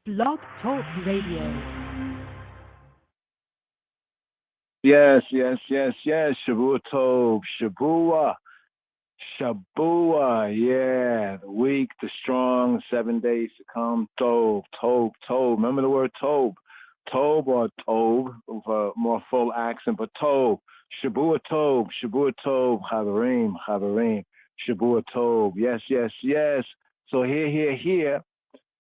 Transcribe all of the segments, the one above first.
Blog Talk Radio. Yes. Shavua Tov, Shavua. Yeah. The week, the strong, 7 days to come. Tov. Remember the word Tov. Tov or Tov, for more full accent, but Tov. Shavua Tov, Chavarim. Shavua Tov. Yes. So here.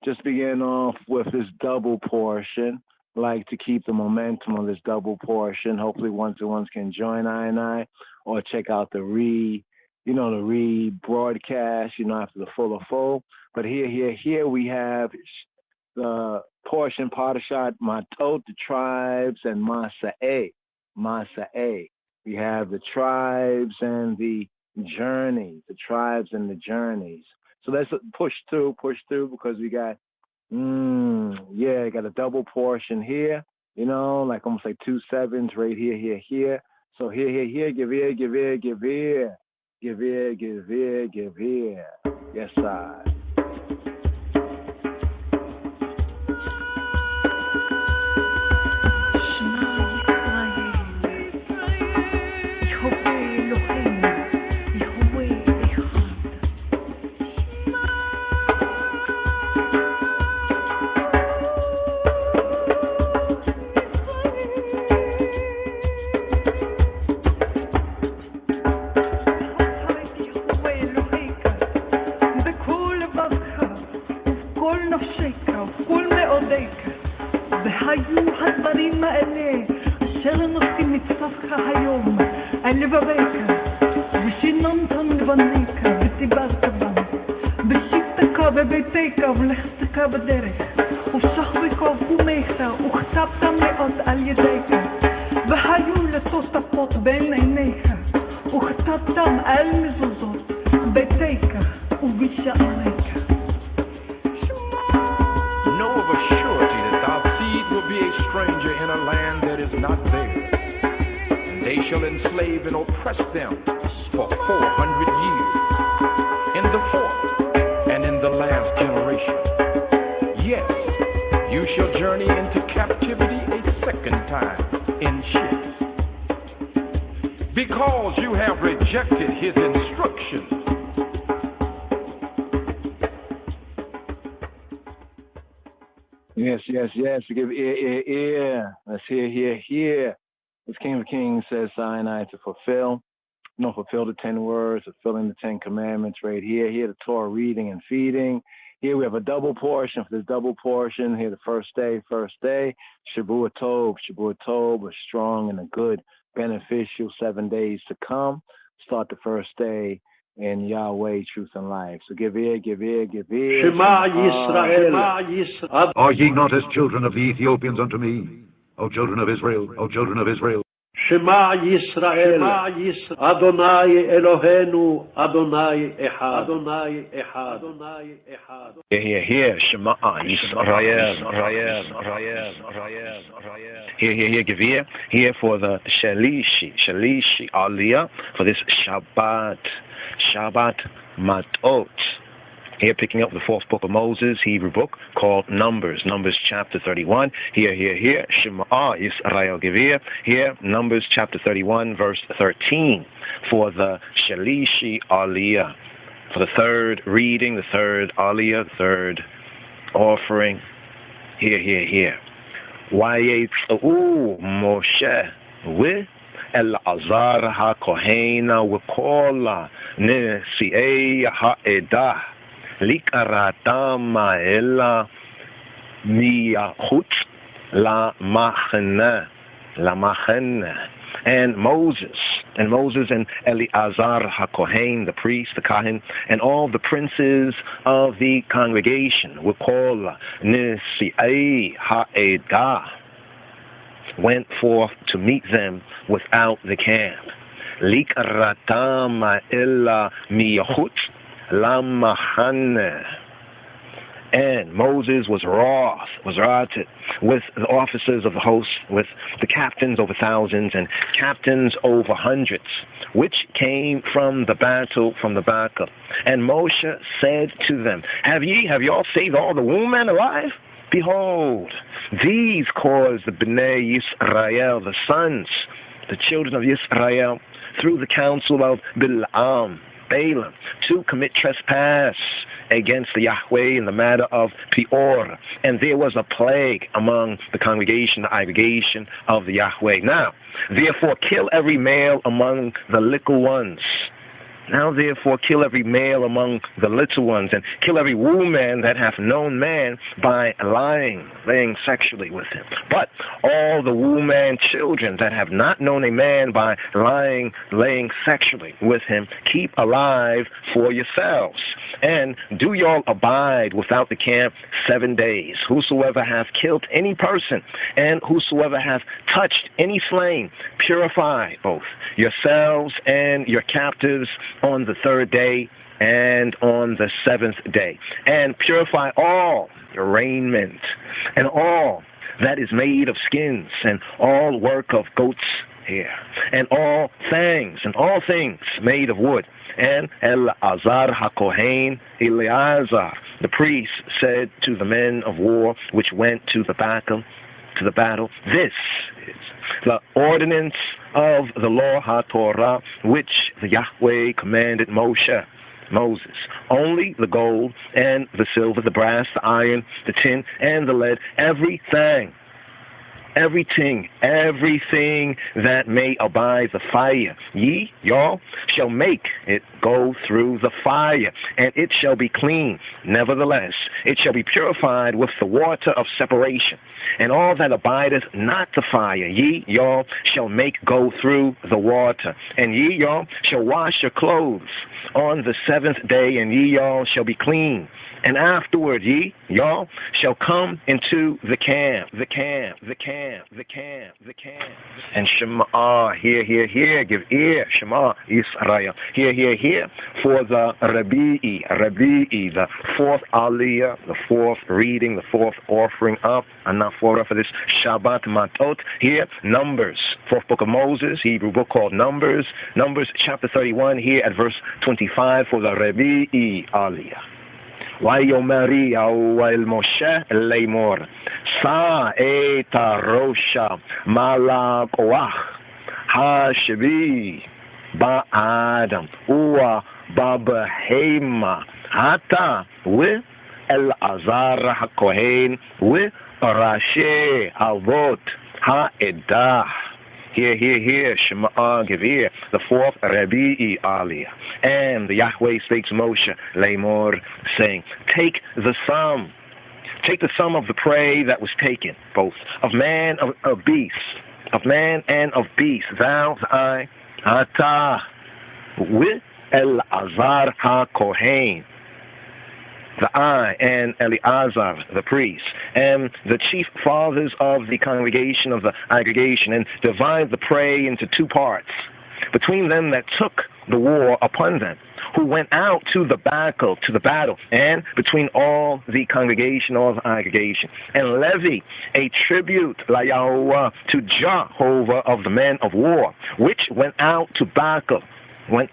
Just begin off with this double portion. Like to keep the momentum of this double portion. Hopefully ones can join I or check out the broadcast, after the full. But here we have the portion Parashat Matot, the tribes, and Masei. We have the tribes and the journeys. So let's push through because we got, got a double portion here, like almost like 2 sevens right here. So here, give ear. Yes, sir. Yes. Give ear. Let's hear. As King of Kings says, Sinai to fulfill the 10 words, fulfilling the 10 commandments right here. Here, the Torah reading and feeding. Here we have a double portion. For this double portion, here the first day. Shavua Tov, a strong and a good, beneficial 7 days to come. Start the first day in Yahweh, truth and life. So give ear. Shema Yisrael. Are ye not as children of the Ethiopians unto me, O children of Israel? Shema Yisrael. Adonai Eloheinu, Adonai Echad. Here, Shema Yisrael. Here, give ear. Here for the Shalishi Aliyah, for this Shabbat Matot. Here, picking up the fourth book of Moses, Hebrew book, called Numbers chapter 31. Here, Shema Yisrael, give ear. Here, Numbers chapter 31, verse 13, for the Shalishi Aliyah, for the third reading, the third Aliyah, the third offering. Here. Wayetzu Moshe with El-Azar ha-Kohena v'kol nesi'ei ha'edah likaratam ela miyachut lamachane. And Moses and Eleazar HaKohen, the priest, the Kahin, and all the princes of the congregation were called Nesi'ei Ha'edah, went forth to meet them without the camp. Likaratam ela miyachut lamachane. And Moses was wroth with the officers of the host, with the captains over thousands and captains over hundreds, which came from the battle from the backup. And Moshe said to them, Have y'all saved all the women alive? Behold, these caused the Bnei Yisrael, the sons, the children of Yisrael, through the counsel of Balaam, to commit trespass against the Yahweh in the matter of Peor. And there was a plague among the congregation, the aggregation of the Yahweh. Now, therefore, kill every male among the little ones. Now, therefore, kill every male among the little ones, and kill every woman that hath known man by laying sexually with him. But all the woman children that have not known a man by laying sexually with him, keep alive for yourselves. And do y'all abide without the camp 7 days. Whosoever hath killed any person, and whosoever hath touched any slain, purify both yourselves and your captives on the 3rd day and on the 7th day. And purify all your raiment, and all that is made of skins, and all work of goats' hair, and all things made of wood. And Eleazar HaKohen, Eleazar, the priest, said to the men of war which went to the battle, this is the ordinance of the law HaTorah, which the Yahweh commanded Moses. Only the gold and the silver, the brass, the iron, the tin, and the lead, everything that may abide the fire, y'all shall make it go through the fire, and it shall be clean. Nevertheless, it shall be purified with the water of separation. And all that abideth not the fire, y'all shall make go through the water. And y'all shall wash your clothes on the 7th day, and y'all shall be clean. And afterward, y'all shall come into the camp. And Shema, hear, give ear, Shema, Yisrael, hear, for the Rabi'i, the 4th Aliyah, the 4th reading, the 4th offering up, anaphora for this Shabbat Matot, here, Numbers, 4th book of Moses, Hebrew book called Numbers chapter 31, here at verse 25, for the Rabi'i Aliyah. ויאמר יהוה אל משה לאמור, שא את הראש מעל כוח השבי באדם ובבהמה, אתה ואלעזר הכהן וראשי אבות העדה. Here, Shema Gevir, the 4th Rabi'i Aliyah. And the Yahweh spake to Moshe, Lamor, saying, Take the sum of the prey that was taken, both of man and of beast, thou, I, Ata, with Elazar HaKohen, the I and Eleazar, the priest, and the chief fathers of the congregation of the aggregation, and divide the prey into 2 parts, between them that took the war upon them, who went out to the battle, and between all the congregation of the aggregation, and levy a tribute Yahweh to Jehovah of the men of war, which went out to battle, 1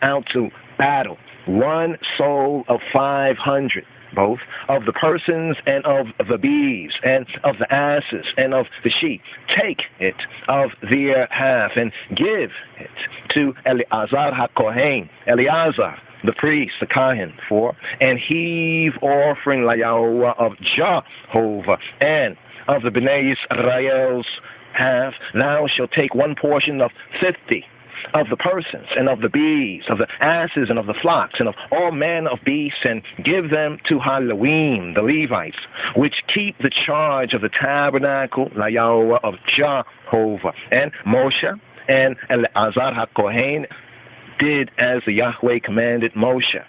soul of 500. Both of the persons and of the beeves and of the asses and of the sheep. Take it of their half and give it to Eleazar HaKohen, Eleazar, the priest, the Kahan, and heave offering Yahweh of Jehovah, and of the Bnei Yisrael's half, thou shalt take 1 portion of 50 of the persons and of the bees, of the asses and of the flocks, and of all manner of beasts, and give them to Halawim, the Levites, which keep the charge of the tabernacle, Yahweh of Jehovah. And Moshe and Eleazar HaKohen did as the Yahweh commanded Moshe.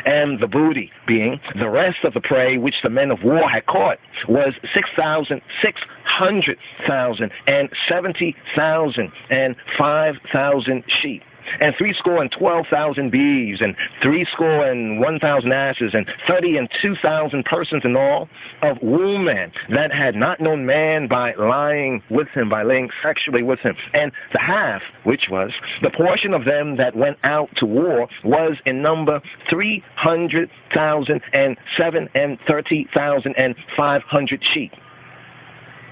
And the booty, being the rest of the prey which the men of war had caught, was 6,600,000 and 70,000 and 5,000 sheep, and 312,000 beeves, and 301,000 asses, and 32,000 persons in all, of women that had not known man by lying with him, by laying sexually with him. And the half, which was the portion of them that went out to war, was in number 300,000 and 30,500 sheep.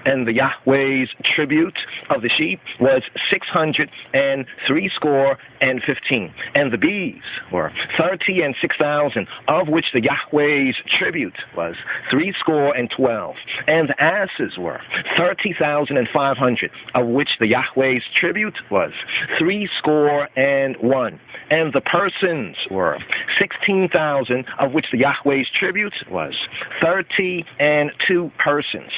and the Yahweh's tribute of the sheep was 615. And the bees were 36,000, of which the Yahweh's tribute was 312. And the asses were 30,500, of which the Yahweh's tribute was 301. And the persons were 16,000, of which the Yahweh's tribute was 32 persons.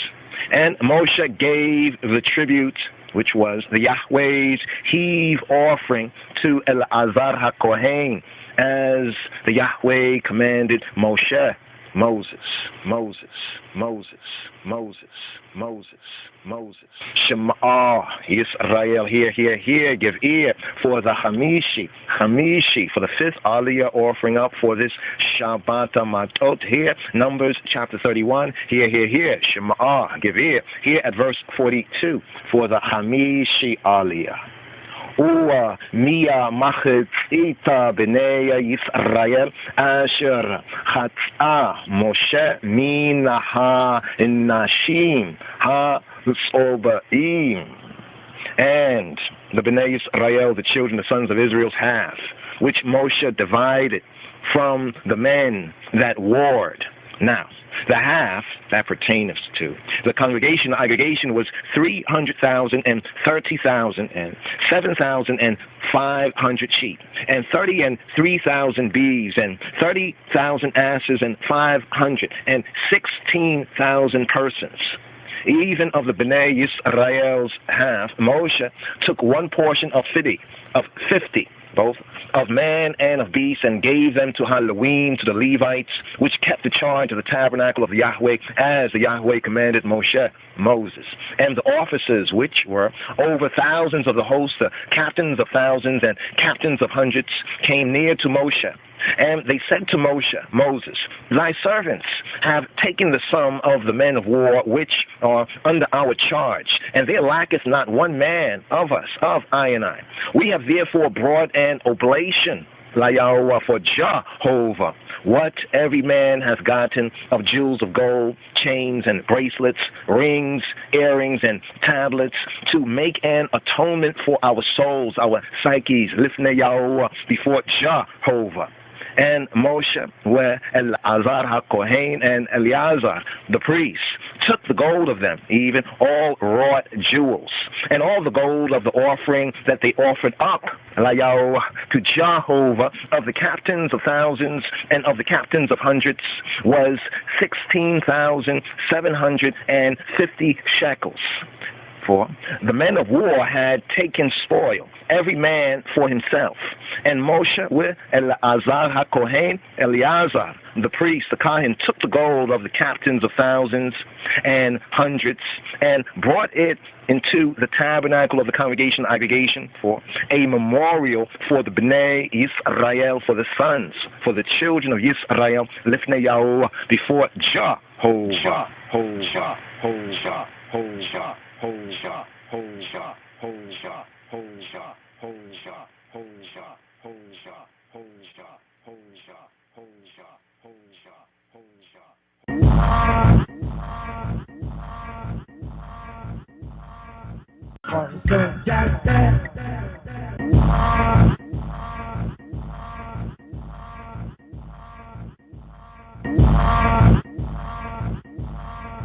And Moshe gave the tribute, which was the Yahweh's heave offering, to Eleazar HaKohen, as the Yahweh commanded Moses. Shema Yisrael, hear, give ear for the Hamishi, for the fifth Aliyah offering up for this Shabbat Matot. Here, Numbers chapter 31, hear, Shema, give ear, here at verse 42, for the Hamishi Aliyah. Uwa Mia Machitzita B'nei Yisrael Asher Chatzah Moshe Mina Ha-Nashim Ha-Tzoba'im. And the B'nei Yisrael, the children, the sons of Israel's half, which Moshe divided from the men that warred. Now, the half that pertaineth to the congregation, the aggregation was 300,000 and 30,000 and 7,500 sheep, and 3,000 bees, and 30,000 asses, and 500 and 16,000 persons. Even of the B'nai Yisrael's half, Moshe took one portion of 50, both of man and of beast, and gave them to Halloween, to the Levites, which kept the charge of the tabernacle of Yahweh, as the Yahweh commanded Moses. And the officers, which were over thousands of the host, the captains of thousands and captains of hundreds, came near to Moshe. And they said to Moses, thy servants have taken the sum of the men of war which are under our charge, and there lacketh not one man of us, of I and I. We have therefore brought an oblation for Jehovah, what every man has gotten of jewels of gold, chains and bracelets, rings, earrings, and tablets, to make an atonement for our souls, our psyches, lifnei Yahuwah, before Jehovah. And Moshe, where Eleazar HaKohen and Eleazar, the priest, took the gold of them, even all wrought jewels, and all the gold of the offering that they offered up to Jehovah, of the captains of thousands and of the captains of hundreds, was 16,750 shekels. For the men of war had taken spoil, every man for himself. And Moshe with Eleazar HaKohen, Eleazar, the priest, the Kohen, took the gold of the captains of thousands and hundreds, and brought it into the tabernacle of the congregation aggregation for a memorial for the B'nai Yisrael, for the sons, for the children of Yisrael, Lifnei Yahuwah, before Jehovah.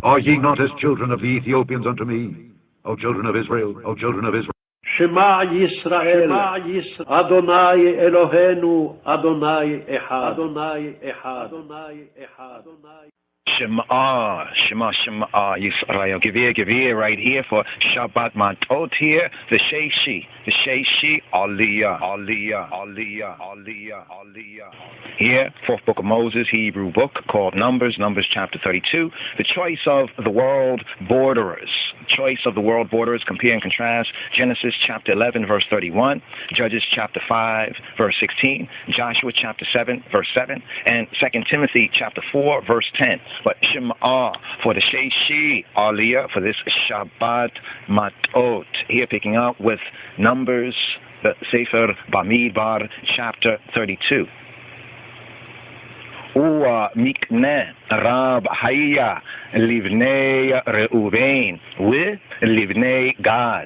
Are ye not as children of the Ethiopians unto me, O children of Israel, O children of Israel? Shema Yisrael, Adonai Eloheinu, Adonai Echad, Adonai Echad, Adonai Echad, Adonai. Shema Yisrael. Give ear right here for Shabbat Matot here. The Sheishi Aliyah. Here, fourth book of Moses, Hebrew book called Numbers chapter 32. The choice of the world borderers. Compare and contrast. Genesis chapter 11, verse 31. Judges chapter 5, verse 16. Joshua chapter 7, verse 7. And 2 Timothy chapter 4, verse 10. But Shema for the Sheishi Aliyah, for this Shabbat Matot. Here picking up with Numbers, the Sefer Bamidbar, chapter 32. ומקנה רב היה לבני ראובן ולבני גד.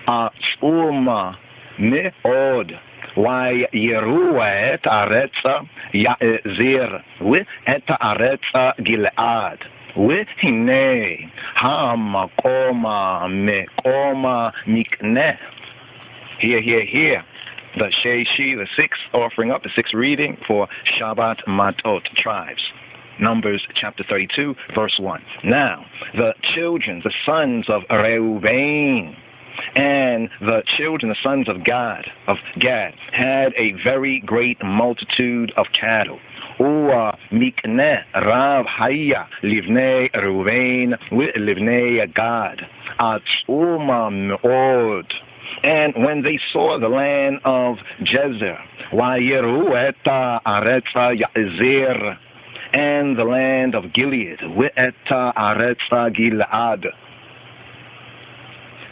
עצומה מאוד, ויראו את ארץ יעזר ואת ארץ גלעד. והנה המקום מקנה. Here. The Sheishi, the sixth offering up, the sixth reading for Shabbat Matot tribes. Numbers chapter 32, verse 1. Now, the children, the sons of Reuben, and the children, the sons of Gad, had a very great multitude of cattle. Mikneh Rav Haya Livnei Reuven Livnei Gad Atzuma Meod. And when they saw the land of Jezer, Wayeru eta Aretza Yazer, and the land of Gilead, Eta Aretza Gilad,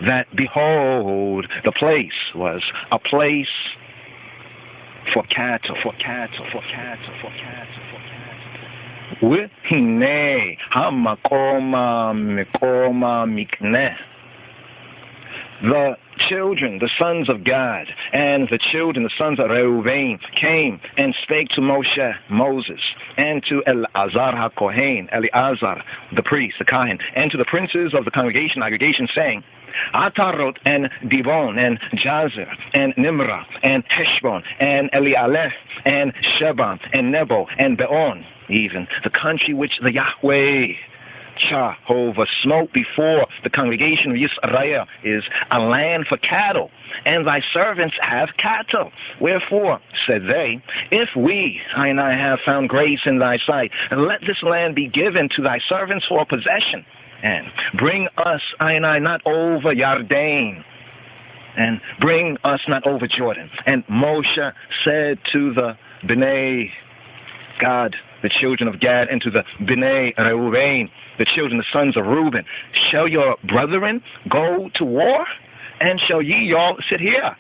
that behold, the place was a place for cattle. V'hinei hamakoma mikoma mikneh. The children, the sons of Gad, and the children, the sons of Reuven, came and spake to Moses, and to Eleazar HaKohen, Eleazar, the priest, the Kohen, and to the princes of the congregation, saying, Atarot and Dibon and Jazer and Nimrah and Heshbon and Elialeh and Sheba and Nebo and Beon, even the country which the Yahweh Jehovah smote before the congregation of Israel is a land for cattle, and thy servants have cattle. Wherefore, said they, if we, I and I, have found grace in thy sight, let this land be given to thy servants for possession, and bring us, I and I, not over Yarden, and bring us not over Jordan. And Moshe said to the Bnei Gad, the children of Gad, and to the Bnei Reuven, the children, the sons of Reuben, shall your brethren go to war? And shall ye all sit here?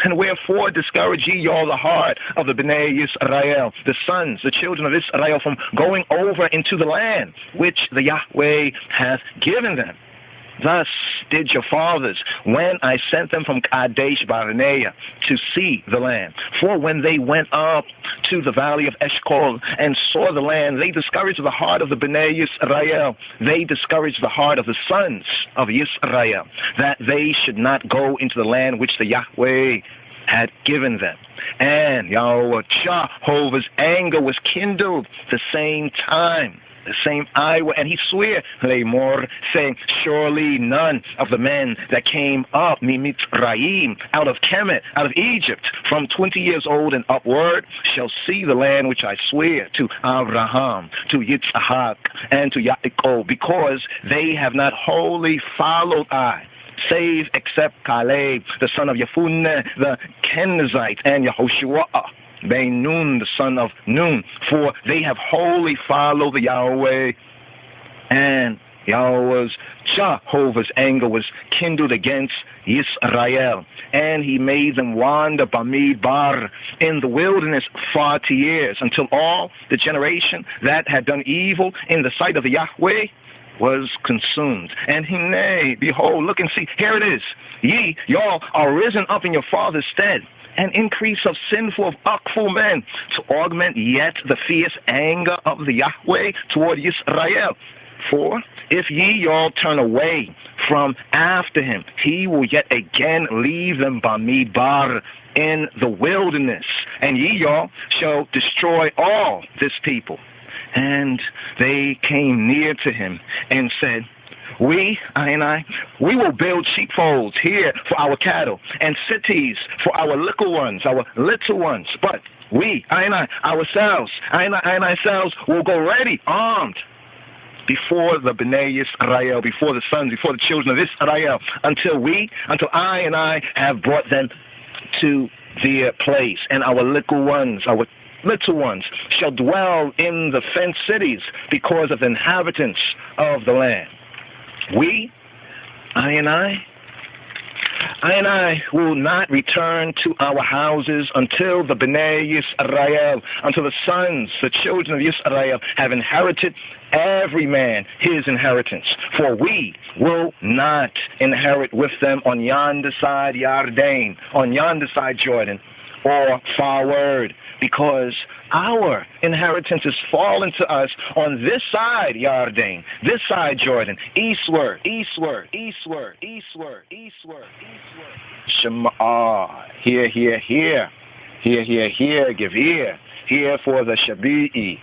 And wherefore discourage ye all the heart of the Bnei Yisrael, the sons, the children of Israel, from going over into the land which the Yahweh hath given them? Thus did your fathers when I sent them from Kadesh Barnea to see the land. For when they went up to the valley of Eshcol and saw the land, they discouraged the heart of the Bnei Yisrael. They discouraged the heart of the sons of Yisrael, that they should not go into the land which the Yahweh had given them. And Yahweh Jehovah's anger was kindled the same time, the same hour, and he swore, Lamor, saying, surely none of the men that came up, Mimitzrayim, out of Kemet, out of Egypt, from 20 years old and upward, shall see the land which I swear to Abraham, to Yitzhak, and to Yaakov, because they have not wholly followed I, save except Caleb, the son of Yefuneh, the Kenizzite, and Yehoshua ben Nun, the son of Nun, for they have wholly followed the Yahweh. And Yahweh's Jehovah's anger was kindled against Israel, and he made them wander Bamidbar in the wilderness 40 years, until all the generation that had done evil in the sight of the Yahweh was consumed. And nay, behold, look and see, here it is. Ye, y'all are risen up in your father's stead, an increase of sinful, of uckful men, to augment yet the fierce anger of the Yahweh toward Israel. For if ye y'all turn away from after him, he will yet again leave them Bamidbar in the wilderness, and ye y'all shall destroy all this people. And they came near to him and said, we will build sheepfolds here for our cattle, and cities for our little ones, but we, ourselves will go ready, armed, before the Bnei Yisrael, before the sons, before the children of Israel, until I have brought them to their place, and our little ones shall dwell in the fenced cities because of the inhabitants of the land. We, I and I will not return to our houses until the Bnei Yisrael, until the sons, the children of Yisrael, have inherited every man his inheritance. For we will not inherit with them on yonder side Yarden, on yonder side Jordan, or farward, because our inheritance is fallen to us on this side Yarden, this side Jordan, eastward, eastward, eastward, eastward, eastward, eastward. Shema, hear, hear, hear, hear, hear, hear, give ear. Here for the Shabi'i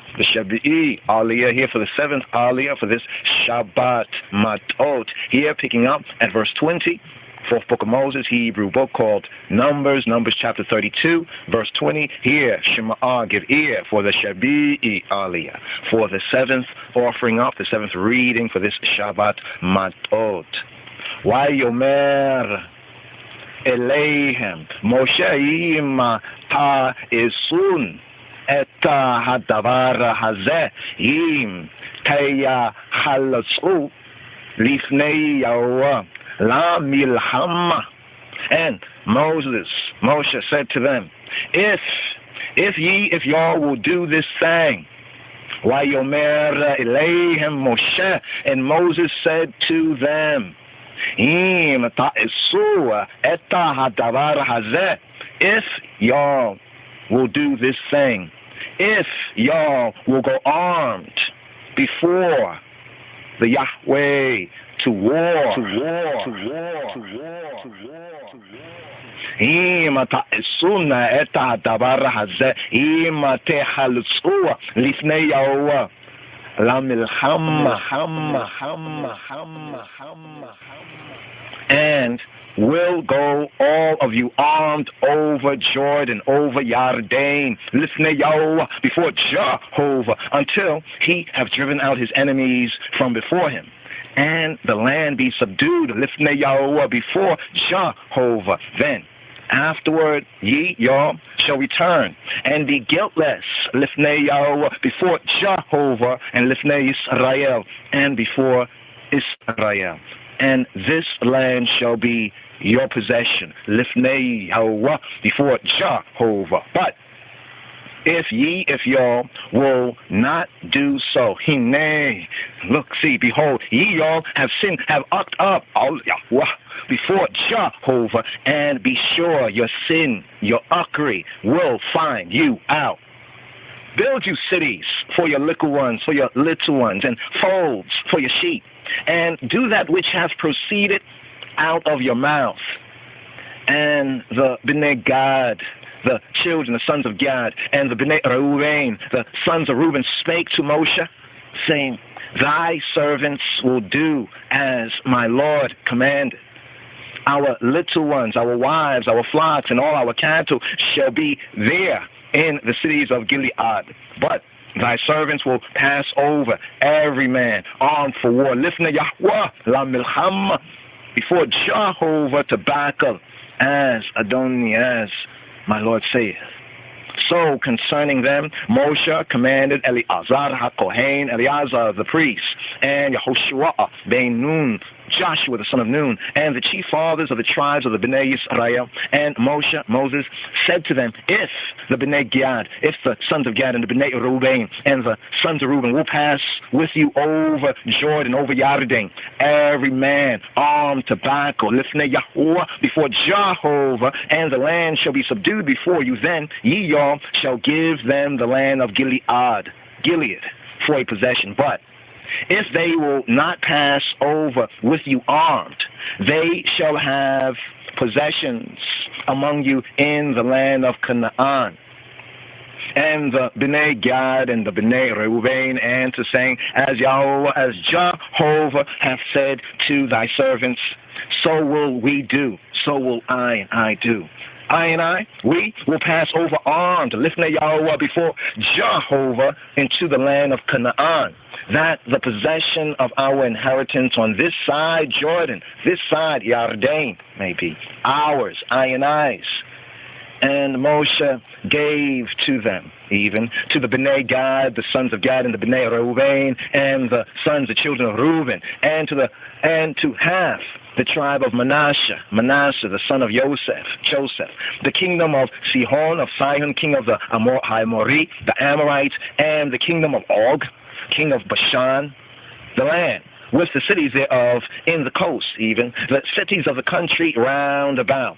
Aliyah, here for the 7th Aliyah, for this Shabbat Matot. Here picking up at verse 20, 4th book of Moses, Hebrew book called Numbers chapter 32, verse 20. Here, Shema, give ear for the Shabi'i Aliyah, for the 7th offering up, the 7th reading for this Shabbat Matot. Vayomer Eleihem Moshe ima ta'isun את הדבר הזה אם תייחלצו לפני יהוה למלחמה. And Moshe said to them, if y'all will do this thing, Vayomer Eleihem Moshe, and Moses said to them, אם תעשו את הדבר הזה, if y'all will do this thing, if y'all will go armed before the Yahweh to war, אם תעשו את הדבר הזה, אם תחלצו לפני יהוה למלחמה, and will go all of you armed over Jordan, over Yarden, lifnei Yahweh, before Jehovah, until he have driven out his enemies from before him, and the land be subdued, lifnei Yahweh, before Jehovah. Then afterward ye, y'all, shall return and be guiltless, lifnei Yahweh, before Jehovah, and lifnei Israel, and before Israel. And this land shall be your possession, lifnei Yahweh, before Jehovah. But if y'all will not do so, hine, look, see, behold, ye y'all have sinned, have ucked up all Yahweh before Jehovah, and be sure your sin, your uckery will find you out. Build you cities for your little ones, and folds for your sheep, and do that which hath proceeded out of your mouth. And the Bnei Gad, the children, the sons of Gad, and the Bnei Reuven, the sons of Reuben, spake to Moshe, saying, thy servants will do as my Lord commanded. Our little ones, our wives, our flocks, and all our cattle shall be there in the cities of Gilead. But thy servants will pass over, every man armed for war, lifnei Yahweh la milchama, before Jehovah to battle, as Adoni, as my Lord saith. So concerning them, Moshe commanded Eleazar HaKohen, Eleazar the priest, and Yehoshua ben Nun, Joshua the son of Nun, and the chief fathers of the tribes of the Bnei Yisrael. And Moses said to them, if the Bnei Gad, if the sons of Gad and the Bnei Reuben and the sons of Reuben will pass with you over Jordan, over Yarden, every man armed to battle, lifnei Yahweh, before Jehovah, and the land shall be subdued before you, then ye y'all shall give them the land of Gilead, for a possession. But if they will not pass over with you armed, they shall have possessions among you in the land of Canaan. And the Bnei Gad and the Bnei Reuven answer, saying, as Jehovah hath said to thy servants, so will we do, so will I do. I and I, we will pass over armed, lifnei Yahweh, before Jehovah, into the land of Canaan, that the possession of our inheritance on this side Jordan, this side Yarden, may be ours, I and I's. And Moshe gave to them, even to the Bnei Gad, the sons of Gad, and the Bnei Reuven, and the children of Reuben, and to half the tribe of Manasseh, the son of Joseph, the kingdom of Sihon, of Sihon, king of the Amori, the Amorites, and the kingdom of Og, king of Bashan, the land, with the cities thereof in the coast, even the cities of the country round about.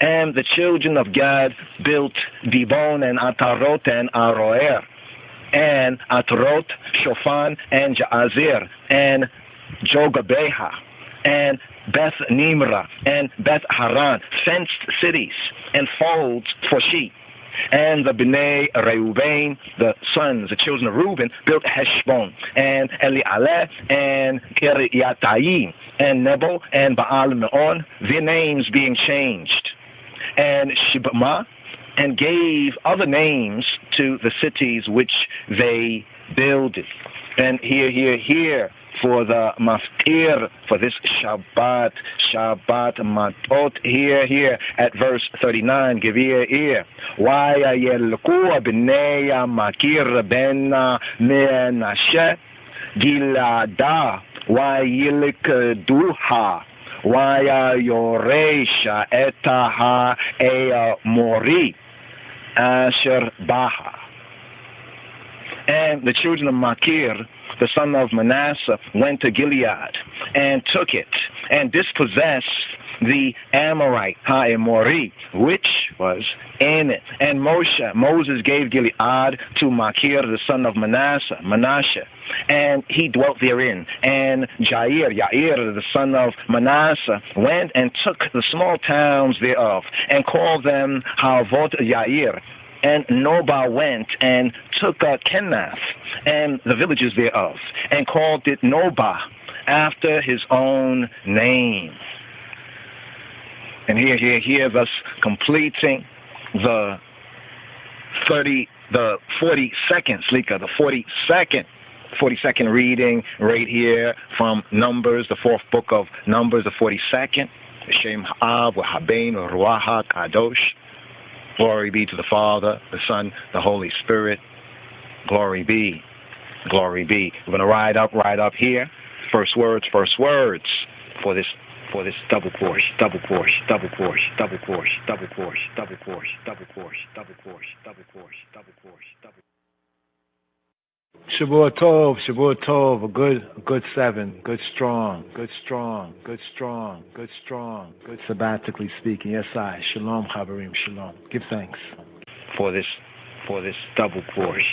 And the children of Gad built Dibon and Atarot and Aroer, and Atarot, Shofan, and Jaazir, and Jogabeha, and Beth Nimrah, and Beth Haran, fenced cities and folds for sheep. And the Bnei Reuben, the sons, the children of Reuben, built Heshbon, and Eli'aleh, and Kiriatayim, and Nebo, and Baal Meon, their names being changed, and Shibmah, and gave other names to the cities which they builded. And here, for the maftir, for this Shabbat Matot, here, at verse 39, give ear. Why yelku b'nei makir ben Menashe Gilada, why yilkduha, why yoresha etaha ea mori asher baha. And the children of Makir, the son of Manasseh, went to Gilead and took it and dispossessed the Amorite, Ha'emori, which was in it. And Moses gave Gilead to Makir, the son of Manasseh, and he dwelt therein. And Yair, the son of Manasseh, went and took the small towns thereof and called them Havot Yair. And Nobah went and took Kenath and the villages thereof, and called it Nobah, after his own name. And here, thus completing the 42nd reading right here from Numbers, the fourth book of Numbers, the 42nd. Shem Ha'av V'Habein Ruach Kadosh. Glory be to the Father, the Son, the Holy Spirit. Glory be. Glory be. We're going to ride up here. First words for this double course. Shavua Tov, a good 7, good strong, sabbatically speaking. Yes, I. Shalom, Chaverim, shalom. Give thanks. For this double course.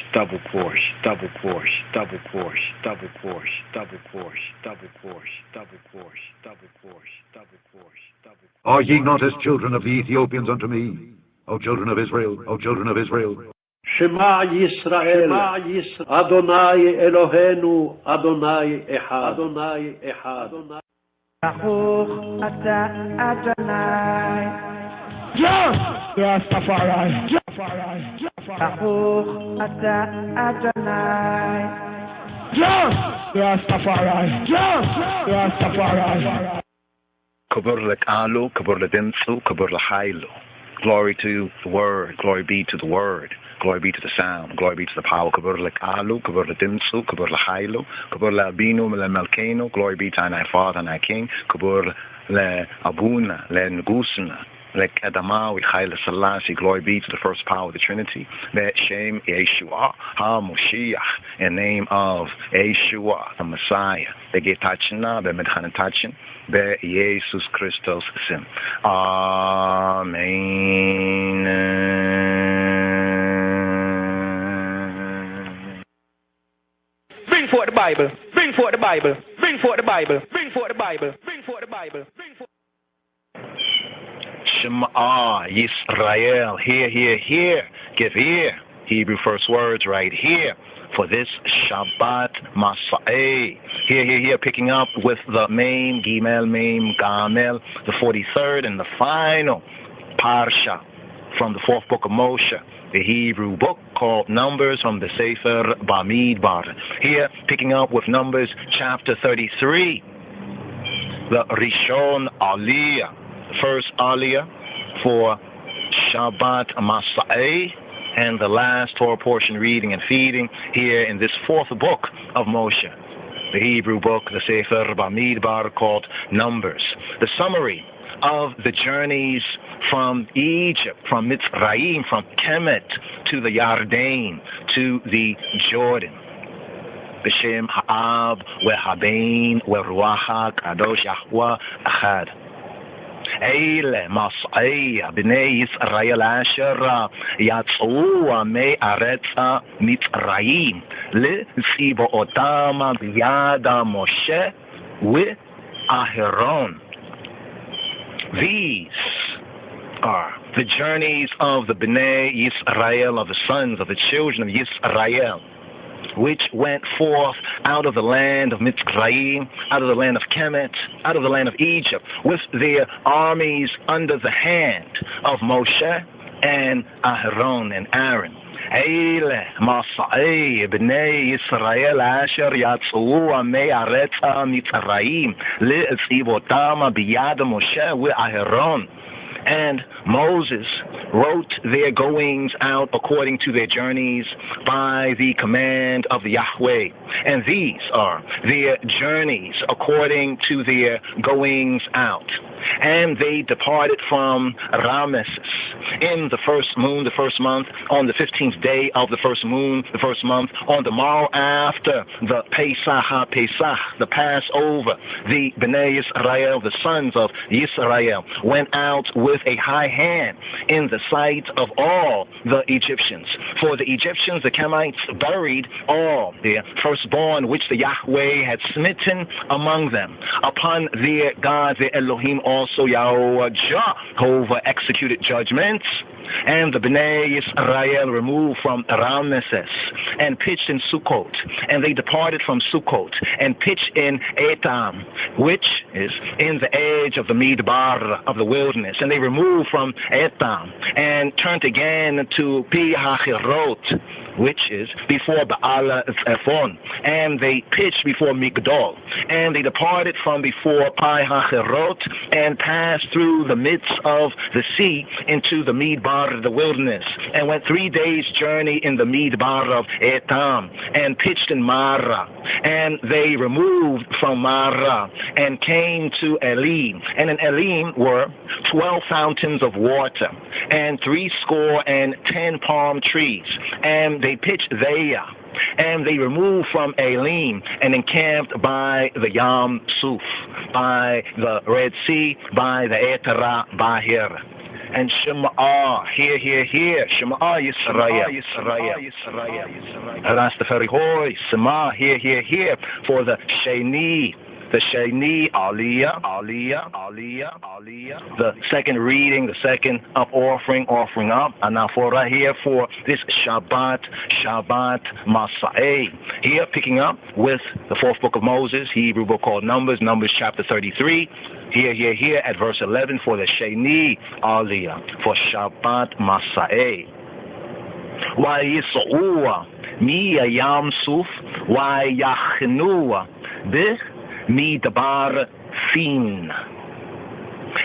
Are ye not as children of the Ethiopians unto me, O children of Israel, O children of Israel? Shema Yisrael, Adonai Eloheinu, Adonai Echad. Baruch Ata Adonai. Rastafari. Baruch Ata Adonai. Rastafari. Kabur lekalu, kabur ledimsu, kabur lahailu. Glory to the Word. Glory be to the Word. Glory be to the sound. Glory be to the power. Kabur lekalu, kabur ledimsu, kabur lahailu, kabur leabinu, lemelkenu. Glory be to our Father and our King. Kabur leabuna, lenegusna. Like Adama, we Haile Selassie, glory be to the first power of the Trinity. That Shem Yeshua, HaMoshiach, in the name of Yeshua, the Messiah. Be Getachina, Be Medhanatachin, Be Jesus Christus Sim. Amen. Bring forth the Bible. Bring forth the Bible. Bring forth the Bible. Bring forth the Bible. Bring forth the Bible. Bring forth. Shema Yisrael, here, give ear. Hebrew first words right here for this Shabbat Masei. Here, picking up with the Mem, Gimel, Mem, Gamel, the 43rd and the final Parsha from the fourth book of Moshe, the Hebrew book called Numbers from the Sefer Bamidbar. Here, picking up with Numbers chapter 33, the Rishon Aliyah. First Aliyah for Shabbat Masei, and the last Torah portion reading and feeding here in this fourth book of Moshe. the Hebrew book, the Sefer Bamidbar, called Numbers. The summary of the journeys from Egypt, from Mitzrayim, from Kemet to the Yarden, to the Jordan. B'Shem Ha'ab, Ve'Habein, Ve'Ruach HaKadosh Yahweh Echad. Eile Masei Bnei Yisrael Asher Yatz'u Me'aretz Mitzrayim Le'tzibootam B'yad Moshe Ve'Aharon. These are the journeys of the Bnei Yisrael, of the sons of the children of Yisrael, which went forth out of the land of Mitzrayim, out of the land of Kemet, out of the land of Egypt, with their armies under the hand of Moshe and Aharon and Aaron. Eile Masei Bnei Yisrael Asher Yatz'u Me'aretz Mitzrayim Le'tzibootam B'yad Moshe Ve'Aharon. And Moses wrote their goings out according to their journeys by the command of Yahweh. And these are their journeys according to their goings out. And they departed from Ramesses in the first moon, the first month, on the 15th day of the first moon, the first month, on the morrow after the Pesach HaPesach, the Passover. The Bnei Yisrael, the sons of Yisrael, went out with a high hand in the sight of all the Egyptians. For the Egyptians, the Kemites, buried all their firstborn, which the Yahweh had smitten among them. Upon their gods, their Elohim, also Jehovah executed judgments. And the Bnei Yisrael removed from Ramesses and pitched in Sukkot. And they departed from Sukkot and pitched in Etam, which is in the edge of the Midbar of the wilderness. And they removed from Etam and turned again to Pi HaChirot, which is before Baal Zephon. And they pitched before Migdol. And they departed from before Pi HaChirot and passed through the midst of the sea into the Midbar of the wilderness, and went 3 days' journey in the Midbar of Etam, and pitched in Marah. And they removed from Marah and came to Elim. And in Elim were 12 fountains of water, and 70 palm trees. And they pitched there. And they removed from Elim and encamped by the Yam Suf, by the Red Sea, by the Etera Bahir. And Shema, hear, Shema Yisrael, Rastafari hoy, Shema, hear, for the Sheni Aliyah, the second reading, the second up offering up, and now for right here for this Shabbat Masei. Here picking up with the fourth book of Moses, Hebrew book called Numbers chapter 33. Here at verse 11 for the Sheni Aliyah, for Shabbat Masei. Vayis'ua mi Yam Suf vayachnua bih midbar Sin.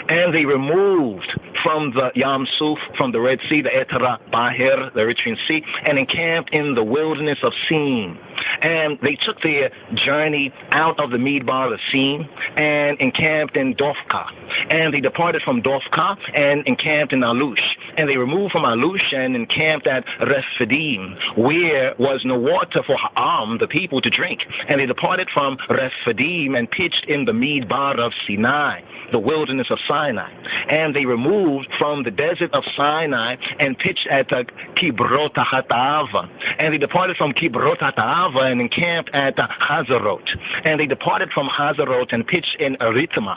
And they removed from the Yam Suf, from the Red Sea, the Etera Bahir, the Eritrean Sea, and encamped in the wilderness of Sin. And they took their journey out of the Midbar of Sin and encamped in Dofka. And they departed from Dofka and encamped in Alush. And they removed from Alush and encamped at Rephidim, where was no water for Ha'am, the people, to drink. And they departed from Rephidim and pitched in the Midbar of Sinai, the wilderness of Sinai. And they removed from the desert of Sinai and pitched at Kibrot HaTa'ava. And they departed from Kibrot HaTa'ava and encamped at Hazarot. And they departed from Hazarot and pitched in Ritma.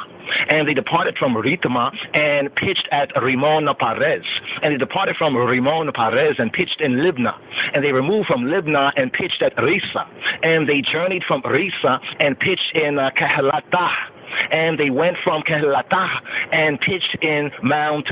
And they departed from Ritma and pitched at Rimon Perez. And they departed from Rimon Perez and pitched in Libnah. And they removed from Libnah and pitched at Risa. And they journeyed from Risa and pitched in Kehelatah. And they went from Kehelatah and pitched in Mount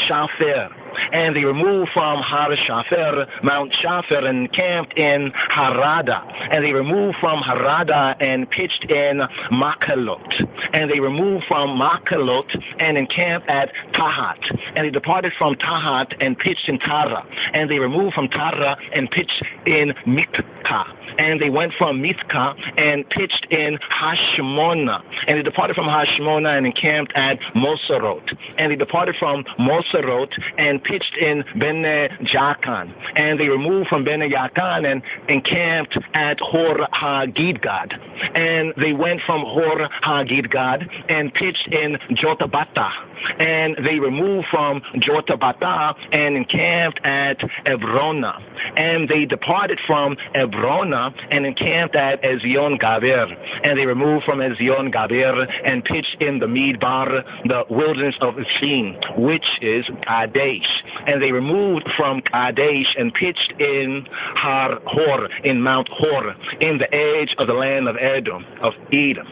Shafir. And they removed from Har Shafir, Mount Shafir, and camped in Harada. And they removed from Harada and pitched in Makalot. And they removed from Makalot and encamped at Tahat. And they departed from Tahat and pitched in Tara. And they removed from Tara and pitched in Mikka. And they went from Mithka and pitched in Hashmona. And they departed from Hashmona and encamped at Moserot. And they departed from Moserot and pitched in Bene Jakan. And they removed from Bene Jakan and encamped at Hor HaGidgad. And they went from Hor HaGidgad and pitched in Jotabata. And they removed from Jotabata and encamped at Ebrona. And they departed from Ebrona and encamped at Ezion Gaber. And they removed from Ezion Gaber and pitched in the Midbar, the wilderness of Sin, which is Kadesh. And they removed from Kadesh and pitched in Har Hor, in Mount Hor, in the edge of the land of Edom, of Edom.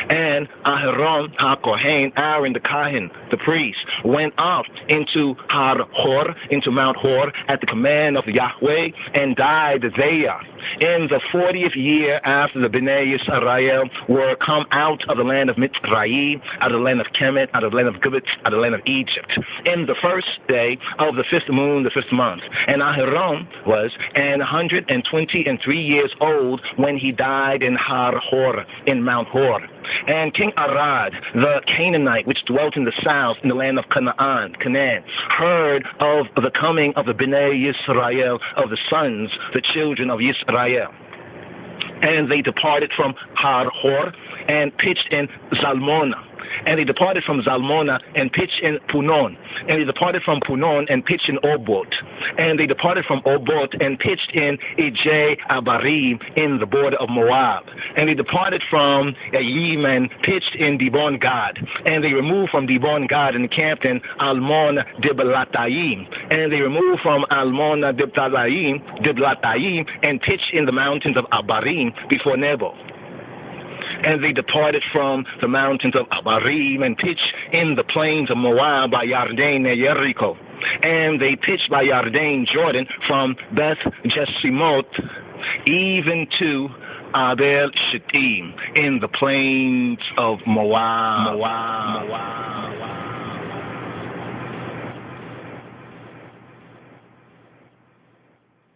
And Aharon HaKohen, Aaron the Kohen, the priest, went up into Har Hor, into Mount Hor, at the command of Yahweh, and died there. In the 40th year after the Bnei Yisrael were come out of the land of Mitzrayim, out of the land of Kemet, out of the land of Gibbet, out of the land of Egypt, in the first day of the 5th moon, the 5th month. And Aharon was 123 years old when he died in Har Hor, in Mount Hor. And King Arad, the Canaanite, which dwelt in the south, in the land of Canaan, heard of the coming of the Bnei Yisrael, of the sons, the children of Yisrael. And they departed from Har Hor and pitched in Zalmona. And they departed from Zalmona and pitched in Punon. And they departed from Punon and pitched in Obot. And they departed from Obot and pitched in Ijeh Abarim, in the border of Moab. And they departed from Elim and pitched in Dibon Gad. And they removed from Dibon Gad and camped in Almon Diblatayim. And they removed from Almon Diblatayim and pitched in the mountains of Abarim before Nebo. And they departed from the mountains of Abarim and pitched in the plains of Moab by Yarden and Jericho. And they pitched by Yarden, Jordan, from Beth Jesimot even to Abel Shittim, in the plains of Moab.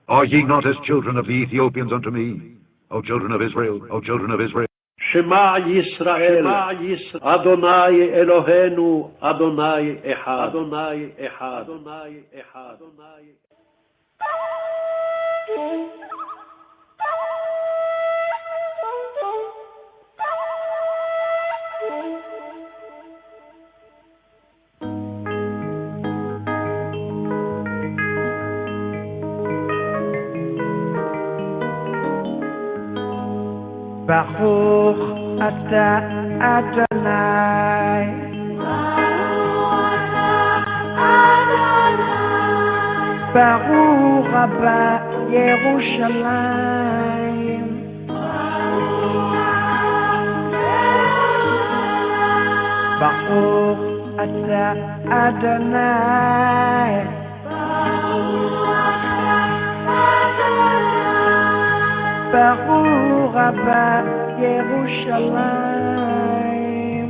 Are ye not as children of the Ethiopians unto me, O children of Israel, O children of Israel? Shema Yisrael, Adonai Eloheinu, Adonai Echad, Adonai Echad, Adonai Echad, Adonai Baruch Ata Adonai, Baruch Abba Yerushalayim, Baruch Ata Adonai, Baruch Abba Yerushalayim,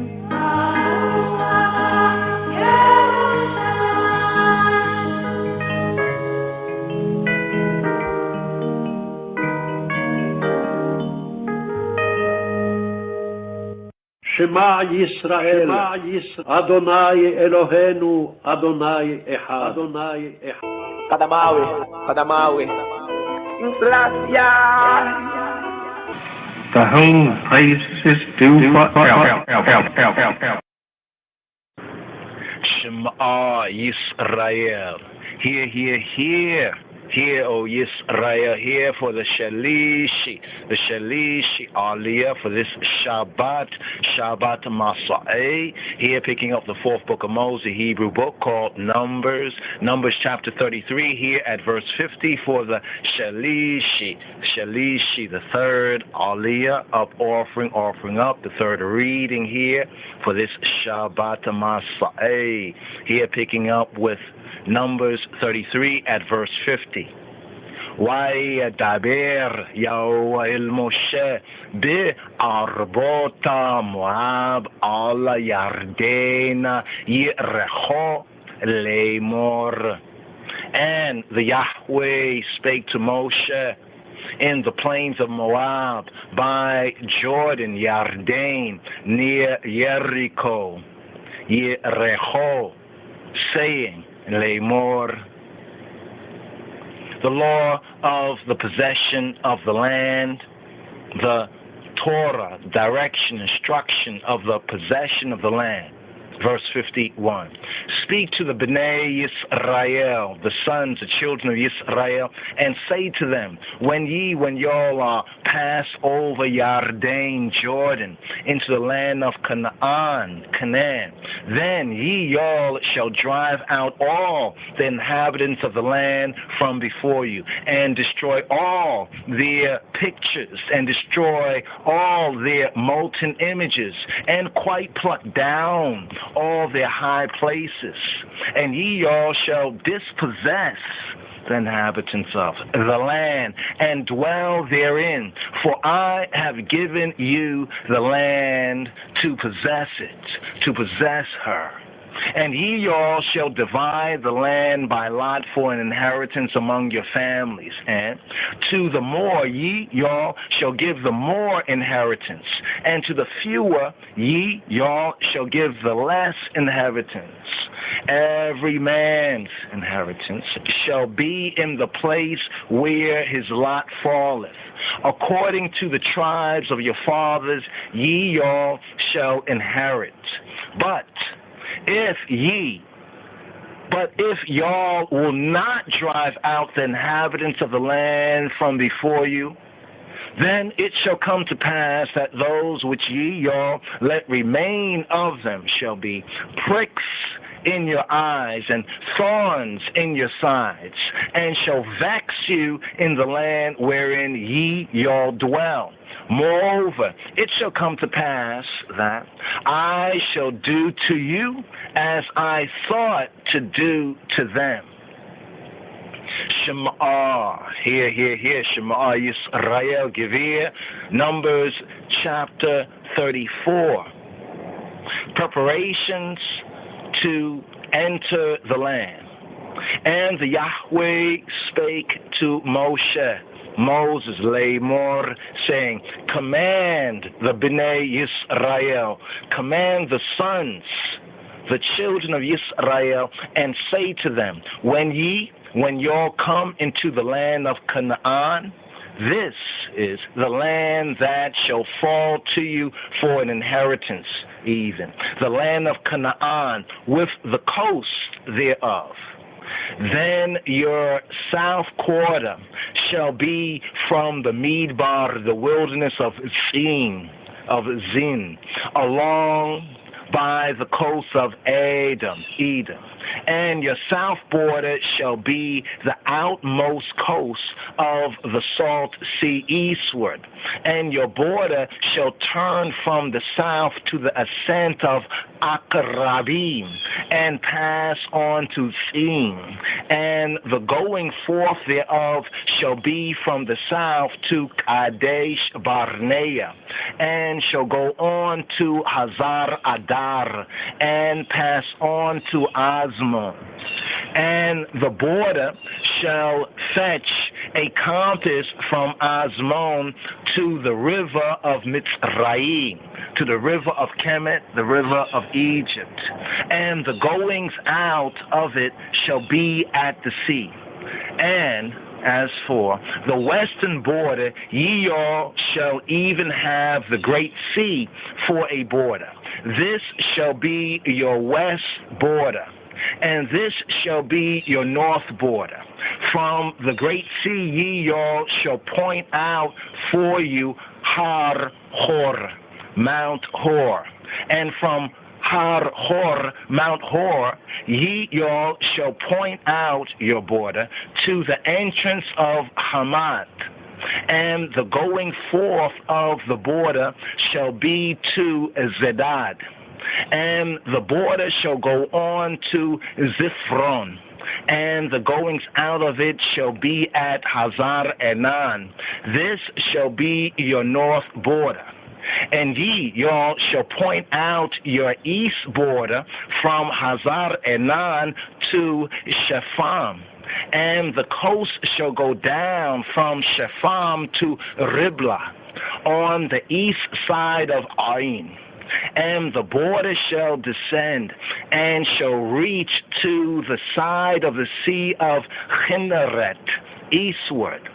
Shema Yisrael, Adonai Eloheinu, Adonai Echad, Adonai Echad. Kadamawi. Inflacia. To whom praises due forever. Shema Yisrael. Hear. Hear, O Yisrael, hear for the Shalishi Aliyah, for this Shabbat Masei. Here, picking up the 4th book of Moses, Hebrew book called Numbers chapter 33, here at verse 50, for the Shalishi, the 3rd Aliyah, offering up, the 3rd reading here for this Shabbat Masei. Here, picking up with Numbers 33 at verse 50. וידבר יהוה אל משה בערבות מואב על ירדן יריחו לאמור. And the Yahweh spake to Moshe in the plains of Moab, by Jordan, Yarden, near Jericho, Yerecho, saying, Lemor, the law of the possession of the land, the Torah, direction, instruction of the possession of the land. Verse 51. Speak to the Bnei Yisrael, the sons, the children of Yisrael, and say to them, when y'all are pass over Yarden, Jordan, into the land of Canaan, then y'all shall drive out all the inhabitants of the land from before you, and destroy all their pictures, and destroy all their molten images, and quite pluck down all their high places, and y'all shall dispossess the inhabitants of the land, and dwell therein, for I have given you the land to possess it, to possess her. And y'all shall divide the land by lot for an inheritance among your families. And to the more y'all shall give the more inheritance, and to the fewer y'all shall give the less inheritance. Every man's inheritance shall be in the place where his lot falleth. According to the tribes of your fathers, y'all shall inherit. But if y'all will not drive out the inhabitants of the land from before you, then it shall come to pass that those which y'all let remain of them shall be pricks in your eyes and thorns in your sides, and shall vex you in the land wherein y'all dwell. Moreover, it shall come to pass that I shall do to you as I thought to do to them. Shema, hear, Shema Yisrael, Gevir, Numbers chapter 34. Preparations to enter the land. And the Yahweh spake to Moses, Lemor, saying, command the Bnei Yisrael, command the sons, the children of Yisrael, and say to them, when y'all come into the land of Canaan, this is the land that shall fall to you for an inheritance, even the land of Canaan with the coast thereof. Then your south quarter shall be from the Midbar, the wilderness of Zin, along by the coast of Edom. And your south border shall be the outmost coast of the Salt Sea eastward. And your border shall turn from the south to the ascent of Akrabim, and pass on to Zin. And the going forth thereof shall be from the south to Kadesh Barnea, and shall go on to Hazar Adar, and pass on to Azmon. And the border shall fetch a compass from Azmon to the river of Mitzrayim, to the river of Kemet, the river of Egypt. And the goings out of it shall be at the sea. And as for the western border, y'all shall even have the great sea for a border. This shall be your west border, and this shall be your north border. From the great sea y'all shall point out for you Har Hor, Mount Hor, and from Har Hor, Mount Hor, y'all shall point out your border to the entrance of Hamat. And the going forth of the border shall be to Zedad. And the border shall go on to Zifron. And the goings out of it shall be at Hazar Enan. This shall be your north border. And y'all shall point out your east border from Hazar Enan to Shepham. and the coast shall go down from Shepham to Riblah on the east side of Ain, and the border shall descend and shall reach to the side of the sea of Kinneret eastward.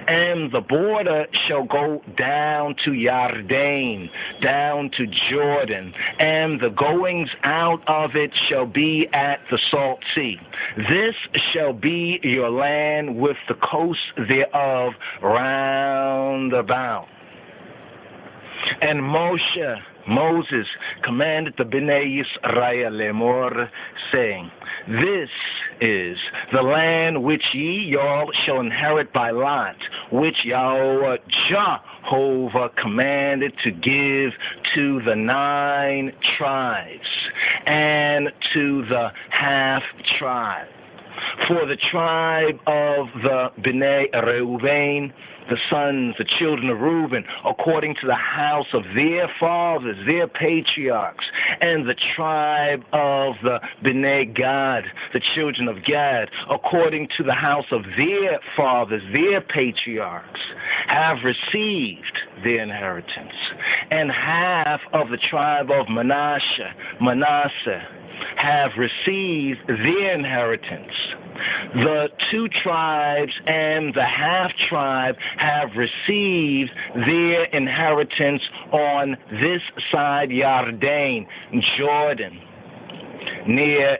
And the border shall go down to Yarden, down to Jordan, and the goings out of it shall be at the salt sea. This shall be your land with the coast thereof round about. And Moses commanded the Bnei Yisrael lemor, saying, This is the land which ye y'all shall inherit by lot, which Yahweh Jehovah commanded to give to the 9 tribes and to the half tribe. For the tribe of the Bnei Reuben, the sons, the children of Reuben, according to the house of their fathers, their patriarchs, and the tribe of the Bnei Gad, the children of Gad, according to the house of their fathers, their patriarchs, have received their inheritance. And half of the tribe of Manasseh, have received their inheritance. The 2 tribes and the half tribe have received their inheritance on this side Yarden, Jordan, near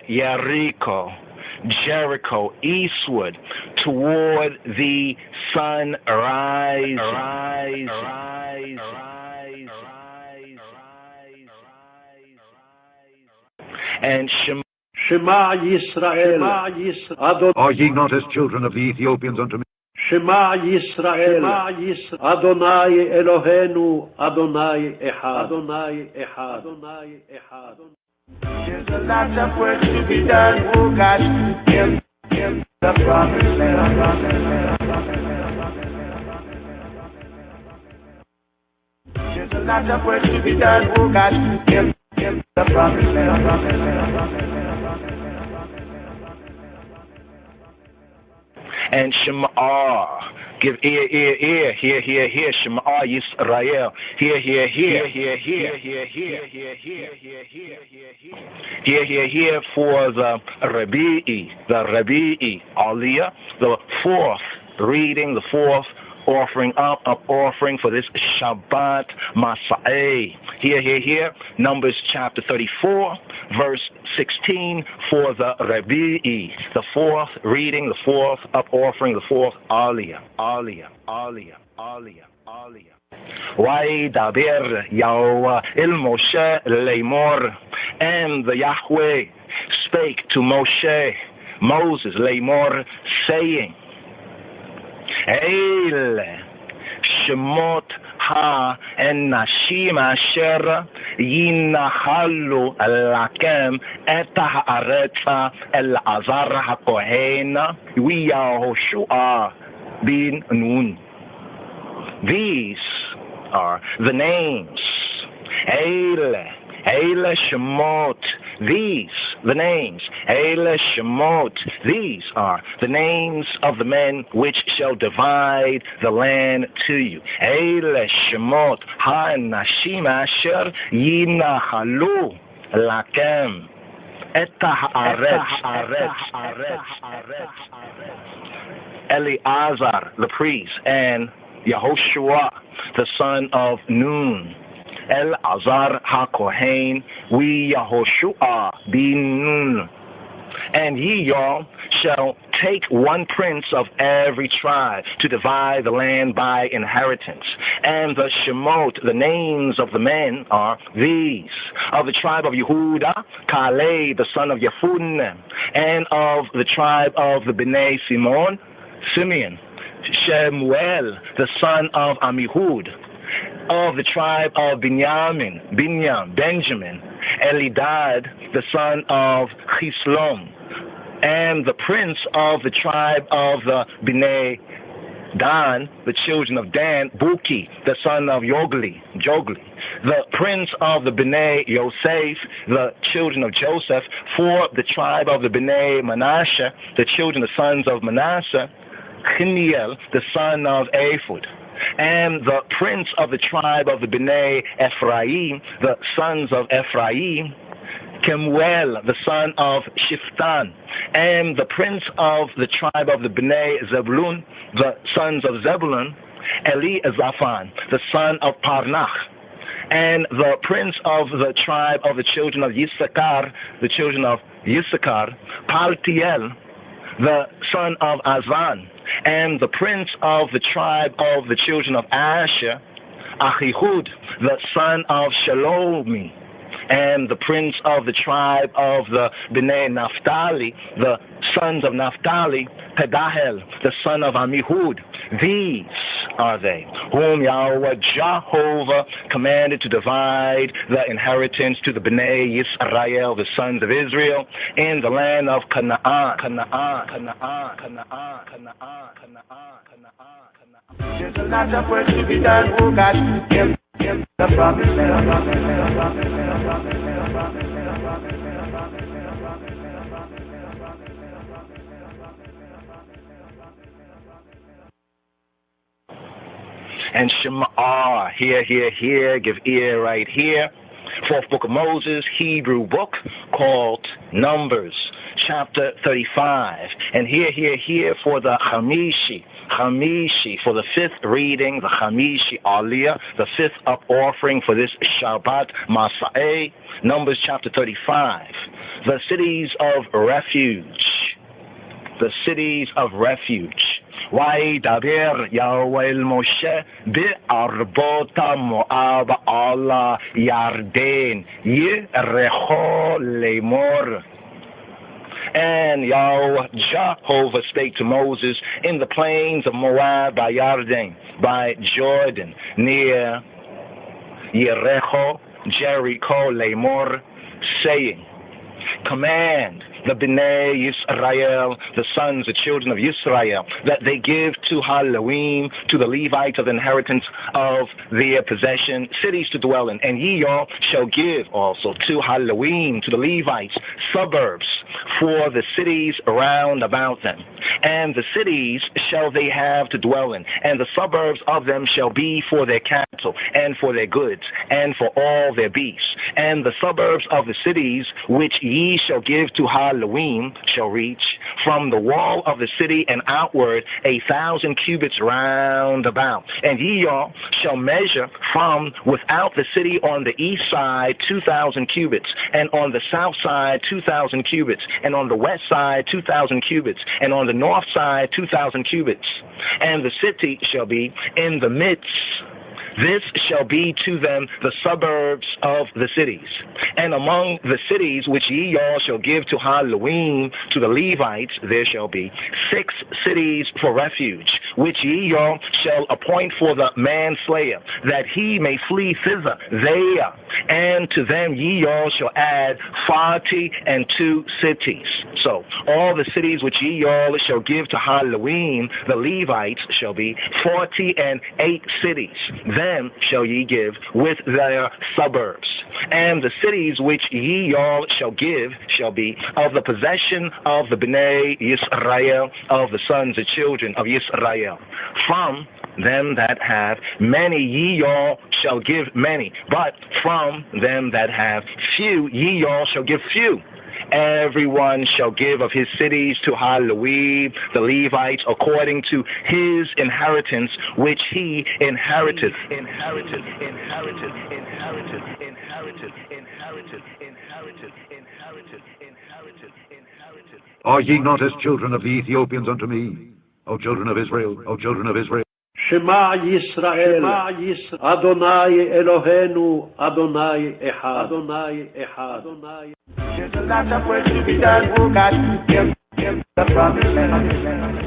Jericho, eastward, toward the sunrise. And Shema Yisrael, Adonai. Are ye not as children of the Ethiopians unto me? Shema Yisrael, Adonai Eloheinu, Adonai Echad. Adonai Echad. Adonai Echad. There's a lot of work to be done, oh God, in the promised land. There's a lot of work to be done, oh God, in the promised land. And Shema, give ear, hear, Shema Yisrael, hear for the Rabi'i, Aliyah, the 4th reading, the 4th offering up offering for this Shabbat Masei. Hear, Numbers chapter 34, verse 16 for the Rabi'i, the 4th reading, the 4th up offering, the 4th Aliyah. Vaydaber Yahweh el Moshe lemor, and the Yahweh spake to Moses lemor, saying, Eile Shemot ha-enashim asher yinahalu lakem et haaretz el-Azar ha-Kohen v'Yahoshua bin Nun. These are the names. Eile Shemot. These, the names. Eile Shemot. These are the names of the men which shall divide the land to you. Eile Shemot ha-nashim asher yinahalu lakem et haaretz. Eleazar, the priest, and Yehoshua, the son of Nun. El-Azar ha-Kohen, we Yehoshua bin Nun. And ye, y'all, shall take one prince of every tribe to divide the land by inheritance. And the Shemot, the names of the men, are these. Of the tribe of Yehuda, Caleb, the son of Yefunne. And of the tribe of the Bnei Simeon, Shemuel, the son of Amihud. Of the tribe of Benjamin, Elidad, the son of Chislom. And the prince of the tribe of the Bnei Dan, the children of Dan, Buki, the son of Jogli. the prince of the Bnei Yosef, the children of Joseph, for the tribe of the Bnei Manasseh, the children, the sons of Manasseh, Chiniel, the son of Ephod. And the prince of the tribe of the Bnei Ephraim, the sons of Ephraim, Kemuel, the son of Shiftan. And the prince of the tribe of the Bnei Zebulun, the sons of Zebulun, Eliazaphan, the son of Parnach. And the prince of the tribe of the children of Yissachar, the children of Yissachar, Paltiel, the son of Azan. And the prince of the tribe of the children of Asher, Achihud, the son of Shalomi. And the prince of the tribe of the Bnei Naphtali, the sons of Naphtali, Pedahel, the son of Amihud. These are they, whom Yahweh Jehovah commanded to divide the inheritance to the Bnei Yisrael, the sons of Israel, in the land of Canaan. There's a lot of work to be done, oh God, in the promised land. And Shema, here, give ear right here. Fourth book of Moses, Hebrew book called Numbers, chapter 35. And here for the Hamishi, for the fifth reading, the Hamishi Aliyah, the fifth up offering for this Shabbat Masei, Numbers chapter 35. The cities of refuge. The cities of refuge. וידבר יהוה אל משה בערבות מואב על ירדן ירחו לאמור. And Yahweh Jehovah spake to Moses in the plains of Moab by Yarden, by Jordan, near Yericho, Jericho, Lamor, saying, command the Bnei Yisrael, the sons, the children of Yisrael, that they give to Halloween, to the Levites of the inheritance of their possession, cities to dwell in. And ye all shall give also to Halloween, to the Levites, suburbs for the cities round about them. And the cities shall they have to dwell in, and the suburbs of them shall be for their cattle, and for their goods, and for all their beasts. And the suburbs of the cities which ye shall give to Halloween shall reach from the wall of the city and outward 1,000 cubits round about. And ye all shall measure from without the city on the east side 2,000 cubits, and on the south side 2,000 cubits, and on the west side 2,000 cubits, and on the north side 2,000 cubits. And the city shall be in the midst. This shall be to them the suburbs of the cities. And among the cities which ye all shall give to Halloween, to the Levites, there shall be 6 cities for refuge, which ye all shall appoint for the manslayer, that he may flee thither there. And to them ye all shall add 42 cities. So all the cities which ye all shall give to Halloween, the Levites, shall be 48 cities. Them shall ye give with their suburbs. And the cities which ye all shall give shall be of the possession of the Bnei Yisrael, of the sons and children of Yisrael. From them that have many ye all shall give many, but from them that have few ye all shall give few. Everyone shall give of his cities to Halloween, the Levites, according to his inheritance, which he inherited. Are ye not as children of the Ethiopians unto me, O children of Israel, O children of Israel? Shema Yisrael, Adonai Eloheinu, Adonai Echad, Adonai Echad. There's a lot of work to be done, oh God, in the promised land.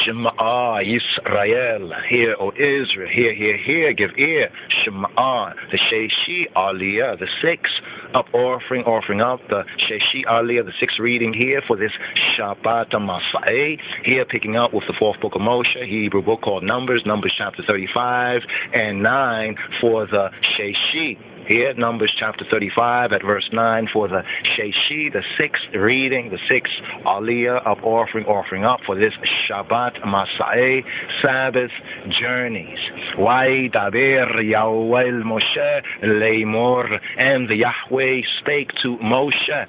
Shema Yisrael, hear, O Israel, hear, give ear. Shema, the Sheishi Aliyah, the 6th up offering up the Sheshi Aliyah, the sixth reading here for this Shabbat Masei. Here picking up with the fourth book of Moshe, Hebrew book called Numbers chapter 35 and 9 for the Sheshi. Here, Numbers chapter 35 at verse 9 for the Sheshi, the sixth reading, the sixth Aliyah of offering up for this Shabbat Masei, Sabbath journeys. Vaydaber Yahweh Moshe Leimor, and the Yahweh spake to Moshe,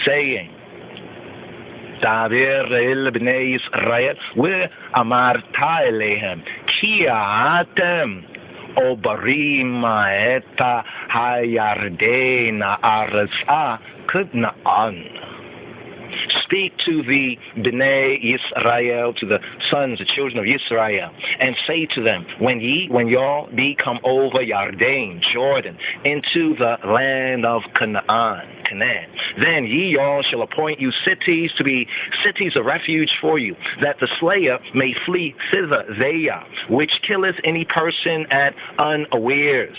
saying, Daber el bnei Yisrael, ve'amarta elehem, ki atem Obarim eta hayarden arza kudnaan. Speak to the Bnei Yisrael, to the sons, the children of Yisrael, and say to them, when y'all be come over Yarden, Jordan, into the land of Canaan, then ye all shall appoint you cities to be cities of refuge for you, that the slayer may flee thither there, which killeth any person at unawares.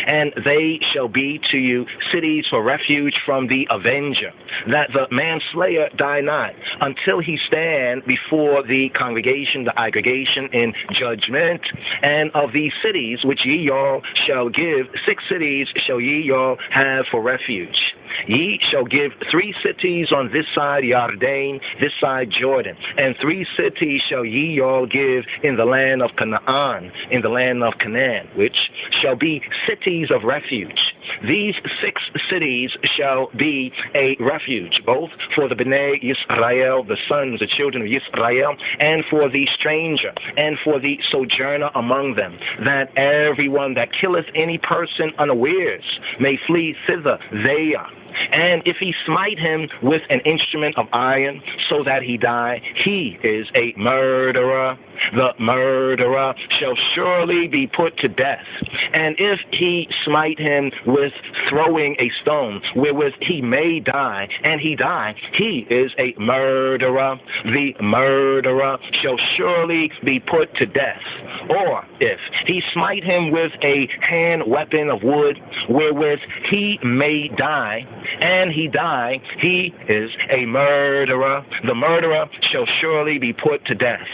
And they shall be to you cities for refuge from the avenger, that the manslayer die not, until he stand before the congregation, the aggregation, in judgment. And of these cities which ye all shall give, 6 cities shall ye all have for refuge. Ye shall give 3 cities on this side Yarden, this side Jordan, and 3 cities shall ye all give in the land of Canaan, in the land of Canaan, which shall be cities of refuge. These 6 cities shall be a refuge, both for the Bnei Yisrael, the sons, the children of Yisrael, and for the stranger, and for the sojourner among them, that everyone that killeth any person unawares may flee thither there. And if he smite him with an instrument of iron so that he die, he is a murderer. The murderer shall surely be put to death. And if he smite him with throwing a stone wherewith he may die, and he die, he is a murderer. The murderer shall surely be put to death. Or if he smite him with a hand weapon of wood wherewith he may die, and he die, he is a murderer. The murderer shall surely be put to death.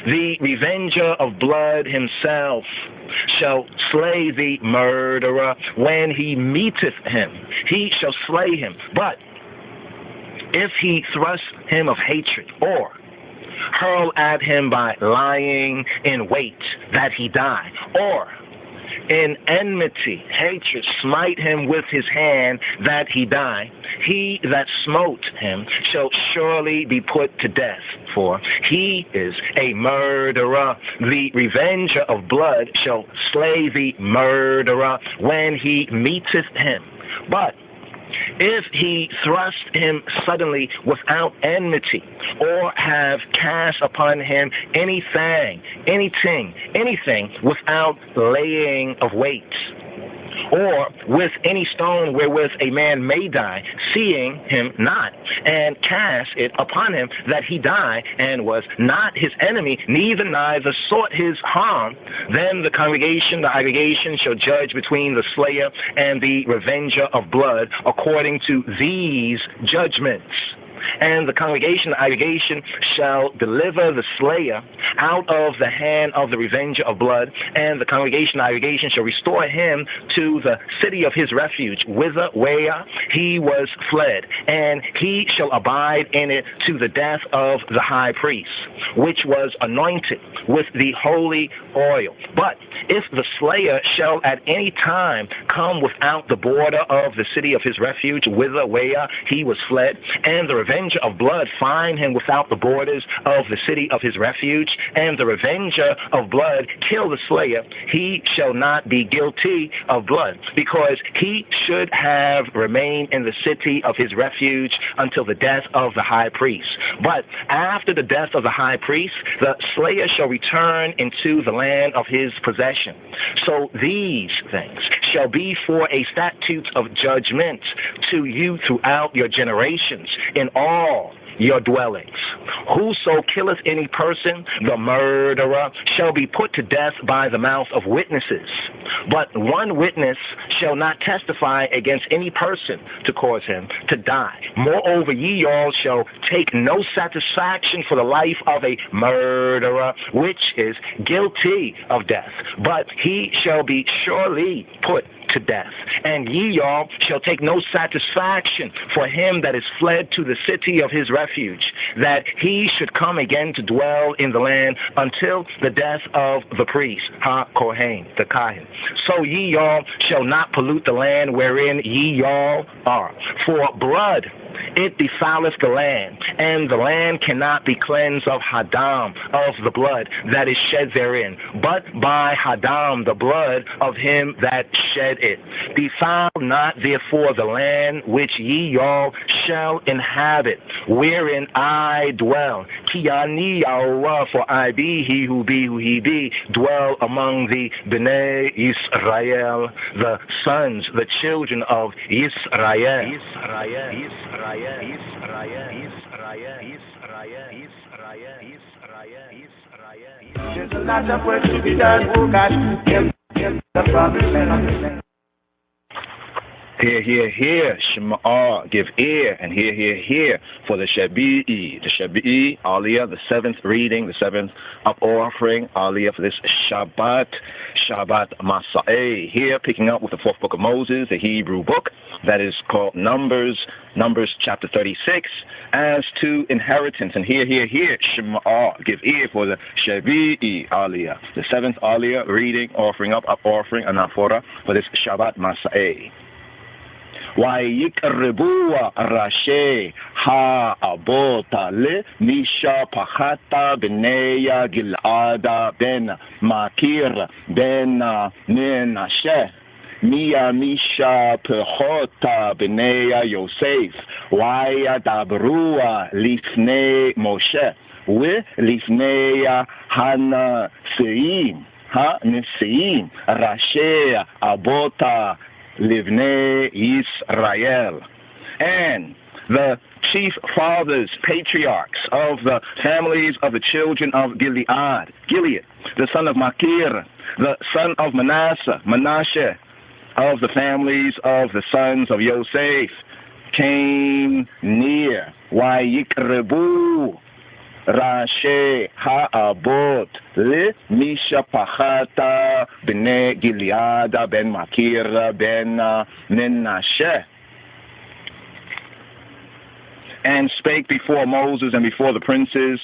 The revenger of blood himself shall slay the murderer when he meeteth him. He shall slay him. But if he thrust him of hatred, or hurl at him by lying in wait that he die, or in enmity, hatred, smite him with his hand that he die, he that smote him shall surely be put to death, for he is a murderer. The revenger of blood shall slay the murderer when he meeteth him. But if he thrust him suddenly without enmity, or have cast upon him anything without laying of weight, or with any stone wherewith a man may die, seeing him not, and cast it upon him that he die, and was not his enemy, neither sought his harm, then the congregation, the aggregation, shall judge between the slayer and the revenger of blood according to these judgments. And the congregation, the aggregation, shall deliver the slayer out of the hand of the revenger of blood, and the congregation, the aggregation, shall restore him to the city of his refuge, whither where he was fled, and he shall abide in it to the death of the high priest, which was anointed with the holy oil. But if the slayer shall at any time come without the border of the city of his refuge, whither where he was fled, and the revenger of blood find him without the borders of the city of his refuge, and the revenger of blood kill the slayer, he shall not be guilty of blood, because he should have remained in the city of his refuge until the death of the high priest. But after the death of the high priest, the slayer shall return into the land of his possession. So these things shall be for a statute of judgment to you throughout your generations in all your dwellings. Whoso killeth any person, the murderer, shall be put to death by the mouth of witnesses. But one witness shall not testify against any person to cause him to die. Moreover, ye all shall take no satisfaction for the life of a murderer, which is guilty of death, but he shall be surely put to death. And ye all shall take no satisfaction for him that is fled to the city of his refuge, that he should come again to dwell in the land until the death of the priest, ha-kohen, the kahin. So ye all shall not pollute the land wherein ye all are. For blood, it defileth the land, and the land cannot be cleansed of Hadam, of the blood that is shed therein, but by Hadam, the blood of him that shed it. Defile not therefore the land which ye all shall inhabit, wherein I dwell. Ki ani Yahweh, for I be he who he dwell among the Bnei Israel, the sons, the children of Israel. There's a lot of work to be done, oh gosh, in the promised land. Hear, hear, hear, Shema, give ear, and hear, hear, hear, for the Shabi'i. The Shabi'i, Aliyah, the seventh reading, the seventh up offering, Aliyah for this Shabbat, Masei. Here, picking up with the fourth book of Moses, the Hebrew book, that is called Numbers chapter 36, as to inheritance. And hear, hear, hear, Shema, give ear, for the Shabi'i, Aliyah, the seventh Aliyah, reading, offering up offering, anaphora, for this Shabbat Masei. ויקרבו ראשי האבות למשפחת בני גלעד בן מכיר בן מנשה ממשפחות בני יוסף וידברו לפני משה ולפני הנשיאים ראשי אבות Livnei Yisrael, and the chief fathers, patriarchs of the families of the children of Gilead, the son of Makir, the son of Manasseh, of the families of the sons of Yosef, came near. Wayikrebu ראשי האבות למשפחת בני גלעד בן מכיר בן מנשה. And spake before Moses and before the princes,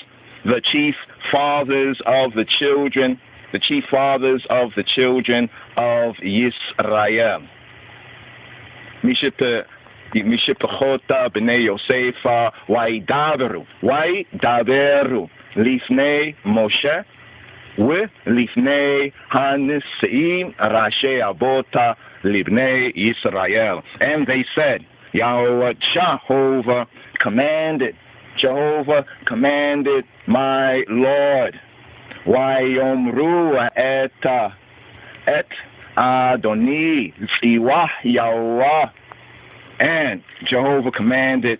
the chief fathers of the children of Israel. משפחות בני יוסף וידברו לפני משה ולפני הנשיאים ראשי אבות לבני ישראל. And they said, Jehovah commanded, my Lord, ויאמרו את אדוני ציווה יהוה. And Jehovah commanded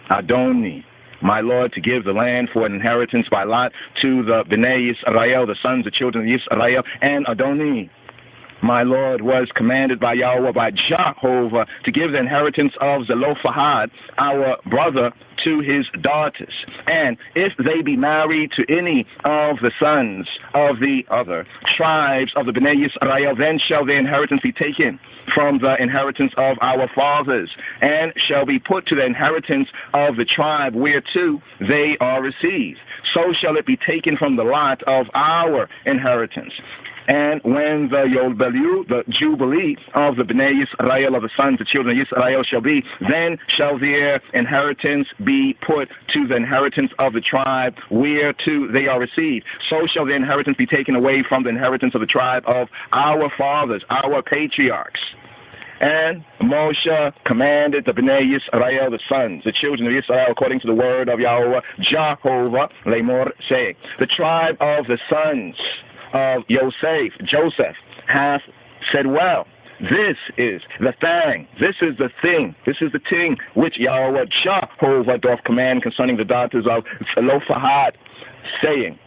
Adoni, my Lord, to give the land for an inheritance by lot to the Bnei Israel, the sons, the children of Israel. And Adoni, my Lord, was commanded by Yahweh, by Jehovah, to give the inheritance of Zelophehad, our brother, to his daughters. And if they be married to any of the sons of the other tribes of the Bnei Israel, then shall their inheritance be taken from the inheritance of our fathers, and shall be put to the inheritance of the tribe whereto they are received. So shall it be taken from the lot of our inheritance. And when the Yobelu, the Jubilee of the Bnei Israel, of the sons, the children of Israel shall be, then shall their inheritance be put to the inheritance of the tribe whereto they are received. So shall the inheritance be taken away from the inheritance of the tribe of our fathers, our patriarchs. And Moshe commanded the Bnei Israel, the sons, the children of Israel, according to the word of Yahweh, Jehovah, Lemor, saying, the tribe of the sons of Joseph hath said well, This is the thing. This is the thing. This is the thing which Yahweh Jehovah doth command concerning the daughters of Zelophehad, saying,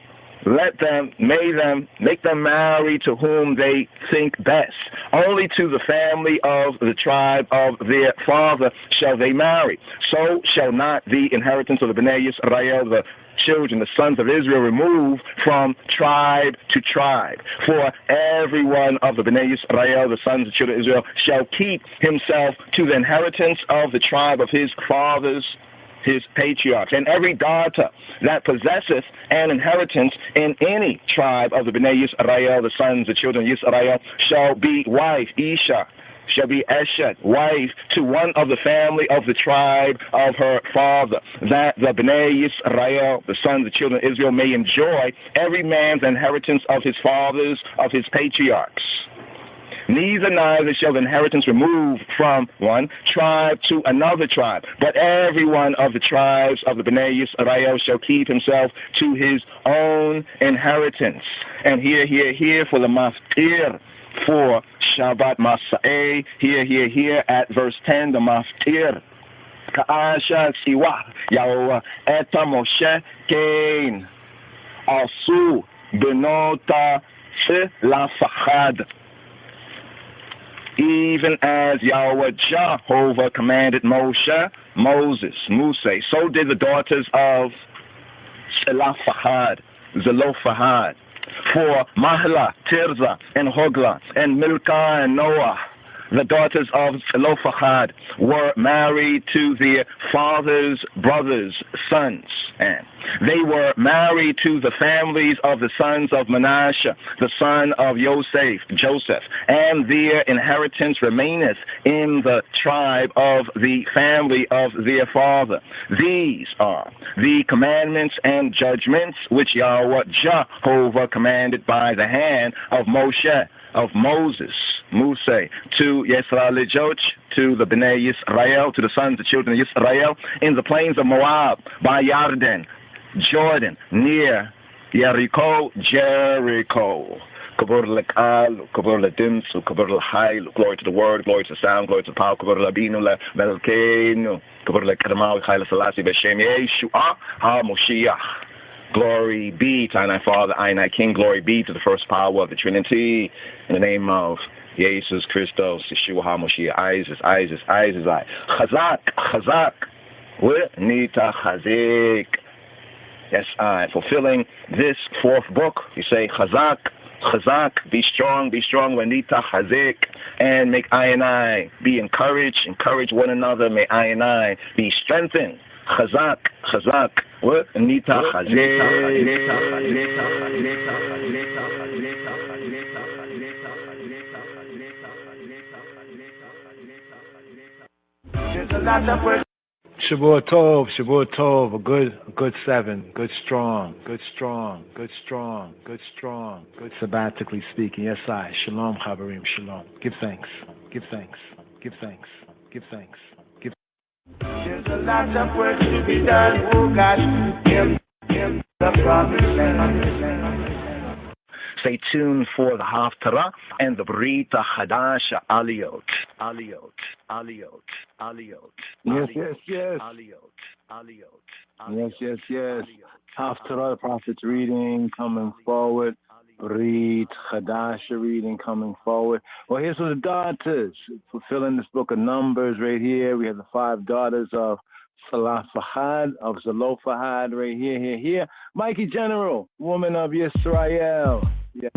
make them marry to whom they think best. Only to the family of the tribe of their father shall they marry. So shall not the inheritance of the Bnei Yisrael, the children, the sons of Israel, remove from tribe to tribe. For every one of the Bnei Yisrael, the sons of children of Israel, shall keep himself to the inheritance of the tribe of his fathers, his patriarchs. And every daughter that possesseth an inheritance in any tribe of the Bnei Yisrael, the sons, the children of Yisrael, shall be wife, Isha, shall be Eshet, wife to one of the family of the tribe of her father, that the Bnei Yisrael, the sons, the children of Israel, may enjoy every man's inheritance of his fathers, of his patriarchs. Neither shall the inheritance remove from one tribe to another tribe, but every one of the tribes of the Bnei Yisrael shall keep himself to his own inheritance. And here for the maftir, for Shabbat Masei, here at verse 10, the maftir. Ka'asha siwa Yahweh eta Moshe kein asu benota Zelophehad. Even as Yahweh Jehovah commanded Moses, so did the daughters of Zelophehad. For Mahla, Tirzah, and Hogla, and Milcah, and Noah, the daughters of Zelophehad, were married to their father's brothers' sons, and they were married to the families of the sons of Manasseh, the son of Joseph, and their inheritance remaineth in the tribe of the family of their father. These are the commandments and judgments which Yahweh Jehovah commanded by the hand of Moses, to Yisrael, to the Bnei Yisrael, to the sons, the children of Yisrael, in the plains of Moab, by Jordan, near Jericho. Kabur lekal, kabur ledimsu, kabur lehail, glory to the word, glory to the sound, glory to the power, kabur labinu levelkeinu, kabur lekadamawi chayla salasi b'shem Yeshua ha-Moshiach. Glory be to Einai Father, Einai King, glory be to the first power of the Trinity, in the name of Jesus Christos, Yeshua HaMoshiach, Isis, I. Chazak, Nita Chazik. Yes, I. Fulfilling this fourth book, you say Chazak, be strong, Nita Chazik, and make I be encouraged, encourage one another, may I be strengthened. Chazak, Nita Shavua Tov, a good 7, good strong, sabbatically speaking. Yes, I. Shalom, Chaverim, shalom. Give thanks. There's a lot of work to be done, oh gosh, in the promised land. Stay tuned for the Haftarah and the Brita Hadasha Aliyot. Yes. Haftarah, the Prophet's reading coming forward. Brit Hadasha reading coming forward. Well, here's for the daughters fulfilling this book of Numbers right here. We have the 5 daughters of Zelophehad right here. Mikey General, woman of Yisrael. Yeah.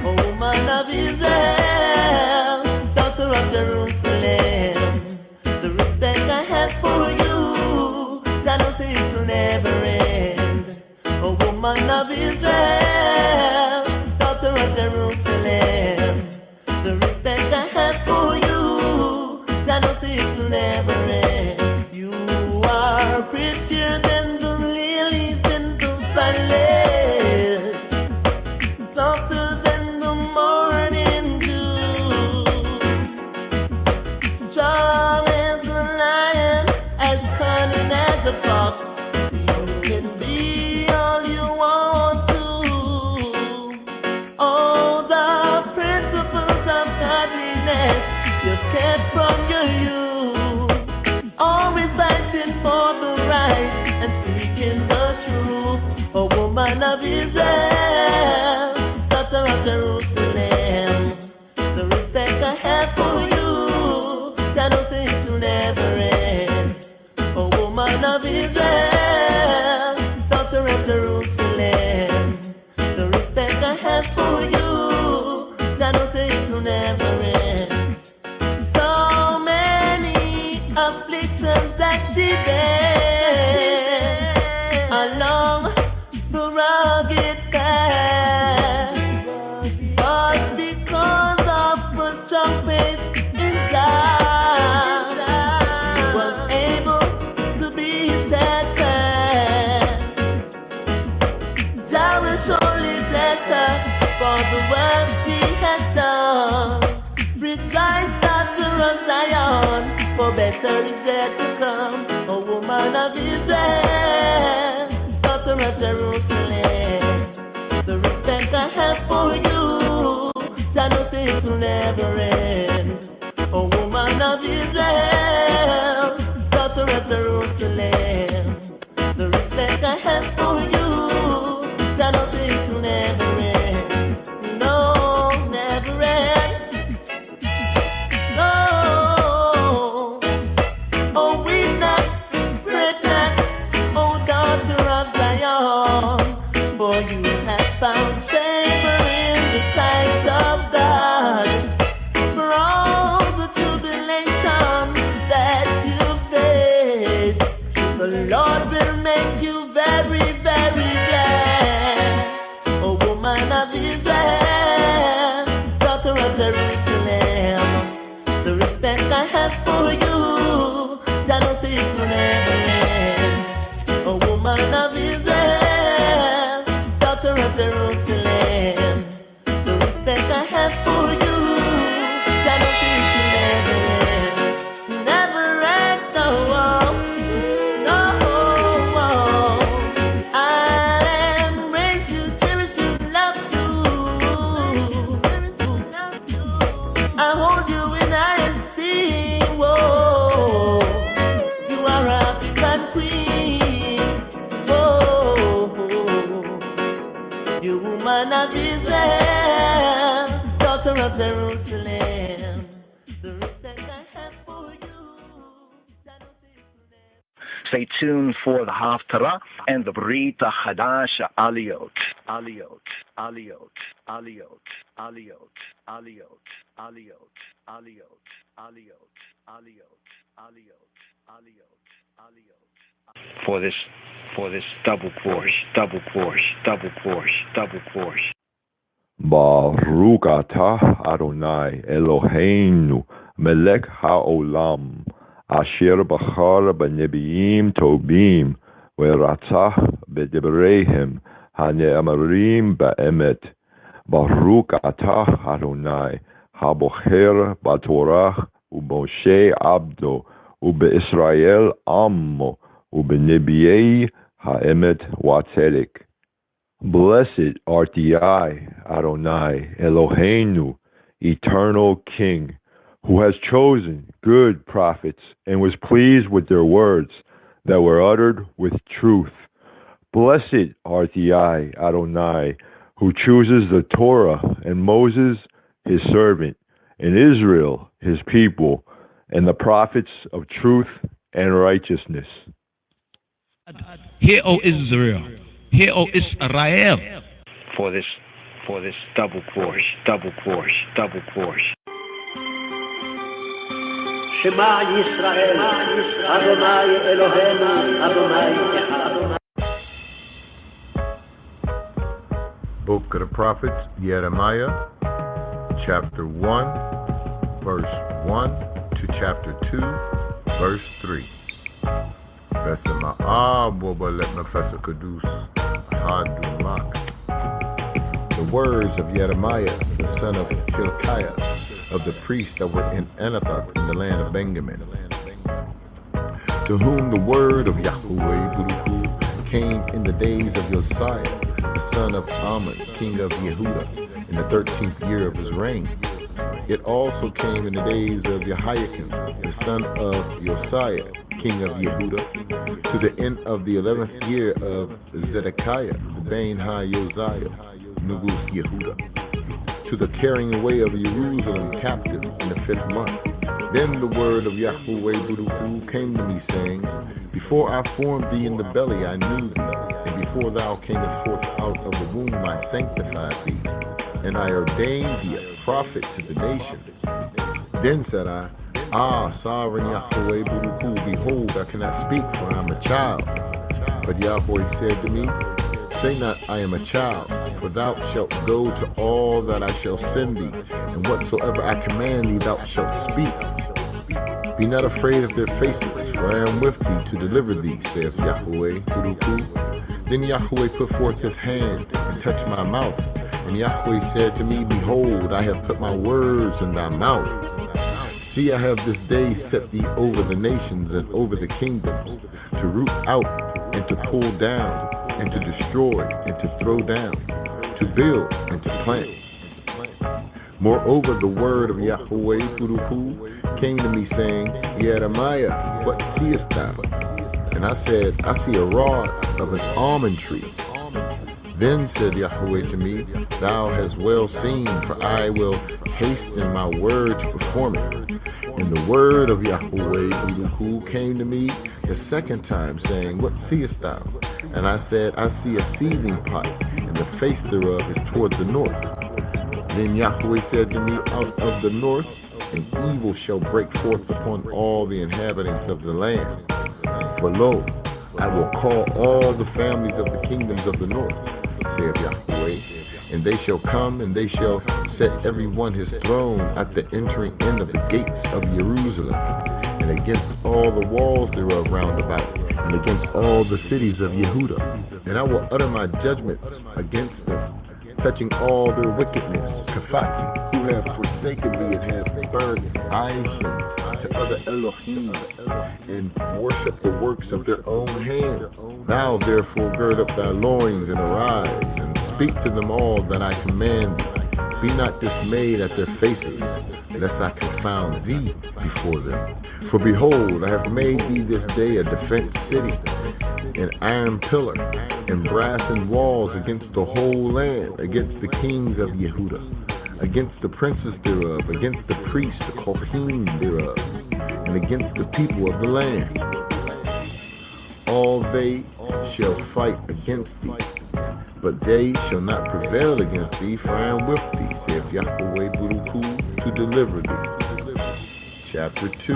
Woman of Israel, daughter of Jerusalem, the respect I have wicked from your youth, always fighting for the right and speaking the truth. A woman of Israel, daughter of Jerusalem, the respect I have for you, cannot say it will never end. A woman of Israel, daughter of Jerusalem, the respect I have for you, cannot say it will never end. So many afflictions that she bears along the rugged path, but because of the strong faith in God, she was able to be steadfast. Jah will surely bless her for the work she has done. Rejoice, daughter of Zion, for better is yet to come. A woman of Israel, daughter of Jerusalem, the respect I have for you, I know it will never end. A woman of Israel, daughter of Jerusalem, the respect I have for you, I know it will never end. No, never end. No. Oh, weep not, fret not, oh daughter of Zion, for you have found favor in the sight of God. For all the tribulation that you face, the Lord will make you very, very glad. O woman of Israel, daughter of Jerusalem, the respect I have for you, that no it will never end. A woman of Israel, daughter of Jerusalem, the respect I have for you, that no it will never end. Never end, no, no. I embrace you, cherish you, love you. I hold you in high esteem, whoa. You are African queen, whoa. You woman of Israel, daughter of Jerusalem, the respect I have for you, that no it will never. Stay tuned for the Haftarah and the Brit Hadash Aliyot. Aliyot, Aliyot, Aliyot, Aliyot, Aliyot, Aliyot, Aliyot, Aliyot, Aliyot, Aliyot, Aliyot, Aliyot. For this double course, double course, double course, double course. Baruch atah Adonai Eloheinu melech haolam asher bachar b'nebiim tobim v'ratzah b'debreihem hane'amarim ba'emet. Baruch atah Adonai habocher b'torah u'Moshe abdo u'be'Israel ammo u'b'nebiei ha'emet wa'tzedek. Blessed art thou, Adonai, Eloheinu, eternal King, who has chosen good prophets and was pleased with their words that were uttered with truth. Blessed art thou, Adonai, who chooses the Torah and Moses, his servant, and Israel, his people, and the prophets of truth and righteousness. Hear, O Israel. Hear, O Israel. For this double course, double course, double course. Shema Yisrael, Adonai Eloheinu, Adonai Echad. Book of the Prophets, Jeremiah, chapter 1, verse 1 to chapter 2, verse 3. The words of Jeremiah, the son of Hilkiah, of the priests that were in Anathoth in the land of Benjamin, to whom the word of Yahweh came in the days of Josiah, the son of Ammon, king of Yehudah, in the 13th year of his reign. It also came in the days of Jehoiakim, the son of Josiah, king of Yehuda, to the end of the 11th year of Zedekiah, the Bane Ha-Josiah, Nugus Yehuda, to the carrying away of Jerusalem captive in the 5th month. Then the word of Yahweh Buduku came to me, saying, Before I formed thee in the belly, I knew thee, and before thou camest forth out of the womb, I sanctified thee, and I ordained thee a prophet to the nations. Then said I, sovereign Yahweh Buduku, behold, I cannot speak, for I am a child. But Yahweh said to me, Say not, I am a child, for thou shalt go to all that I shall send thee, and whatsoever I command thee thou shalt speak. Be not afraid of their faces, for I am with thee to deliver thee, saith Yahweh Buduku. Then Yahweh put forth his hand and touched my mouth, and Yahweh said to me, Behold, I have put my words in thy mouth. See, I have this day set thee over the nations and over the kingdoms, to root out and to pull down, and to destroy and to throw down, to build and to plant. Moreover, the word of Yahweh Buduku came to me, saying, Jeremiah, what seest thou? And I said, I see a rod of an almond tree. Then said Yahweh to me, Thou hast well seen, for I will hasten my word to perform it. And the word of Yahweh Buduku came to me the second time, saying, What seest thou? And I said, I see a seething pot, and the face thereof is toward the north. Then Yahweh said to me, Out of the north an evil shall break forth upon all the inhabitants of the land. For lo, I will call all the families of the kingdoms of the north, saith Yahweh, and they shall come, and they shall set every one his throne at the entering in of the gates of Jerusalem, and against all the walls thereof round about, and against all the cities of Yehuda. And I will utter my judgment against them, touching all their wickedness, Kafati, who have forsaken me and have burned incense to other Elohim, and worship the works of their own hand. Thou therefore gird up thy loins and arise, and speak to them all that I command thee. Be not dismayed at their faces, lest I confound thee before them. For behold, I have made thee this day a defense city, an iron pillar, and brassen walls against the whole land, against the kings of Yehuda, against the princes thereof, against the priests, the Kohanim thereof, and against the people of the land. All they shall fight against thee, but they shall not prevail against thee, for I am with thee, saith Yahweh Buduku, to deliver thee. Chapter 2.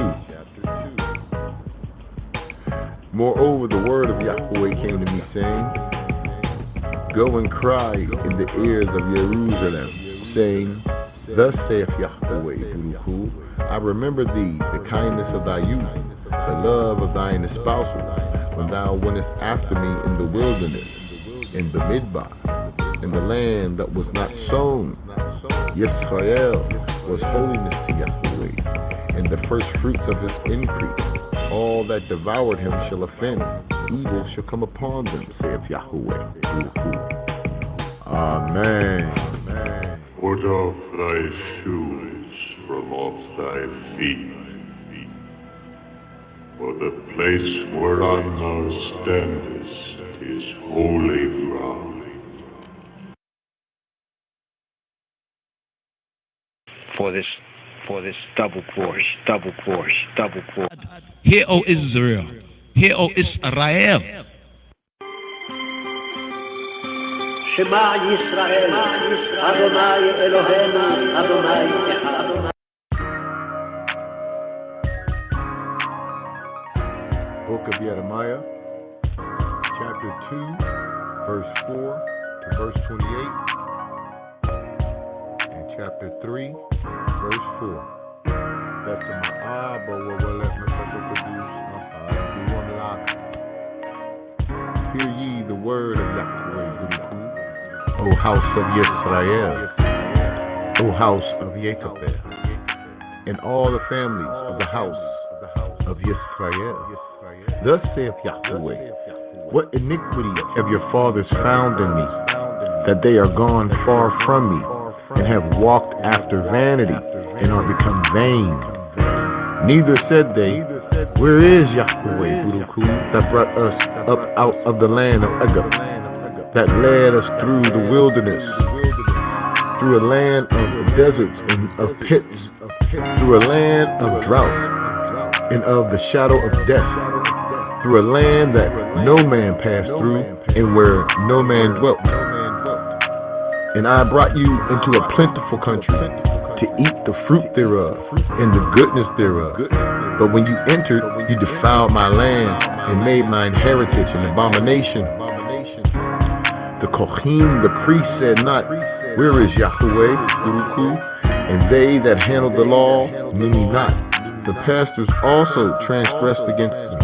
Moreover, the word of Yahweh came to me, saying, Go and cry in the ears of Jerusalem, saying, Thus saith Yahweh Buduku, I remember thee, the kindness of thy youth, the love of thine espousals, when thou wentest after me in the wilderness, in the Midbar, in the land that was not sown. Yisrael was holiness to Yahweh, and the first fruits of his increase. All that devoured him shall offend. Evil shall come upon them, saith Yahweh. Amen. Put off thy shoes from off thy feet, for the place whereon thou standest is holy ground. For this double course. Hear, O Israel. Hear, O Israel. Shema Yisrael, Adonai Eloheinu, Adonai Echad. Book of Jeremiah, chapter 2, verse 4 to verse 28, and chapter 3, verse 4. That's in my Abba, let me Hear ye the word of Yahweh, O house of Yisrael, O house of Jacob, and all the families of the house of Yisrael. Thus saith Yahweh, what iniquity have your fathers found in me, that they are gone far from me, and have walked after vanity, and are become vain. Neither said they, where is Yahweh Buruku that brought us up out of the land of Egypt, that led us through the wilderness, through a land of deserts and of pits, through a land of drought and of the shadow of death, through a land that no man passed through and where no man dwelt. And I brought you into a plentiful country to eat the fruit thereof and the goodness thereof. But when you entered, you defiled my land and made mine heritage an abomination. The Kohen, the priest, said not, where is Yahweh, Buruku? And they that handled the law knew me not. The pastors also transgressed against them.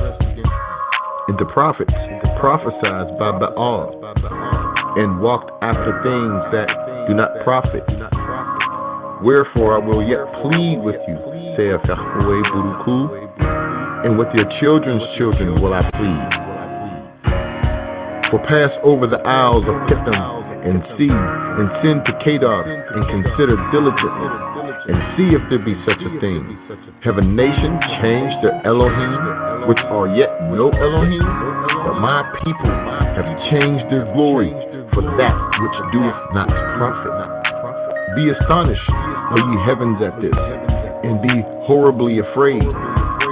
And the prophets prophesied by Baal, and walked after things that do not profit. Wherefore I will yet plead with you, saith Yahweh Buruku, and with your children's children will I plead. For pass over the isles of Pithom and see, and send to Kedar, and consider diligently, and see if there be such a thing. Have a nation changed their Elohim, which are yet no Elohim? But my people have changed their glory for that which doeth not profit. Be astonished, O ye heavens, at this, and be horribly afraid.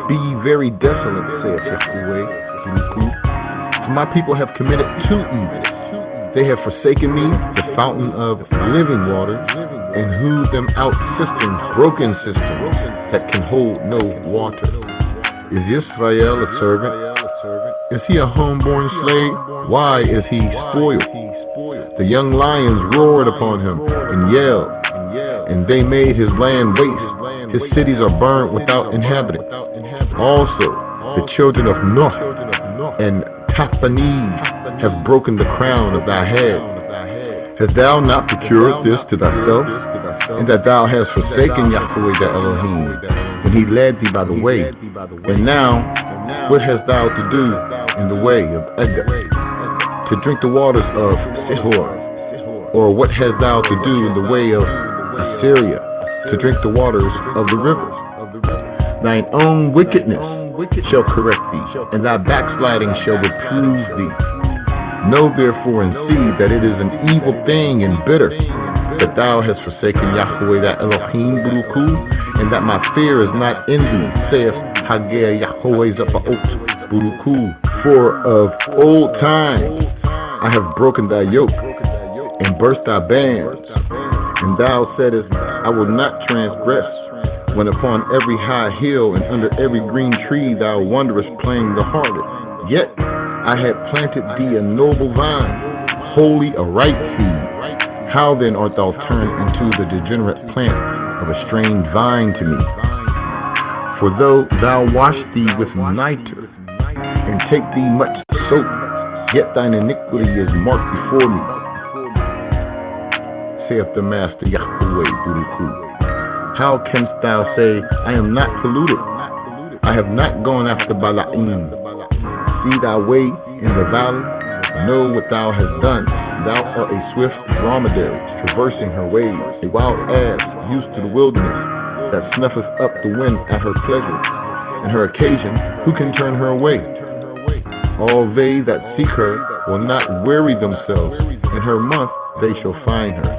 Be ye very desolate, saith Yahweh. For my people have committed two evils. They have forsaken me, the fountain of living water, and hewed them out cisterns, broken cisterns, that can hold no water. Is Israel a servant? Is he a homeborn slave? Why is he spoiled? The young lions roared upon him and yelled, and they made his land waste. His cities are burned without inhabitant. Also, the children of Noah and Taphanes have broken the crown of thy head. Hast thou not procured this to thyself, and that thou hast forsaken Yahweh the Elohim, when he led thee by the way? And now, what hast thou to do in the way of Edom, to drink the waters of Sihor? Or what hast thou to do in the way of Assyria, to drink the waters of the rivers? Thine own wickedness shall correct thee, and thy backsliding shall reprove thee. Know therefore and see that it is an evil thing and bitter, that thou hast forsaken Yahweh thy Elohim Buruku, and that my fear is not in thee, saith Haggai Yahweh Zebaot Buruku. For of old time I have broken thy yoke, and burst thy bands, and thou saidest, I will not transgress, when upon every high hill and under every green tree thou wanderest playing the harlot. Yet I had planted thee a noble vine, wholly a right seed. How then art thou turned into the degenerate plant of a strange vine to me? For though thou wash thee with nitre, and take thee much soap, yet thine iniquity is marked before me, saith the Master Yahweh Buruku. How canst thou say, I am not polluted? I have not gone after Balaam. See thy way in the valley, know what thou hast done. Thou art a swift dromedary, traversing her ways, a wild ass used to the wilderness, that snuffeth up the wind at her pleasure. And her occasion, who can turn her away? All they that seek her will not weary themselves. In her month they shall find her.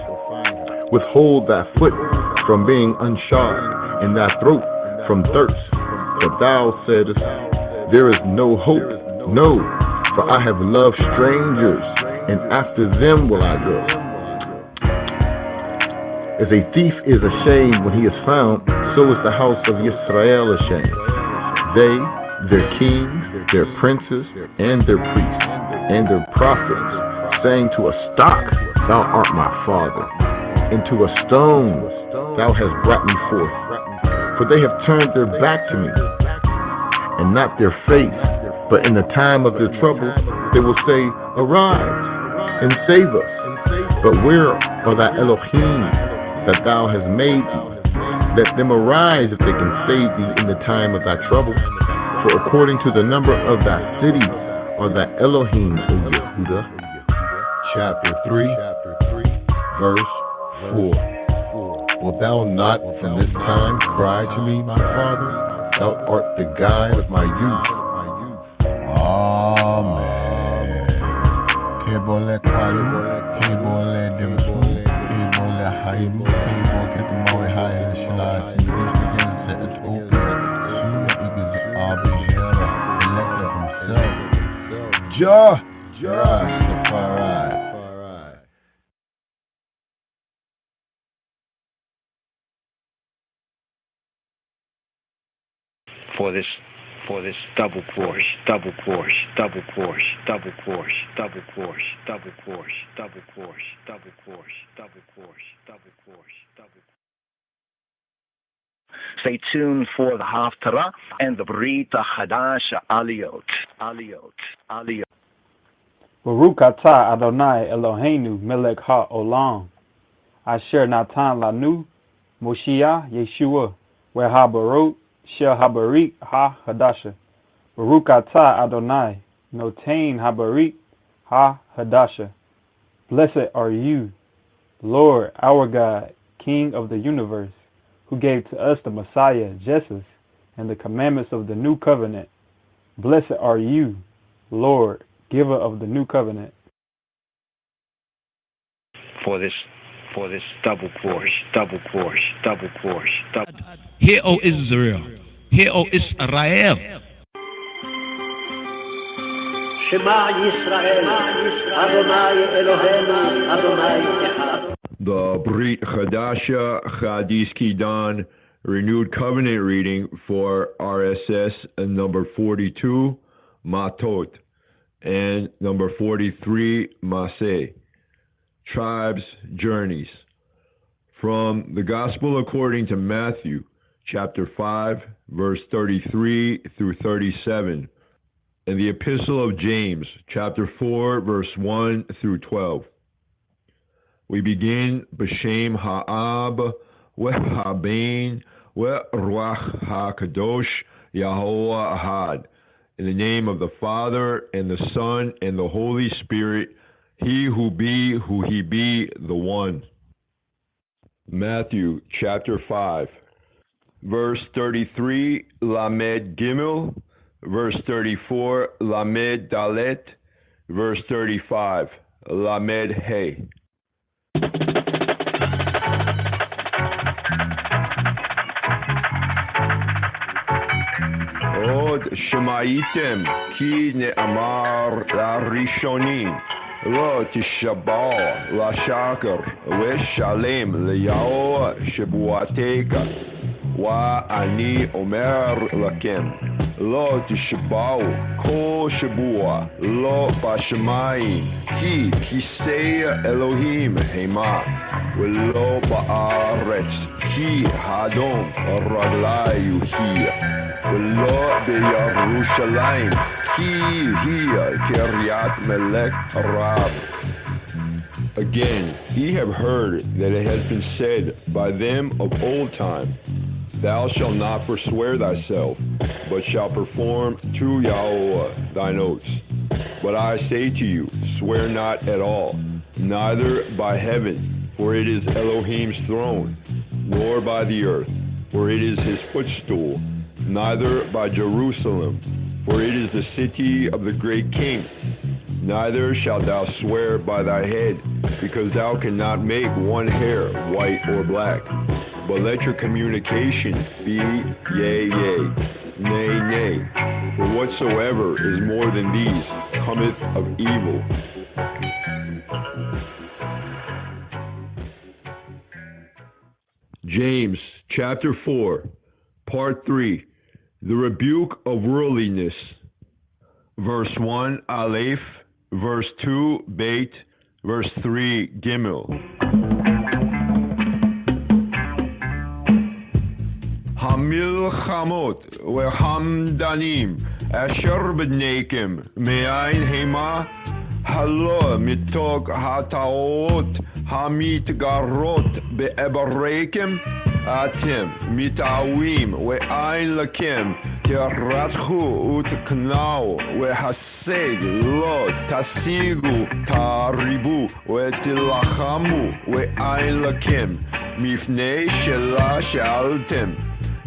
Withhold thy foot from being unshod, and thy throat from thirst. But thou saidest, there is no hope. No, for I have loved strangers, and after them will I go. As a thief is ashamed when he is found, so is the house of Israel ashamed. They, their kings, their princes, and their priests, and their prophets, saying to a stock, thou art my father, and to a stone, thou hast brought me forth. For they have turned their back to me, and not their face. But in the time of their trouble, they will say, arise, and save us. But where are thy Elohim that thou hast made thee? Let them arise if they can save thee in the time of thy trouble. For according to the number of thy cities are thy Elohim, O Yehuda. Chapter 3, verse 4. Wilt thou not from this time cry to me, my father? Thou art the guide of my youth. Amen. Kebole kwalu, kebole demsu, kebole haimu, kebole ketumawe haile shalati, begins to its open, soon because Abijara, elected himself. Rastafari. For this double course, double course, double course, double course, double course, double course, double course, double course, double course, double course, double course. Stay tuned for the Haftarah and the Brit Chadasha Aliyot, Aliyot, Aliyot. Baruch atah Adonai Eloheinu melech ha'olam asher natan lanu Moshiach Yeshua ve'habarot shel habarit ha-hadasha. Baruch atah Adonai notain habarit ha-hadasha. Blessed are you, Lord, our God, King of the universe, who gave to us the Messiah, Jesus, and the commandments of the new covenant. Blessed are you, Lord, giver of the new covenant. For this double course, double course, double course, double. Hear, O Israel. Hear, O Israel. Shema Yisrael, Adonai Eloheinu, Adonai Echad. The Brit Chadasha Chadis Kidan Renewed Covenant reading for RSS number 42, Matot, and number 43, Masei. Tribes' Journeys. From the Gospel according to Matthew, chapter 5, verse 33 through 37, and the Epistle of James, chapter 4, verse 1 through 12. We begin B'Shem Ha'ab Ve'Habein Ve'Ruach HaKadosh Yahuwah Ahad. In the name of the Father, and the Son, and the Holy Spirit, He who be, who He be, the One. Matthew chapter 5, verse 33, Lamed Gimel, verse 34, Lamed Dalet, verse 35, Lamed Hey. Od Shemaitem ki ne'amar larishonim lo tishabah lashakar ve'shalem le'yaoh shebuateka wa ani omer lakem lo tishabau kol shebua lo bashamayim ki kisei Elohim hema ve'lo ba'aretz ki hadom raglayu hi ולא בירושלים, כי היא קריית מלך רב. Again, ye have heard that it has been said by them of old time, Thou shalt not forswear thyself, but shalt perform to Yahweh thine oaths. But I say to you, swear not at all, neither by heaven, for it is Elohim's throne, nor by the earth, for it is his footstool, neither by Jerusalem, for it is the city of the great king. Neither shalt thou swear by thy head, because thou cannot make one hair white or black. But let your communication be yea, yea, nay, nay. For whatsoever is more than these cometh of evil. James chapter 4, part 3. The rebuke of worldliness. Verse 1, Aleph. Verse 2, Beit. Verse 3, Gimel. Hamilchamot ve'hamdanim asher b'neikim me'ayin hema halo mitok hataot hamitgarot be'ebareikim atem mitawim ve'ayin lakem תרצחו ותקנאו והשג לא תשיגו תריבו ותלחמו ואין לכם mifnei shelah she'altem,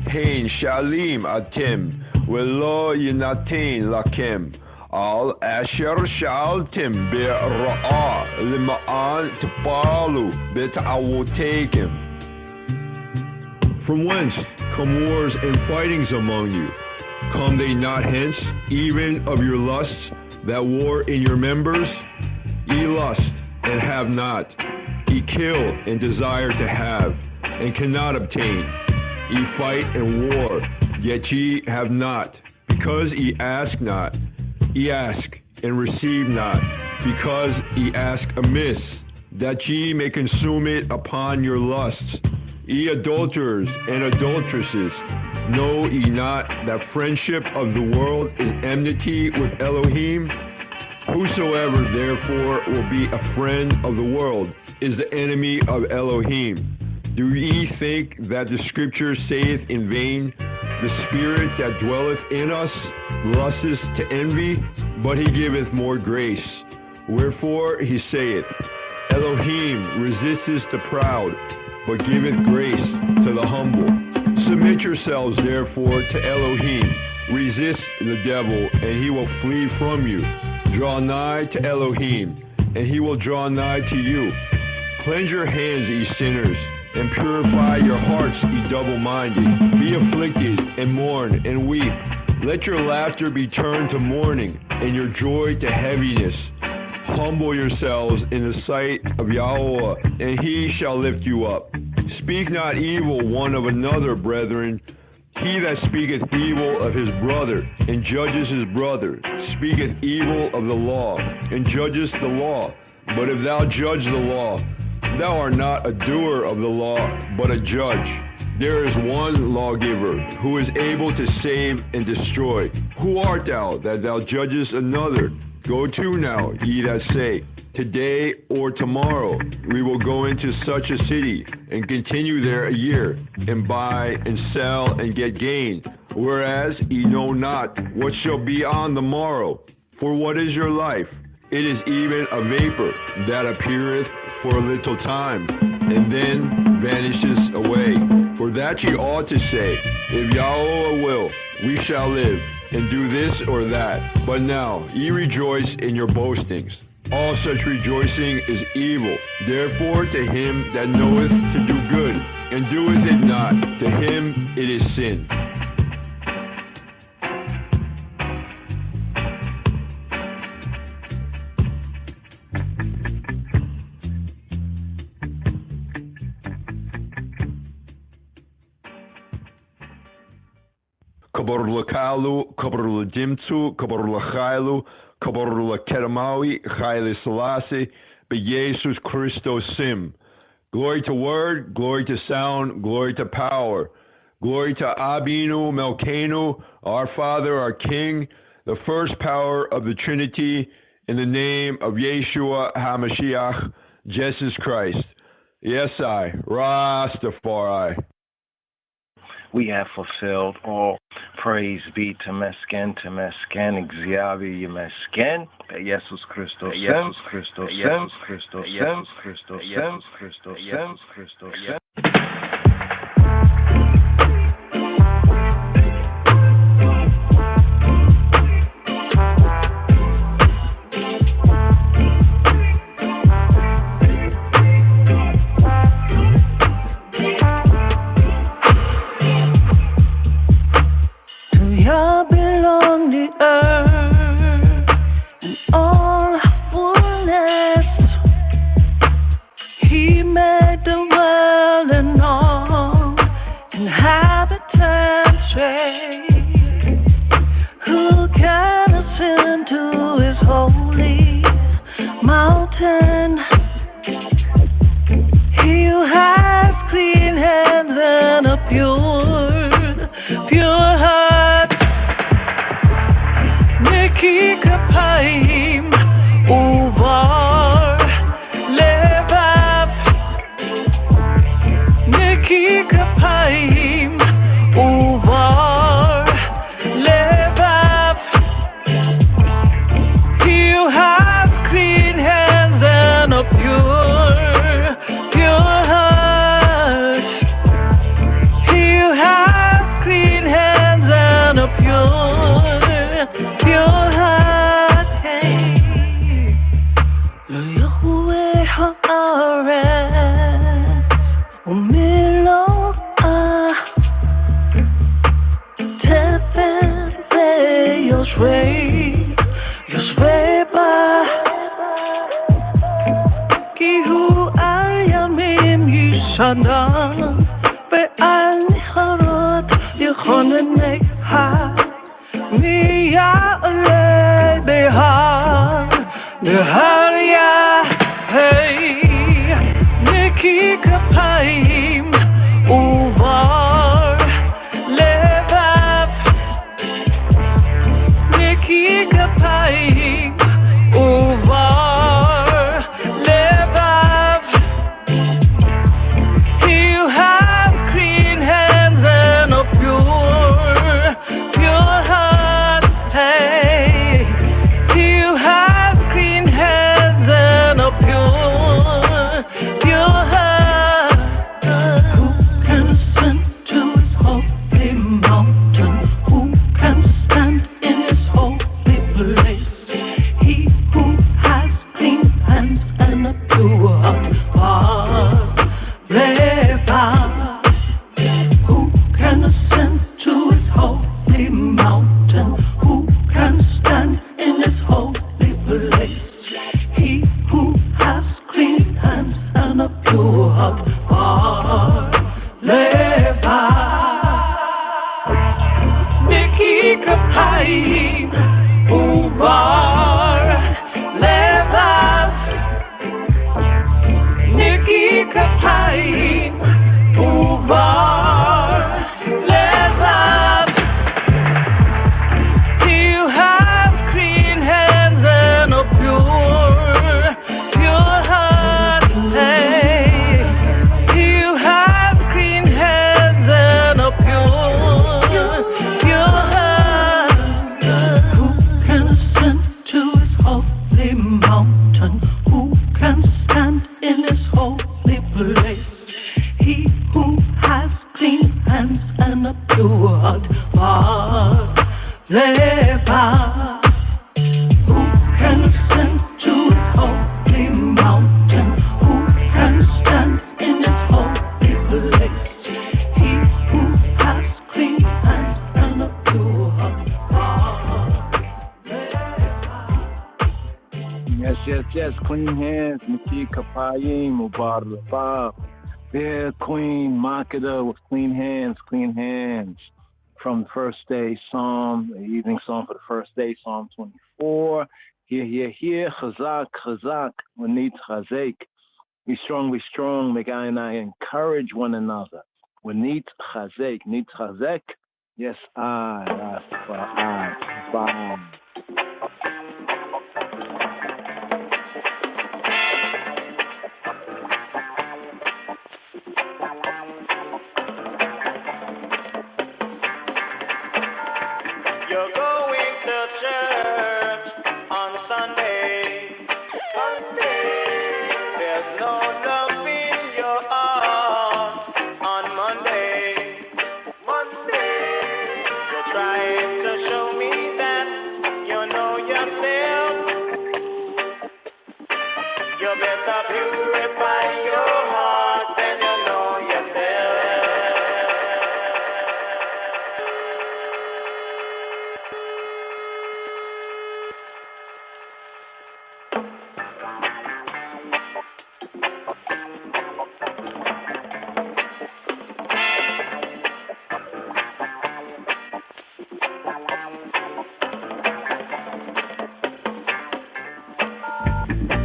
hein shalim atem, velo yinatein lakem, al asher she'altem be'ra'ah lima'an t'palu beta'awotekim. From whence come wars and fightings among you? Come they not hence, even of your lusts that war in your members? Ye lust and have not, ye kill and desire to have, and cannot obtain. Ye fight and war, yet ye have not, because ye ask not. Ye ask and receive not, because ye ask amiss, that ye may consume it upon your lusts. Ye adulterers and adulteresses, know ye not that friendship of the world is enmity with Elohim? Whosoever therefore will be a friend of the world is the enemy of Elohim. Do ye think that the scripture saith in vain, the spirit that dwelleth in us lusteth to envy, but he giveth more grace. Wherefore he saith, Elohim resisteth the proud, but giveth grace to the humble. Submit yourselves therefore to Elohim. Resist the devil, and he will flee from you. Draw nigh to Elohim, and he will draw nigh to you. Cleanse your hands, ye sinners, and purify your hearts, ye double-minded. Be afflicted, and mourn, and weep. Let your laughter be turned to mourning, and your joy to heaviness. Humble yourselves in the sight of Yahweh, and he shall lift you up. Speak not evil one of another, brethren. He that speaketh evil of his brother, and judges his brother, speaketh evil of the law, and judgest the law. But if thou judge the law, thou art not a doer of the law, but a judge. There is one lawgiver, who is able to save and destroy. Who art thou, that thou judgest another? Go to now, ye that say, today or tomorrow we will go into such a city, and continue there a year, and buy and sell and get gain, whereas ye know not what shall be on the morrow. For what is your life? It is even a vapor that appeareth for a little time, and then vanishes away. For that ye ought to say, if Yahweh will, we shall live, and do this or that. But now ye rejoice in your boastings. All such rejoicing is evil. Therefore to him that knoweth to do good, and doeth it not, to him it is sin. Kabor lakalu, kabor ladimtu, kabor lachailu, kabor lakedamawi, chayle selassie, be Jesus Christos sim. Glory to word, glory to sound, glory to power. Glory to Abinu Melkenu, our Father, our King, the first power of the Trinity, in the name of Yeshua HaMashiach, Jesus Christ. Yes, I, Rastafari. We have fulfilled all. Praise be to Mesken, Exavi Mesken, Jesus Christos, Jesus Christos, Jesus Christos, Jesus Christos, Jesus Christos, Jesus Christos. kapayim uvar levav Niki kapayim uvar levav You have clean hands and a pure heart hey You have clean hands and a pure heart Who can ascend to his holy mountain? Who can stand in his holy place? He who has clean hands and a pure heart Levav. Who can ascend to his holy mountain? Who can stand in his holy place? He who has clean hands and a pure heart Yes, clean hands, Niki Kapayim, Ubar Levav. There, Queen Makeda with clean hands. From the first day psalm, the evening psalm for the first day, Psalm 24. Here, Chazak, Wanit Chazek. Be strong, make I and I encourage one another. Wanit Chazek, Nit Chazek. Yes, I, Rastafari. You're going to church on Sunday. There's no love in your heart on Monday. You're trying to show me that you know yourself. You better purify your heart and you know yourself.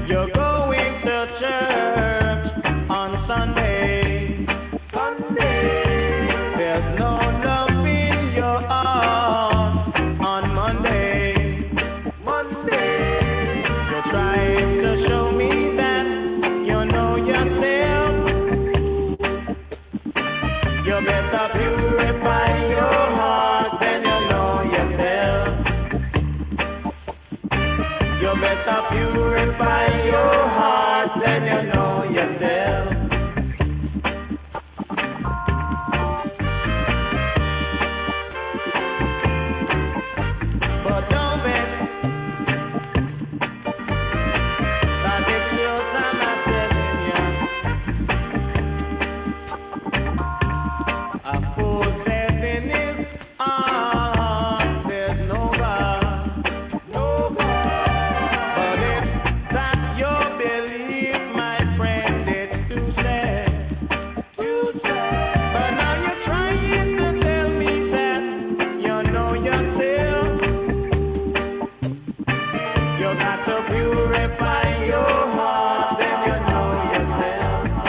You're going to church on Sunday. There's no love in your heart on Monday. You're trying to show me that you know yourself. You better purify your heart and you know yourself. You better purify your heart and you know yourself. But don't bet that the truth I'm not telling you. A fool says in his heart there's no God. But if that's your belief, my friend, it's too sad. But now you're trying to tell me that you know yourself. You got to purify your heart and you know yourself.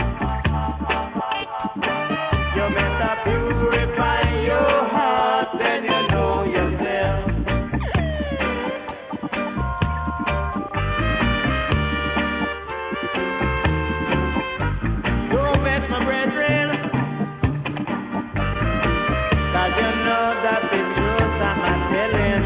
You better purify your heart and you know yourself. Don't mess my brethren, 'cause you know that the truth I'm not telling.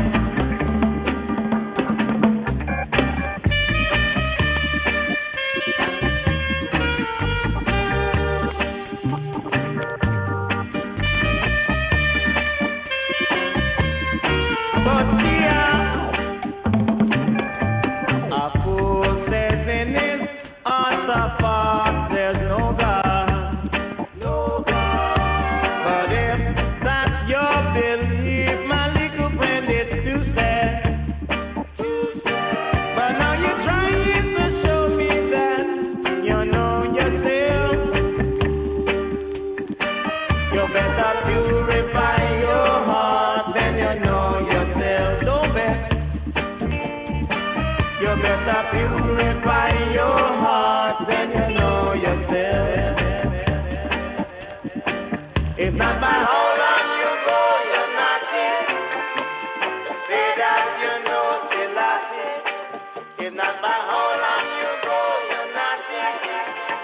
But a fool says in his heart of hearts there's no God. But if that's your belief, my little friend, it's too sad. But now you're trying to show me that you know yourself. You better purify your heart and you know yourself. better purify your heart than you know yourself. It's not by how long you go, you're not it. Say that you know Selassie. It's not by how long you go, you're not it.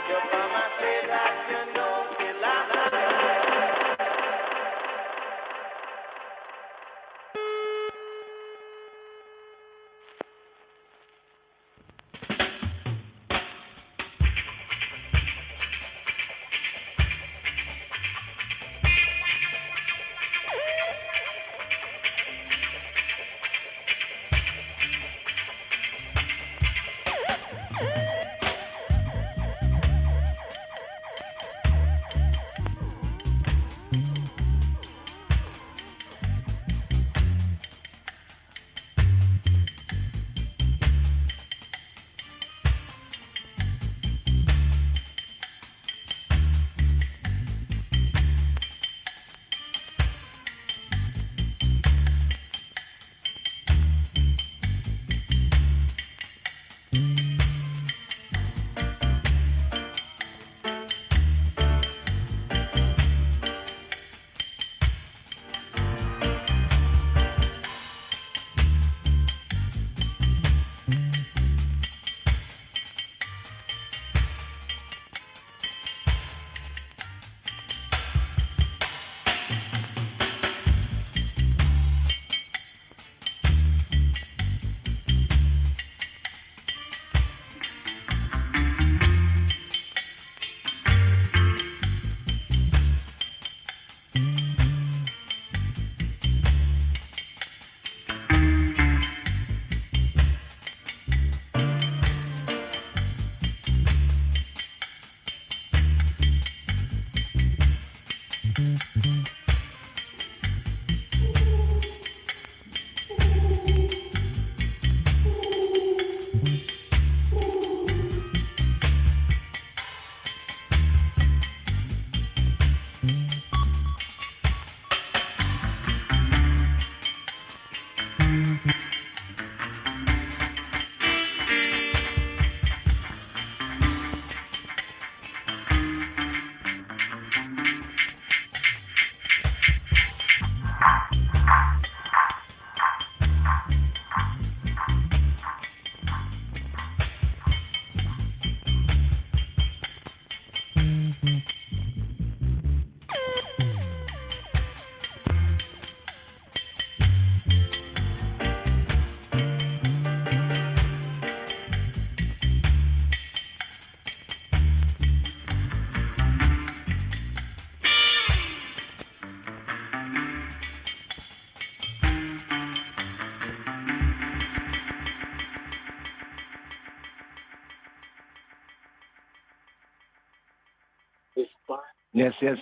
You come and say that you know Selassie.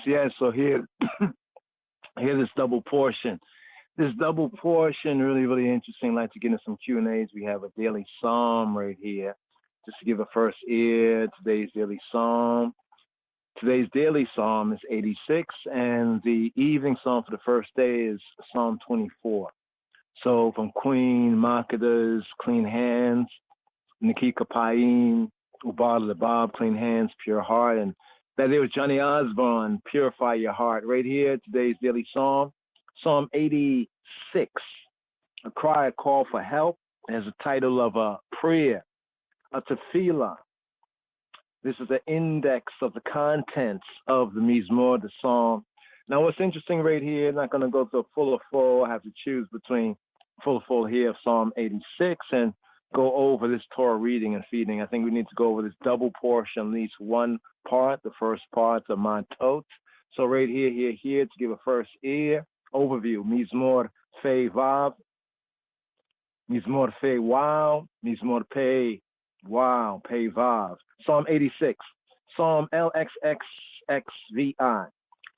Yes. So here this double portion. This double portion really interesting. I'd like to get into some Q&As. We have a daily psalm right here. Just to give a first ear, today's daily psalm. Today's daily psalm is 86, and the evening psalm for the first day is Psalm 24. So from Queen Makada's Clean Hands, Niki Kapayim, Ubal Lebab, Clean Hands, Pure Heart, and that there was Johnny Osborne, Purify Your Heart. Right here, today's daily psalm, Psalm 86, a cry, a call for help. It has a title of a prayer, a tefillah. This is the index of the contents of the Mizmor, the psalm. Now, what's interesting right here, I'm not going to go to a full. I have to choose between full here of Psalm 86 and go over this Torah reading and feeding. I think we need to go over this double portion, at least one part. The first part of Mattot. So right here, to give a first ear overview. Mizmor Fei Vav, Mizmor Fei Wow, Mizmor Pei Wow, Pei Vav. Psalm 86, Psalm LXXXVI.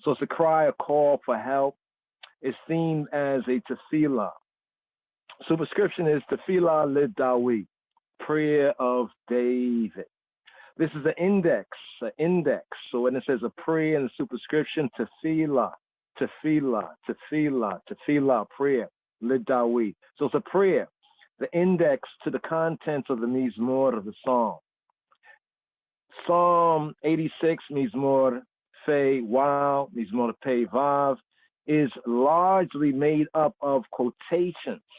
So it's a cry, a call for help. It's themed as a tefillah. Superscription is Tefillah Lid-Dawi, prayer of David. This is an index. So when it says a prayer in the superscription, Tefillah, prayer, Lid-Dawi. So it's a prayer the index to the contents of the Mizmor of the Psalm. Psalm 86, Mizmor Fei Waw, Mizmor Pei Vav, is largely made up of quotations.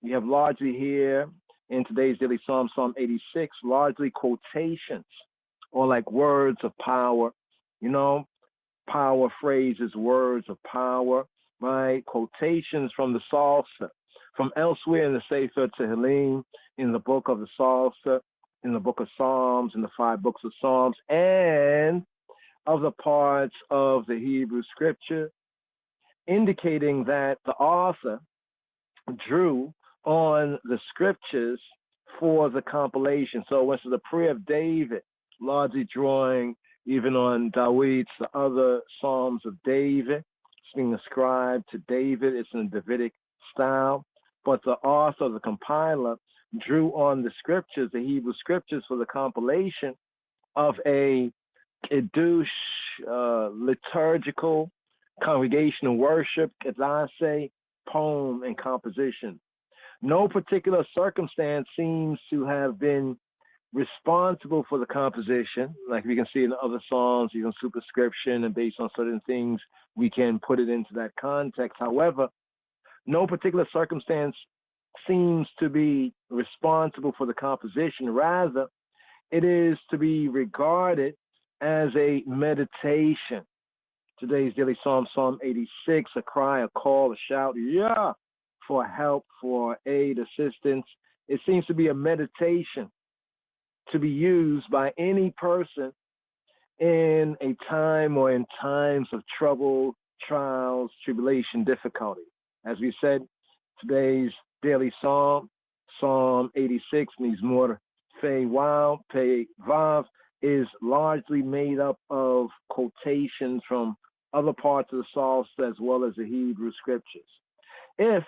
We have largely here in today's daily Psalm, Psalm 86, largely quotations or like words of power, power phrases, words of power, right? Quotations from the Psalter, from elsewhere in the Sefer Tehillim, in the book of the Psalter, in the book of Psalms, in the 5 books of Psalms, and other parts of the Hebrew scripture, indicating that the author drew on the scriptures for the compilation. So once the prayer of David, largely drawing even on David's, the other Psalms of David, it's being ascribed to David. It's in the Davidic style. But the author, the compiler, drew on the scriptures, the Hebrew scriptures, for the compilation of a Kiddush, liturgical, congregational worship, Masei, poem, and composition. No particular circumstance seems to have been responsible for the composition. Like we can see in other songs, even superscription, and based on certain things, we can put it into that context. However, no particular circumstance seems to be responsible for the composition. Rather, it is to be regarded as a meditation. Today's daily Psalm, Psalm 86, a cry, a call, a shout, yeah, for help, for aid, assistance. It seems to be a meditation to be used by any person in a time or in times of trouble, trials, tribulation, difficulty. As we said, today's daily Psalm, Psalm 86, Mizmor Fei Waw, Pei Vav, is largely made up of quotations from other parts of the Psalms as well as the Hebrew scriptures. If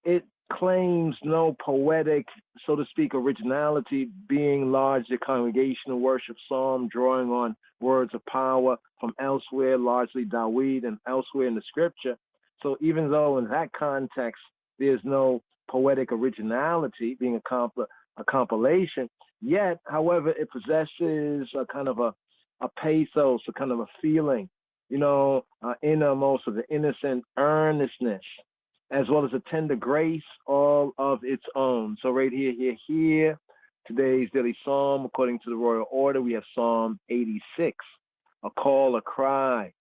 it claims no poetic, so to speak, originality, being largely a congregational worship psalm, drawing on words of power from elsewhere, largely David and elsewhere in the scripture. So even though in that context there's no poetic originality, being a compilation, yet, however, it possesses a kind of a pathos, a kind of a feeling, innermost of the innocent earnestness, as well as a tender grace, all of its own. So right here, today's daily Psalm, according to the royal order, we have Psalm 86, a call, a cry,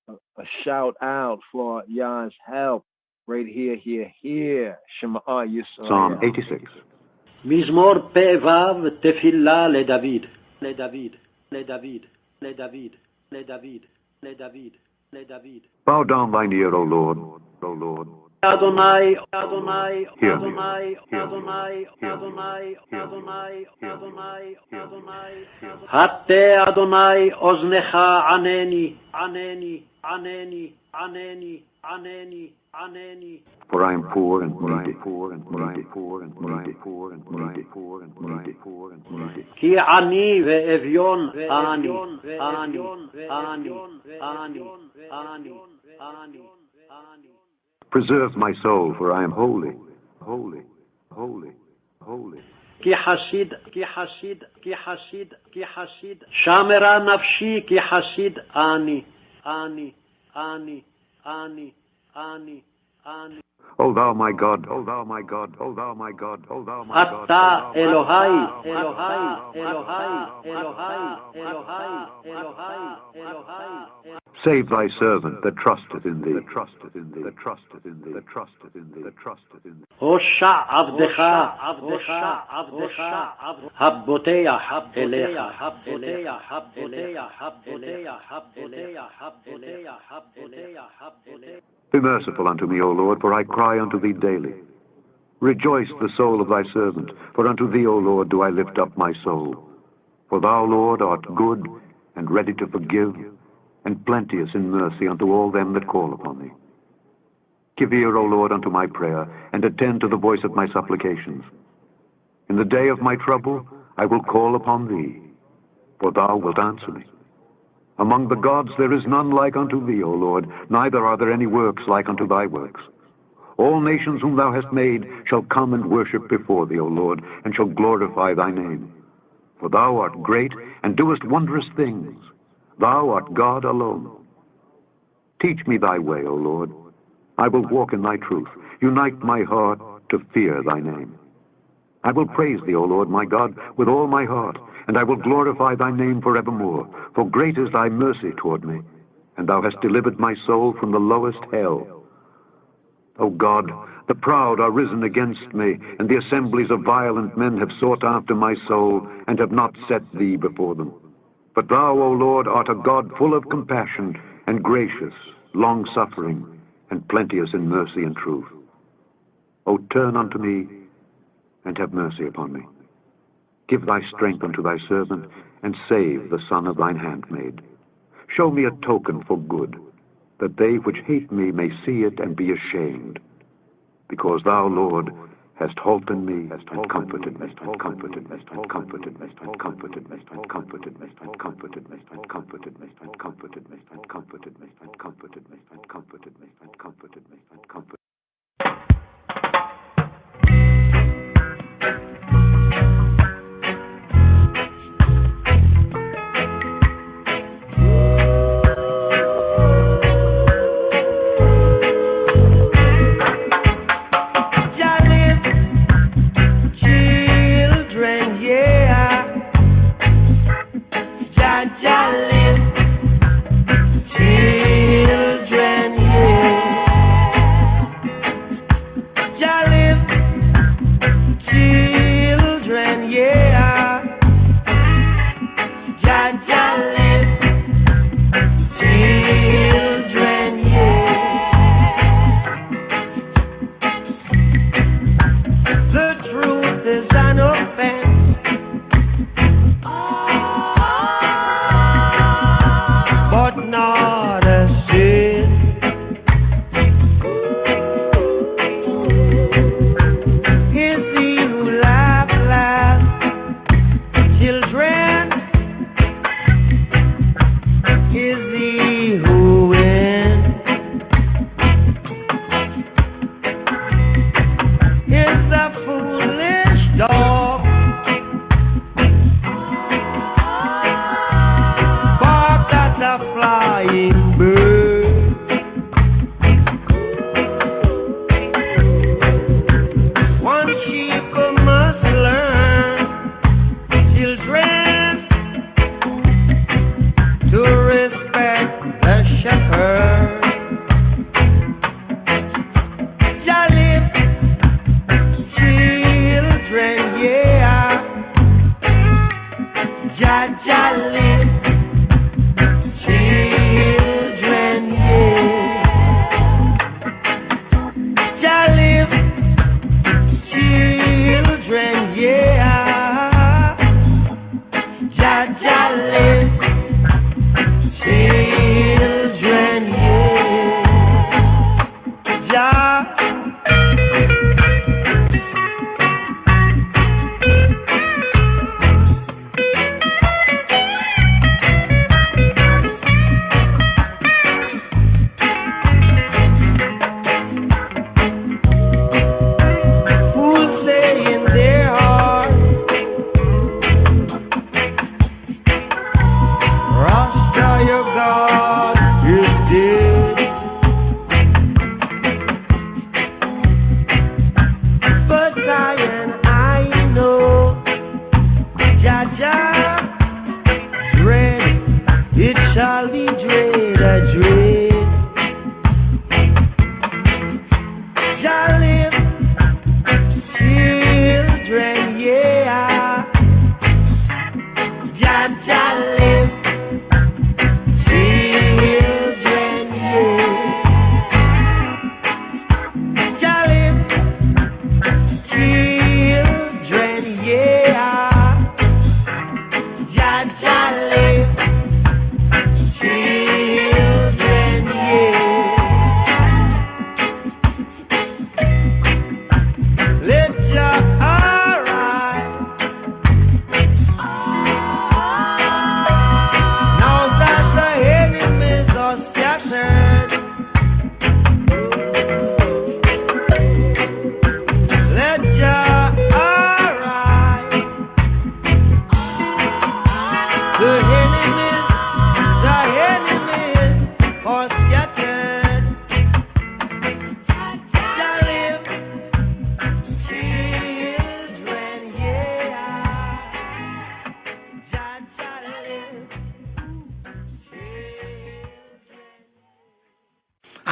a shout out for Yah's help. Right here, Shema Yisrael. Psalm 86. מזמור פ"ו תפילה לדוד, לדוד, לדוד, לדוד, לדוד, לדוד, לדוד. Bow down thine ear, O Lord, O Lord. Adonai, Adonai, Hear me. Adonai, Hear me. Adonai, Hear me. Adonai, Hear me. Adonai, Hear me. Adonai, Hear me. Adonai. Hear me. הטה אדוני אוזנך ענני, ענני, ענני, ענני, ענני, ענני. For I am poor and needy, poor and needy, poor and needy, poor and needy, poor and needy, poor and needy. כי עני ואביון אני, אני, אני, אני, אני, אני. Preserve my soul, for I am holy, holy, holy, holy. כי חסיד, כי חסיד, כי חסיד, כי חסיד. שמרה נפשי כי חסיד אני, אני, אני, אני, אני, אני. O thou my God, O thou my God, O thou my God, O thou my God. אתה אלוהי, אלוהי, אלוהי, אלוהי, אלוהי, אלוהי, אלוהי. Save thy servant that trusteth in thee, that trusteth in thee, that trusteth in thee, that trusteth in thee, that trusteth in thee. הושע עבדך, עבדך, עבדך, הבוטח אליך, הבוטח, הבוטח, הבוטח, הבוטח, הבוטח, הבוטח, הבוטח. Be merciful unto me, O Lord, for I cry unto thee daily. Rejoice the soul of thy servant, for unto thee, O Lord, do I lift up my soul. For thou, Lord, art good and ready to forgive, and plenteous in mercy unto all them that call upon thee. Give ear, O Lord, unto my prayer, and attend to the voice of my supplications. In the day of my trouble I will call upon thee, for thou wilt answer me. Among the gods there is none like unto thee, O Lord, neither are there any works like unto thy works. All nations whom thou hast made shall come and worship before thee, O Lord, and shall glorify thy name. For thou art great, and doest wondrous things. Thou art God alone. Teach me thy way, O Lord. I will walk in thy truth. Unite my heart to fear thy name. I will praise thee, O Lord my God, with all my heart, and I will glorify thy name forevermore. For great is thy mercy toward me, and thou hast delivered my soul from the lowest hell. O God, the proud are risen against me, and the assemblies of violent men have sought after my soul, and have not set thee before them. But thou, O Lord, art a God full of compassion, and gracious, long-suffering, and plenteous in mercy and truth. O turn unto me, and have mercy upon me. Give thy strength unto thy servant, and save the son of thine handmaid. Show me a token for good, that they which hate me may see it and be ashamed. Because thou, Lord, hast holpen me, and comforted me, and comforted me, and comforted me, and comforted me, and comforted me, and comforted me, and comforted me, and comforted me, and comforted me, and comforted me, and comforted me, and comforted me, and comforted me.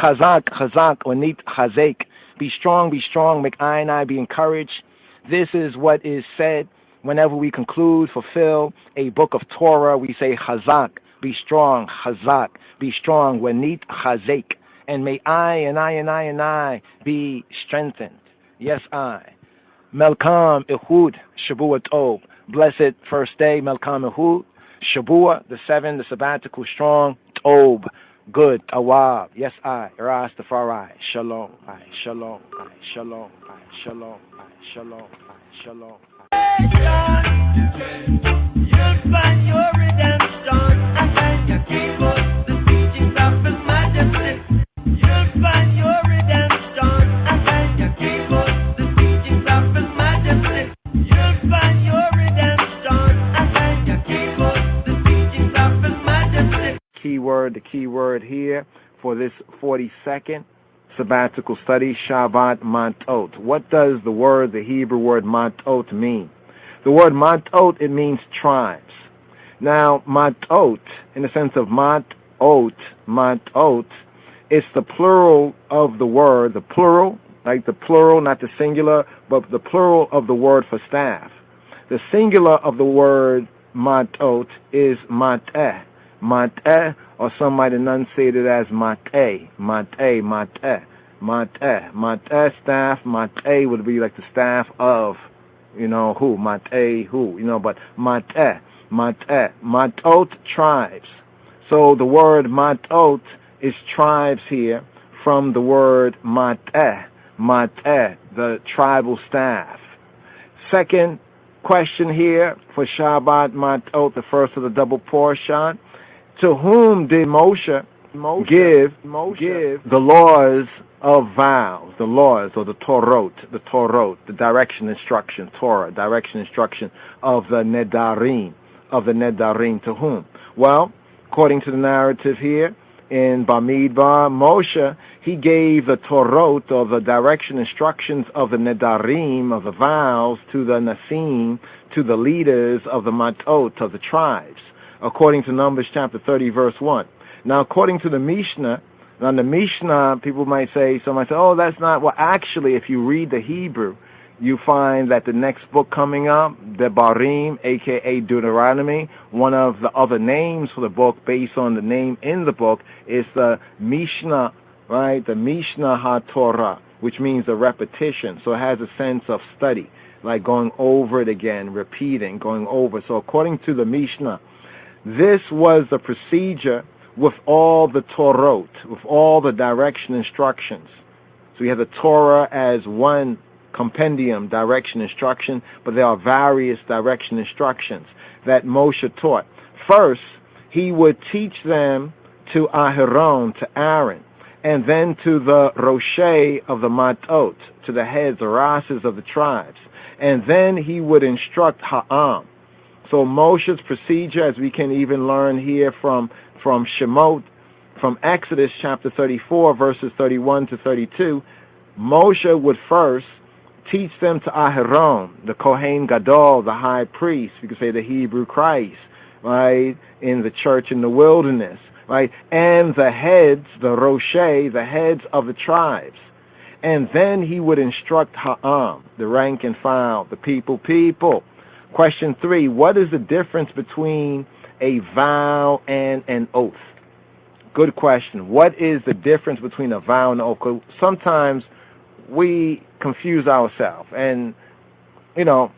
chazak, chazak, or nit chazek. Be strong, make I and I be encouraged. This is what is said whenever we conclude, fulfill a book of Torah. We say chazak, be strong, chazak, be strong, wenit chazek. And may I and I be strengthened. Yes, I. Melkam Ehud, Shavua Tov. Blessed first day, Melkam Ehud. Shavua, the 7, the sabbatical strong. Tov, good. Awab. Yes, I. Rastafari. Shalom. I. Shalom. I. Shalom. I. Shalom. I. Shalom. I. Shalom. You'll find your redemption, and then you keep us the teachings of His Majesty. You'll find your redemption, and then you keep us the teachings of His Majesty. You'll find your redemption, and then you keep us the teachings of His Majesty. The key word here for this 42nd sabbatical study, Shabbat Matot. What does the Hebrew word Matot mean? The word Matot, it means tribes. Now, Matot, in the sense of Matot, it's the plural of the word, the plural, like the plural, not the singular, but the plural of the word for staff. The singular of the word Matot is Mateh. Mateh, or some might enunciate it as Mateh, Mateh, Mateh, Mateh, Mateh, staff. Mateh would be like the staff of, who, Mateh, who, but Mateh, Mateh, Matot, tribes. So the word Matot is tribes here from the word Mateh, Mateh, the tribal staff. Second question here for Shabbat Matot, the first of the double portion. To whom did Moshe give the laws of vows, the laws, or the Torot, the direction instruction, Torah, direction instruction of the Nedarim, to whom? Well, according to the narrative here in Bamidbar, Moshe, he gave the Torot, or the direction instructions of the Nedarim, of the vows, to the Nasim, to the leaders of the Matot, of the tribes, according to Numbers chapter 30, verse 1. Now, according to the Mishnah, people might say, oh, that's not, well, actually, if you read the Hebrew, you find that the next book coming up, Devarim, a.k.a. Deuteronomy, one of the other names for the book, based on the name in the book, is the Mishnah, right? The Mishnah HaTorah, which means the repetition. So it has a sense of study, like going over it again, repeating, going over. So according to the Mishnah, this was the procedure with all the Torot, with all the direction instructions. So we have the Torah as one compendium, direction instruction, but there are various direction instructions that Moshe taught. First, he would teach them to Aharon, to Aaron, and then to the Roshei of the Matot, to the heads, the Rases of the tribes. And then he would instruct Ha'am. So Moshe's procedure, as we can even learn here from Shemot, from Exodus chapter 34, verses 31 to 32, Moshe would first teach them to Aharon, the Kohen Gadol, the high priest, you could say the Hebrew Christ, right, in the church in the wilderness, right, and the heads, the Roshei, the heads of the tribes. And then he would instruct Ha'am, the rank and file, the people. Question 3, what is the difference between a vow and an oath? Good question. What is the difference between a vow and an oath? 'Cause sometimes we confuse ourselves, and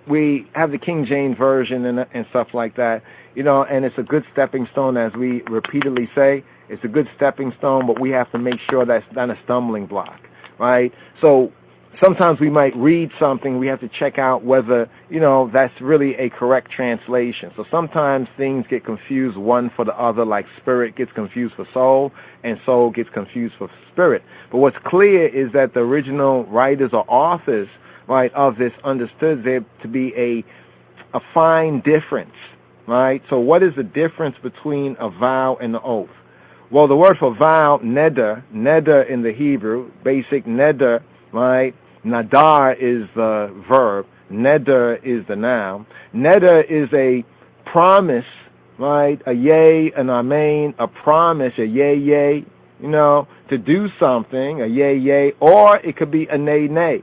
we have the King James Version and stuff like that, and it's a good stepping stone, as we repeatedly say. It's a good stepping stone, but we have to make sure that's not a stumbling block, right? So sometimes we might read something, we have to check out whether, that's really a correct translation. So sometimes things get confused one for the other, like spirit gets confused for soul, and soul gets confused for spirit. But what's clear is that the original writers or authors, right, of this understood there to be a fine difference, right? So what is the difference between a vow and an oath? Well, the word for vow, neder in the Hebrew, basic neder, right? Nadar is the verb, neder is the noun. Neder is a promise, right? A yea, an amen, a promise, a yea, to do something, a yay, yay, or it could be a nay, nay,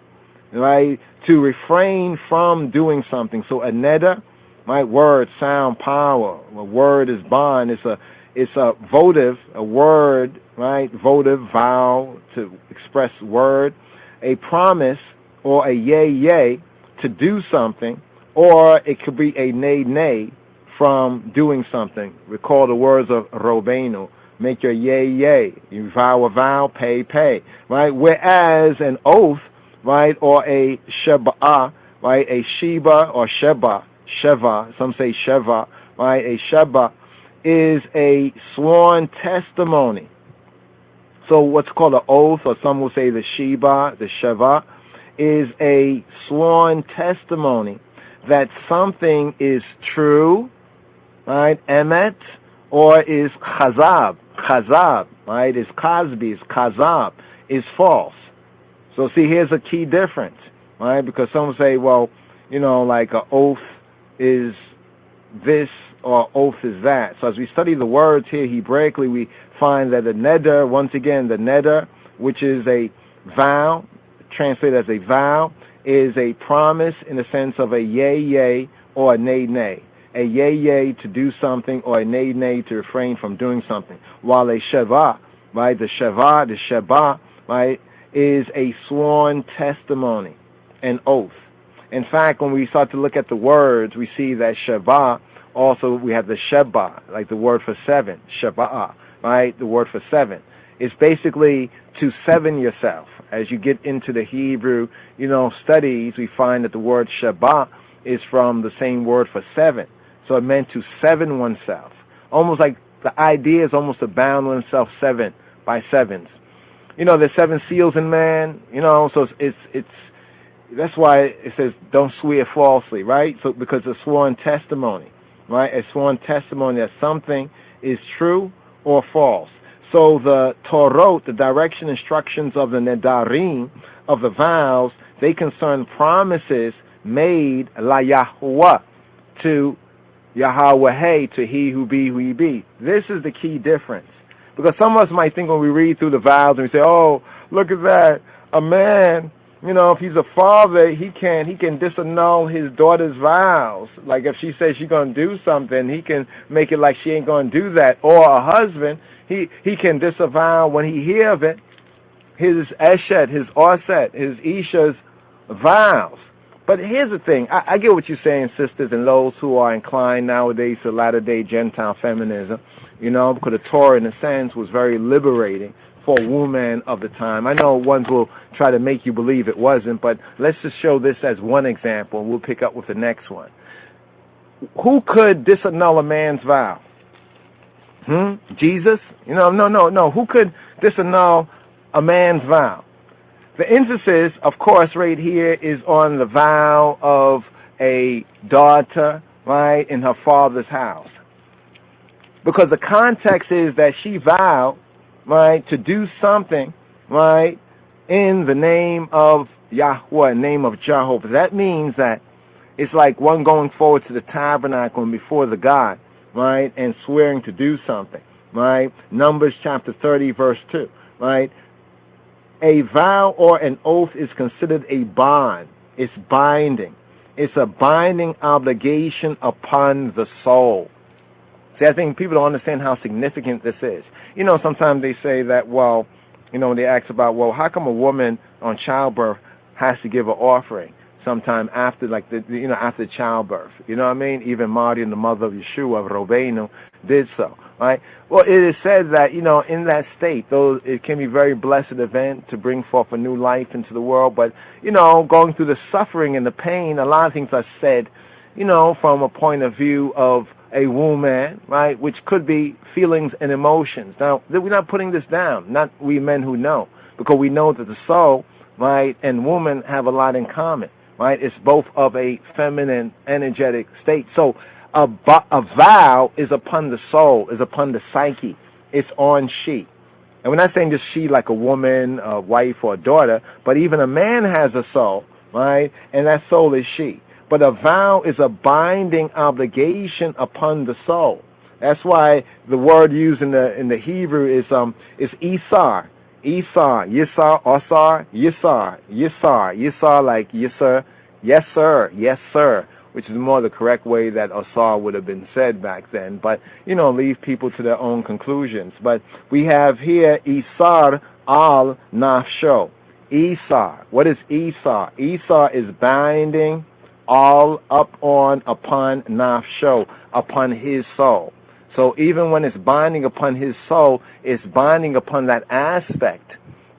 right? To refrain from doing something. So a neder, right? Word, sound, power. A word is bond. It's a votive, a word, right? Votive, vow, to express word. A promise or a yay, yay to do something, or it could be a nay, nay from doing something. Recall the words of Robenu. Make your yay, yay. You vow a vow, pay, pay, right? Whereas an oath, right, or a sheba, right, a sheba or sheva, some say sheva, right, a sheba is a sworn testimony. So what's called an oath, or some will say the sheba, the sheva, is a sworn testimony that something is true, right, emet, or is chazab, right, is kazbi, is kazab, is false. So see, here's a key difference, right, because some say, well, like an oath is this or oath is that. So as we study the words here Hebraically, we find that the neder, once again, the neder, which is a vow, translated as a vow, is a promise in the sense of a yay, yay, or a nay, nay. A yay, yay to do something, or a nay, nay to refrain from doing something. While a sheva, right, the sheba, right, is a sworn testimony, an oath. In fact, when we start to look at the words, we see that sheba, also we have the sheba, like the word for seven, sheba, right, the word for seven. It's basically to seven yourself. As you get into the Hebrew, studies, we find that the word sheba is from the same word for seven. So it meant to seven oneself. Almost like the idea is almost to bound oneself seven by sevens. There's seven seals in man, so it's that's why it says don't swear falsely, right? So because it's a sworn testimony, right? A sworn testimony that something is true or false. So the Torah, the direction instructions of the Nedarim, of the vows, they concern promises made la Yahuwah, to Yahweh, to he who be who he be. This is the key difference. Because some of us might think when we read through the vows and we say, oh, look at that, a man, if he's a father, he can disannul his daughter's vows. Like if she says she's going to do something, he can make it like she ain't going to do that. Or a husband, he can disavow when he hear of it, his eshet, his orset, his isha's vows. But here's the thing. I get what you're saying, sisters, and those who are inclined nowadays to latter-day Gentile feminism, because the Torah, in a sense, was very liberating for a woman of the time. I know ones will try to make you believe it wasn't, but let's just show this as one example, and we'll pick up with the next one. Who could disannul a man's vow? Jesus? No. Who could disannul a man's vow? The emphasis, of course, right here is on the vow of a daughter, right, in her father's house. Because the context is that she vowed, right, to do something, right, in the name of Yahweh, name of Jehovah. That means that it's like one going forward to the tabernacle and before the God, right, and swearing to do something, right? Numbers chapter 30, verse 2, right? A vow or an oath is considered a bond. It's binding. It's a binding obligation upon the soul. See, I think people don't understand how significant this is. Sometimes they say that, well, when they ask about, well, how come a woman on childbirth has to give an offering sometime after, like, after childbirth? You know what I mean? Even Maryam, the mother of Yeshua, of Robenu, did so, right? Well, it is said that, in that state, though it can be a very blessed event to bring forth a new life into the world, but, going through the suffering and the pain, a lot of things are said, from a point of view of a woman, right, which could be feelings and emotions. Now, we're not putting this down, not we men who know, because we know that the soul, right, and woman have a lot in common, right? It's both of a feminine, energetic state. So a vow is upon the soul, is upon the psyche. It's on she. And we're not saying just she like a woman, a wife, or a daughter, but even a man has a soul, right? And that soul is she. But a vow is a binding obligation upon the soul. That's why the word used in the Hebrew is Isar. Isar, Yisar, Osar, Yisar, Yisar, Yisar, like Yisar, yes sir, yes sir, which is more the correct way that Osar would have been said back then. But, leave people to their own conclusions. But we have here Isar al Nafsho. Isar. What is Isar? Isar is binding all upon Nafsho, upon his soul. So even when it's binding upon his soul, it's binding upon that aspect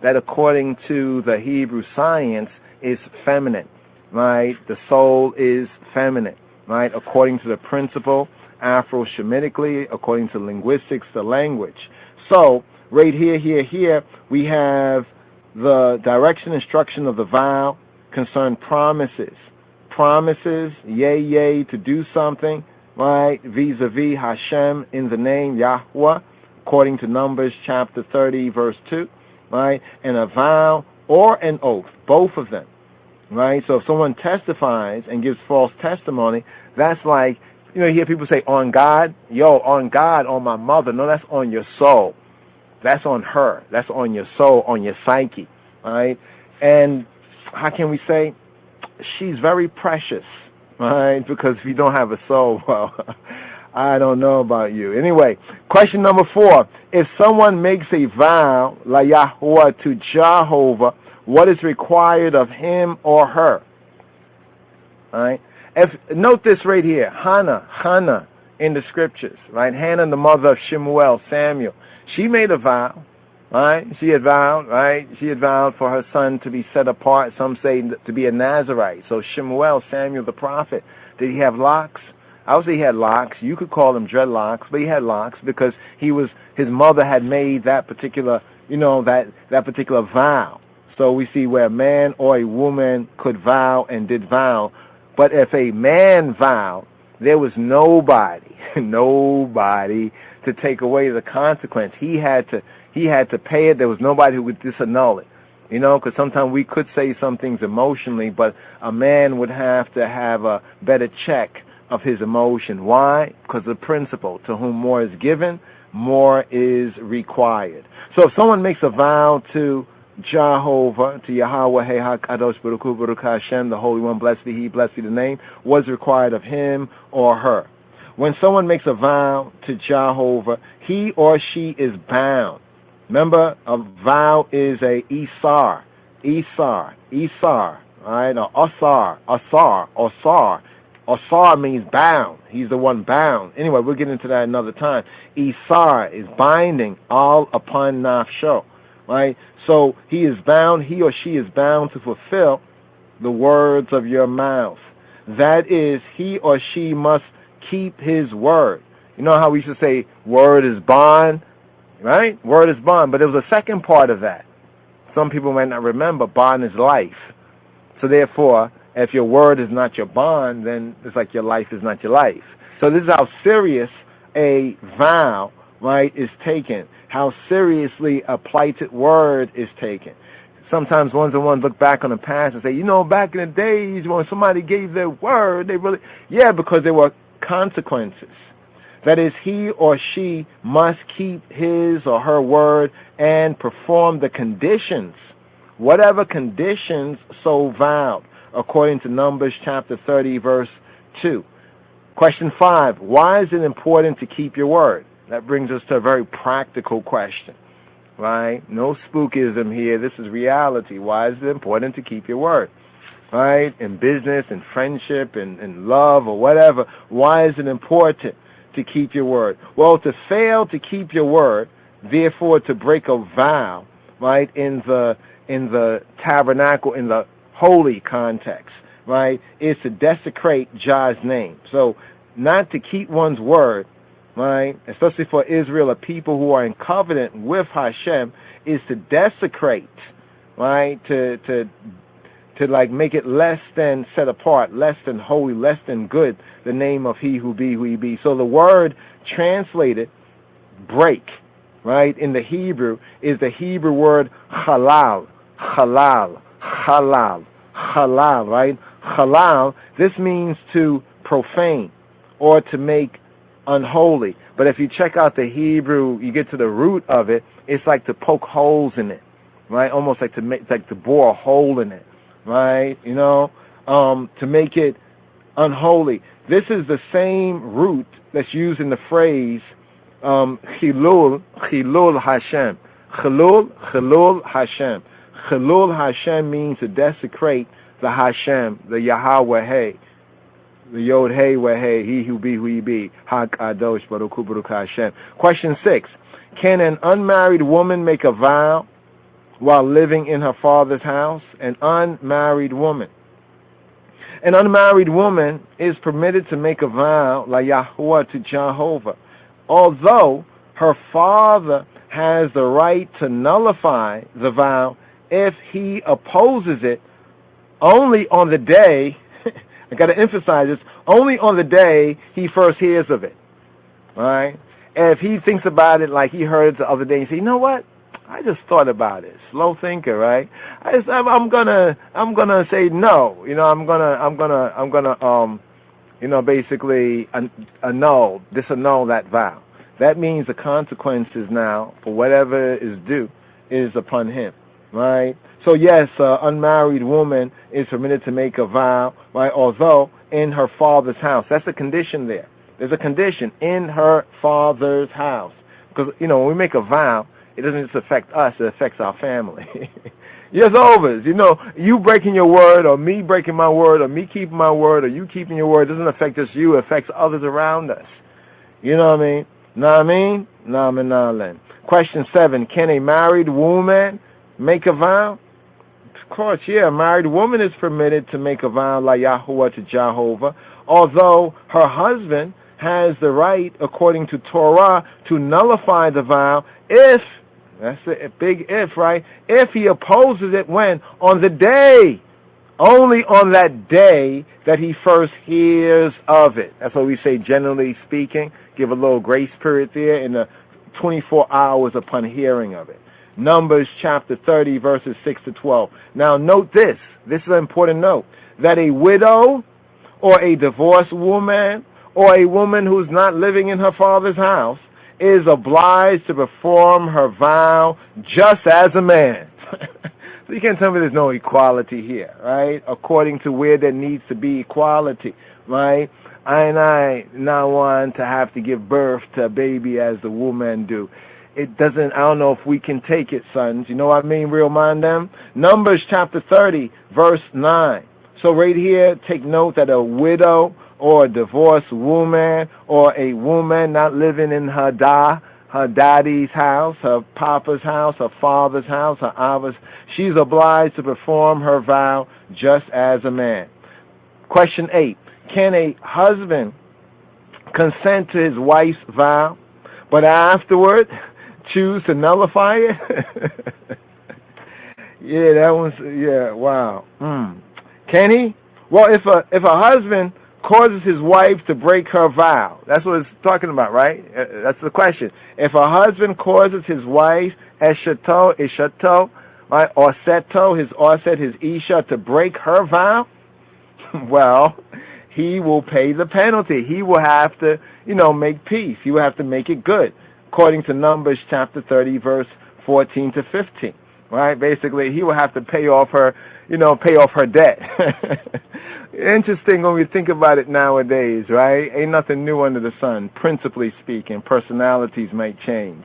that, according to the Hebrew science, is feminine, right? The soul is feminine, right? According to the principle, Afro-Shemitically, according to linguistics, the language. So right here, we have the direction, instruction of the vow concern promises. Promises, yea, to do something, right, vis-a-vis Hashem, in the name Yahweh, according to Numbers chapter 30, verse 2, right, and a vow or an oath, both of them, right? So if someone testifies and gives false testimony, that's like, you hear people say, on God, on God, on my mother. No, that's on your soul. That's on her. That's on your soul, on your psyche, right? And how can we say? She's very precious, right? Because if you don't have a soul, well, I don't know about you. Anyway, question number 4. If someone makes a vow, la Yahweh, to Jehovah, what is required of him or her? All right? Note this right here. Hannah in the scriptures, right? Hannah, the mother of Shemuel, Samuel. She made a vow, right? She had vowed, right? She had vowed for her son to be set apart. Some say to be a Nazarite. So Shemuel, Samuel the prophet, did he have locks? I would say he had locks. You could call them dreadlocks, but he had locks because his mother had made that particular, that particular vow. So we see where a man or a woman could vow and did vow. But if a man vowed, there was nobody to take away the consequence. He had to pay it. There was nobody who would disannul it. Because sometimes we could say some things emotionally, but a man would have to have a better check of his emotion. Why? Because the principle, to whom more is given, more is required. So if someone makes a vow to Jehovah, to Yahweh, Hey HaKadosh Baruch Hu, Baruch Hashem, the Holy One, blessed be He, blessed be the name, was required of him or her. When someone makes a vow to Jehovah, he or she is bound. Remember, a vow is a Isar, right? Or Asar. Asar means bound. He's the one bound. Anyway, we'll get into that another time. Isar is binding all upon Nafsho, right? So he is bound, he or she is bound to fulfill the words of your mouth. That is, he or she must keep his word. You know how we used to say, word is bond, right? Word is bond. But there was a second part of that. Some people might not remember, bond is life. So therefore, if your word is not your bond, then it's like your life is not your life. So this is how serious a vow, right, is taken. How seriously a plighted word is taken. Sometimes ones look back on the past and say, back in the days when somebody gave their word, because there were consequences. That is, he or she must keep his or her word and perform the conditions, whatever conditions so vowed, according to Numbers chapter 30, verse 2. Question 5, why is it important to keep your word? That brings us to a very practical question, right? No spookism here. This is reality. Why is it important to keep your word? Right? In business, in friendship, in love, or whatever, why is it important to keep your word? Well, to fail to keep your word, therefore to break a vow, right, in the tabernacle, in the holy context, right, is to desecrate Jah's name. So not to keep one's word, right, especially for Israel, a people who are in covenant with Hashem, is to desecrate, right, to like make it less than set apart, less than holy, less than good, the name of he who he be. So the word translated break, right, in the Hebrew is the Hebrew word halal, right? Halal, this means to profane or to make unholy. But if you check out the Hebrew, you get to the root of it, it's like to poke holes in it, right? Almost like to bore a hole in it, right? You know, to make it unholy. This is the same root that's used in the phrase Chilul Hashem. Chilul Hashem. Chilul Hashem means to desecrate the Hashem, the Yahweh, the Yod Hey Weh Hey, He who be who He be, HaKadosh Baruch Hu Baruch Hashem. Question 6: can an unmarried woman make a vow while living in her father's house? An unmarried woman. An unmarried woman is permitted to make a vow, la Yahuwah, to Jehovah, although her father has the right to nullify the vow if he opposes it only on the day, I got to emphasize this, only on the day he first hears of it, right? If he thinks about it like he heard it the other day and say, you know what? I just thought about it. Slow thinker, right? I'm gonna say no. You know, I'm gonna you know, basically disannul that vow. That means the consequences now for whatever is due is upon him, right? So yes, unmarried woman is permitted to make a vow, right? Although in her father's house. That's a condition there. There's a condition, in her father's house, because you know when we make a vow, it doesn't just affect us, it affects our family. Yes, overs. You know, you breaking your word, or me breaking my word, or me keeping my word, or you keeping your word, doesn't affect just you, it affects others around us. You know what I mean? Know what I mean? Nah. Question 7, can a married woman make a vow? Of course, yeah, a married woman is permitted to make a vow, la Yahuwah, to Jehovah, although her husband has the right, according to Torah, to nullify the vow if, that's a big if, right? If he opposes it when? On the day, only on that day that he first hears of it. That's what we say, generally speaking. Give a little grace period there in the 24 hours upon hearing of it. Numbers chapter 30, verses 6 to 12. Now note this. This is an important note. That a widow or a divorced woman or a woman who's not living in her father's house is obliged to perform her vow just as a man. So you can't tell me there's no equality here, right? According to where there needs to be equality, right? I not want to have to give birth to a baby as the woman do. It doesn't, I don't know if we can take it, sons. You know what I mean, real mind them? Numbers chapter 30, verse 9. So right here, take note that a widow or a divorced woman or a woman not living in her daddy's house, her papa's house, her father's house, her Abba's, she's obliged to perform her vow just as a man. Question 8, can a husband consent to his wife's vow, but afterward choose to nullify it? Yeah, that one's, yeah, wow. Can he? Well, if a husband causes his wife to break her vow, that's what it's talking about, right? That's the question. If a husband causes his wife, ishato, right, or seto, his isha, to break her vow, well, he will pay the penalty. He will have to, make peace. He will have to make it good, according to Numbers chapter 30, verse 14 to 15. Right? Basically, he will have to pay off her debt. Interesting when we think about it nowadays, right? Ain't nothing new under the sun, principally speaking. Personalities may change.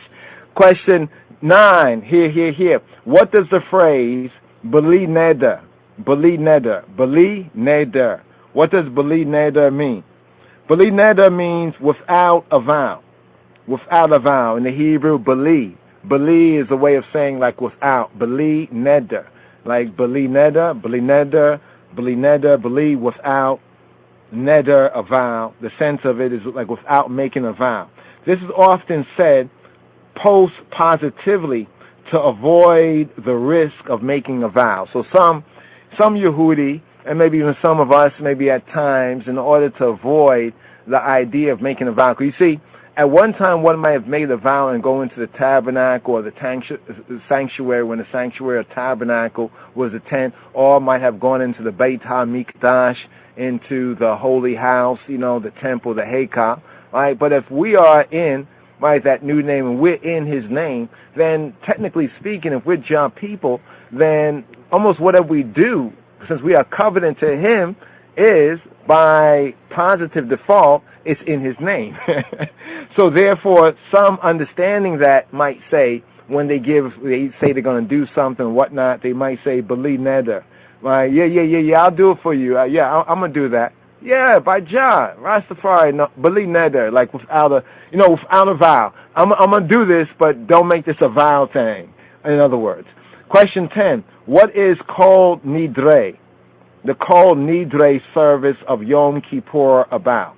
Question 9, here. What does the phrase, Beli Neder, what does Beli Neder mean? Beli Neder means without a vow. Without a vow. In the Hebrew, Beli. Beli is a way of saying like without. Beli Neder. Like Beli Neder, Beli without, Neder, a vow. The sense of it is like without making a vow. This is often said post-positively to avoid the risk of making a vow. So some Yehudi, and maybe even some of us, maybe at times, in order to avoid the idea of making a vow. Because you see, at one time, one might have made a vow and go into the tabernacle or the sanctuary when the sanctuary or tabernacle was a tent, or might have gone into the Beit HaMikdash, into the holy house, the temple, the Heikah, right? But if we are in, right, that new name and we're in his name, then technically speaking, if we're Jah people, then almost whatever we do, since we are covenant to him, is by positive default, it's in his name. So therefore, some understanding that might say, when they say they're going to do something and whatnot, they might say, believe neder. Right? Yeah, I'll do it for you. I'm going to do that. Yeah, by Jah, Rastafari, no, believe neder, like without a vow. I'm going to do this, but don't make this a vow thing. In other words. Question 10, what is Kol Nidre? The Kol Nidre service of Yom Kippur about?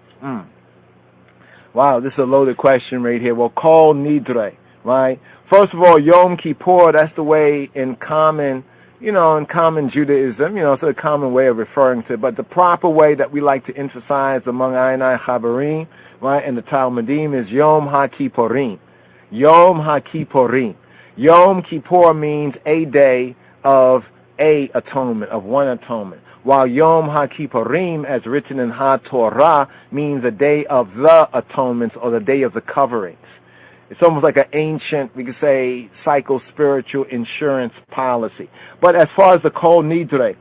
Wow, this is a loaded question right here. Well, Kol Nidre, right? First of all, Yom Kippur, that's the way in common Judaism, it's a common way of referring to it. But the proper way that we like to emphasize among Ayanai Chabarim, right, and the Talmudim is Yom HaKippurim. Yom HaKippurim. Yom Kippur means a day of a atonement, of one atonement. While Yom HaKippurim, as written in HaTorah, means a day of the atonements or the day of the coverings. It's almost like an ancient, we could say, psycho-spiritual insurance policy. But as far as the Kol Nidre,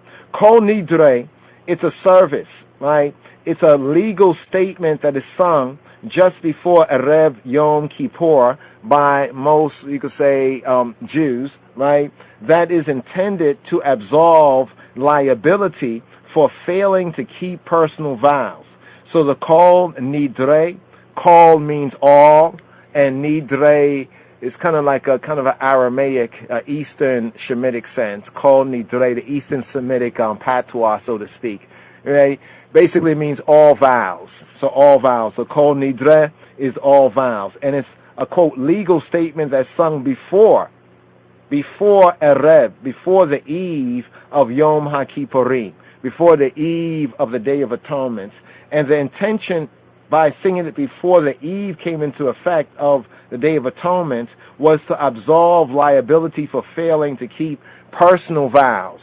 it's a service, right? It's a legal statement that is sung just before Erev Yom Kippur by most, you could say, Jews, right? That is intended to absolve liability for failing to keep personal vows. So the Kol Nidre, Kol means all, and Nidre is kind of like an Aramaic, Eastern Shemitic sense. Kol Nidre, the Eastern Semitic patois, so to speak. Right? Basically, it means all vows. So all vows. So Kol Nidre is all vows, and it's a quote legal statement that's sung before Erev, before the eve of Yom HaKippurim, before the eve of the Day of Atonement, and the intention by singing it before the eve came into effect of the Day of Atonement was to absolve liability for failing to keep personal vows.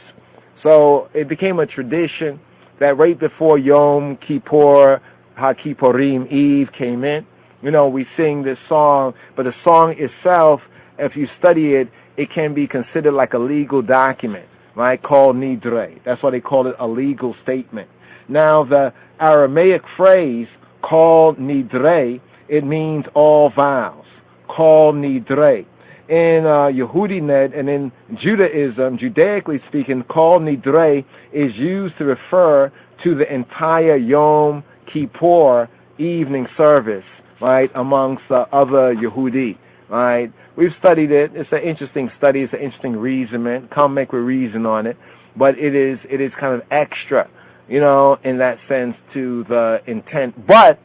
So it became a tradition that right before Yom Kippur, HaKippurim Eve came in, we sing this song, but the song itself, if you study it, it can be considered like a legal document, right, called Nidre. That's why they call it a legal statement. Now, the Aramaic phrase, Kol Nidre, it means all vows. Kol Nidre. In Yehudined and in Judaism, Judaically speaking, Kol Nidre is used to refer to the entire Yom Kippur evening service, right, amongst other Yehudi, right? We've studied it. It's an interesting study. It's an interesting reasonment. Come make a reason on it. But it is kind of extra, in that sense to the intent. But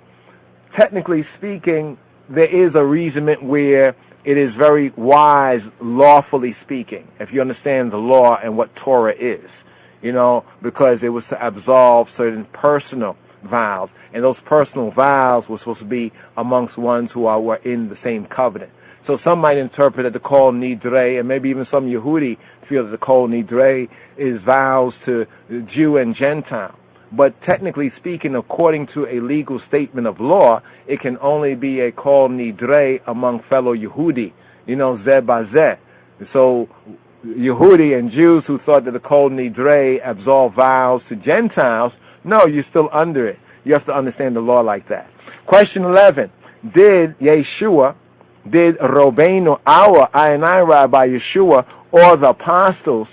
technically speaking, there is a reasonment where it is very wise, lawfully speaking, if you understand the law and what Torah is, because it was to absolve certain personal vows. And those personal vows were supposed to be amongst ones who were in the same covenant. So some might interpret that the Kol Nidre, and maybe even some Yehudi feel that the Kol Nidre is vows to Jew and Gentile. But technically speaking, according to a legal statement of law, it can only be a Kol Nidre among fellow Yehudi, zeh bazeh. So Yehudi and Jews who thought that the Kol Nidre absolved vows to Gentiles, no, you're still under it. You have to understand the law like that. Question 11, did Robbeinu, our Ayanai Rabbi Yeshua, or the apostles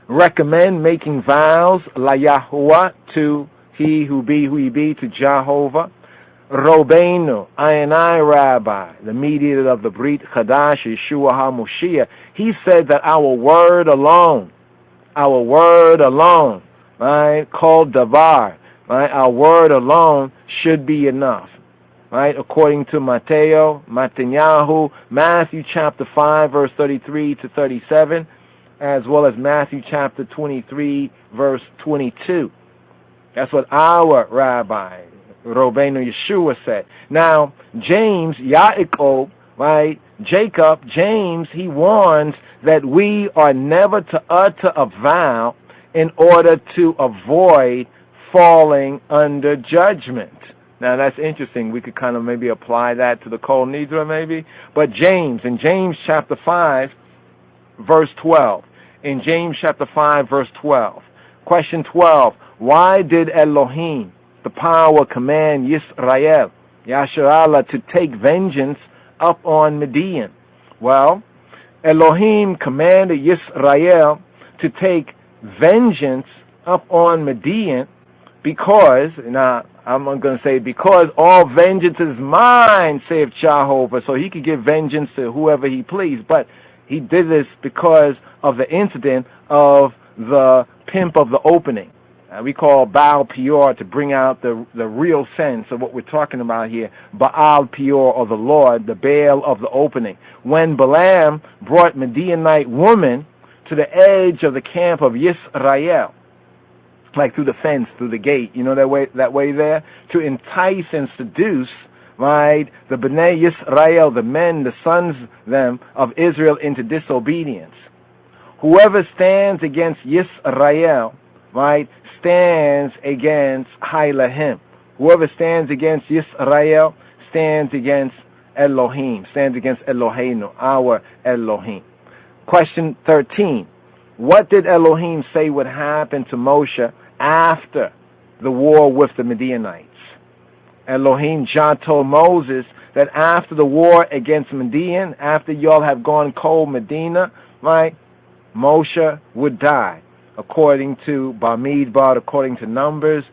recommend making vows la Yahuwah, to he who be, to Jehovah? Robbeinu, Ayanai Rabbi, the mediator of the Brit Chadash, Yeshua HaMoshiach, he said that our word alone, right, called Davar, right, our word alone should be enough. Right, according to Matthew chapter 5, verse 33 to 37, as well as Matthew chapter 23, verse 22. That's what our Rabbi, Robbeinu Yeshua, said. Now, James, Yaakov, right, James, he warns that we are never to utter a vow in order to avoid falling under judgment. Now that's interesting. We could kind of maybe apply that to the Kol Nidra maybe. But James, in James chapter 5, verse 12. In James chapter 5, verse 12. Question 12. Why did Elohim, the power, command Yisrael, Yasharallah, to take vengeance up on Midian? Well, Elohim commanded Yisrael to take vengeance up on Midian because, now I'm going to say, because all vengeance is mine, saith Jehovah. So he could give vengeance to whoever he pleased. But he did this because of the incident of the pimp of the opening. We call Baal Peor to bring out the real sense of what we're talking about here. Baal Peor, or the Lord, the Baal of the opening. When Balaam brought Midianite woman to the edge of the camp of Yisrael, like through the fence, through the gate, you know that way there, to entice and seduce, right, the Bnei Yisrael, the men, the sons, them of Israel, into disobedience. Whoever stands against Yisrael, right, stands against Hailahim. Whoever stands against Yisrael stands against Elohim, stands against Eloheinu, our Elohim. Question 13. What did Elohim say would happen to Moshe after the war with the Midianites? Elohim Jah told Moses that after the war against Midian, after y'all have gone cold Medina, right, Moshe would die. According to Bamidbar, according to Numbers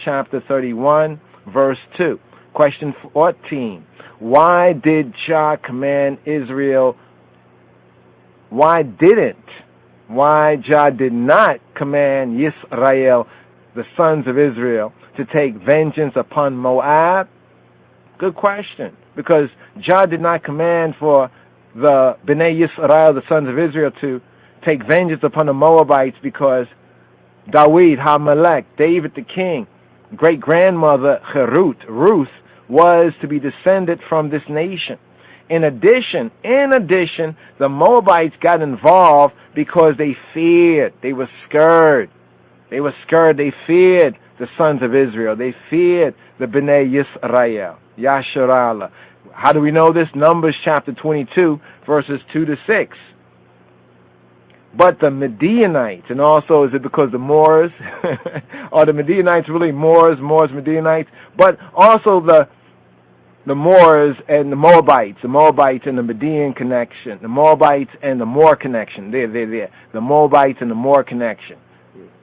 chapter 31, verse 2. Question 14. Why did Jah command Israel? Why Jah did not command Yisrael, the sons of Israel, to take vengeance upon Moab? Good question. Because Jah did not command for the Bnei Yisrael, the sons of Israel, to take vengeance upon the Moabites, because David HaMelech, David the king, great-grandmother Ruth, was to be descended from this nation. In addition, the Moabites got involved because they feared. They were scared. They feared the sons of Israel. They feared the Bnei Yisrael. Yasharallah. How do we know this? Numbers chapter 22, verses 2 to 6. But the Midianites, and also is it because the Moors, are the Midianites really Moors, Midianites? But also the Moors and the Moabites and the Median connection, the Moabites and the Moor connection. There. The Moabites and the Moor connection.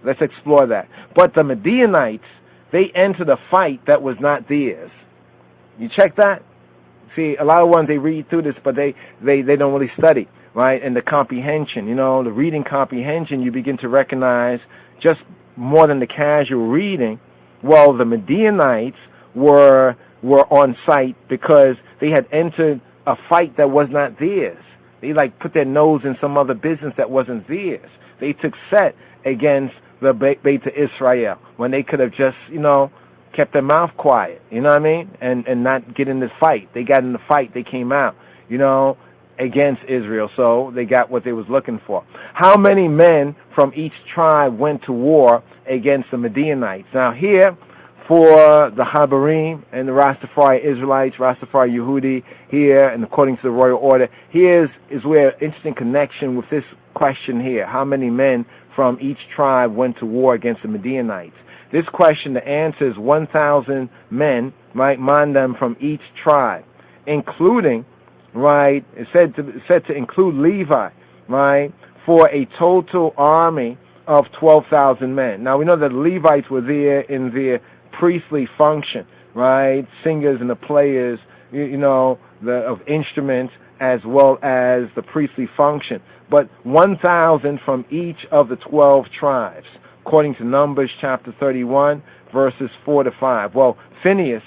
Let's explore that. But the Midianites, they entered a fight that was not theirs. You check that? See, a lot of ones, they read through this, but they don't really study, right? And the comprehension, the reading comprehension, you begin to recognize just more than the casual reading. Well, the Midianites were on site because they had entered a fight that was not theirs. They put their nose in some other business that wasn't theirs. They took set against the Beta Israel when they could have just, kept their mouth quiet, you know what I mean? And not get in this fight. They got in the fight, they came out, against Israel, so they got what they was looking for. How many men from each tribe went to war against the Midianites? Now here, for the Habarim and the Rastafari Israelites, Rastafari Yehudi, here, and according to the royal order, here is where interesting connection with this question here. How many men from each tribe went to war against the Midianites? This question, the answer is 1,000 men, right, mandam from each tribe, including, right, it's said to include Levi, right, for a total army of 12,000 men. Now we know that the Levites were there in their priestly function, right, singers and the players, of instruments, as well as the priestly function. But 1,000 from each of the 12 tribes, according to Numbers chapter 31, verses 4 to 5. Well, Phineas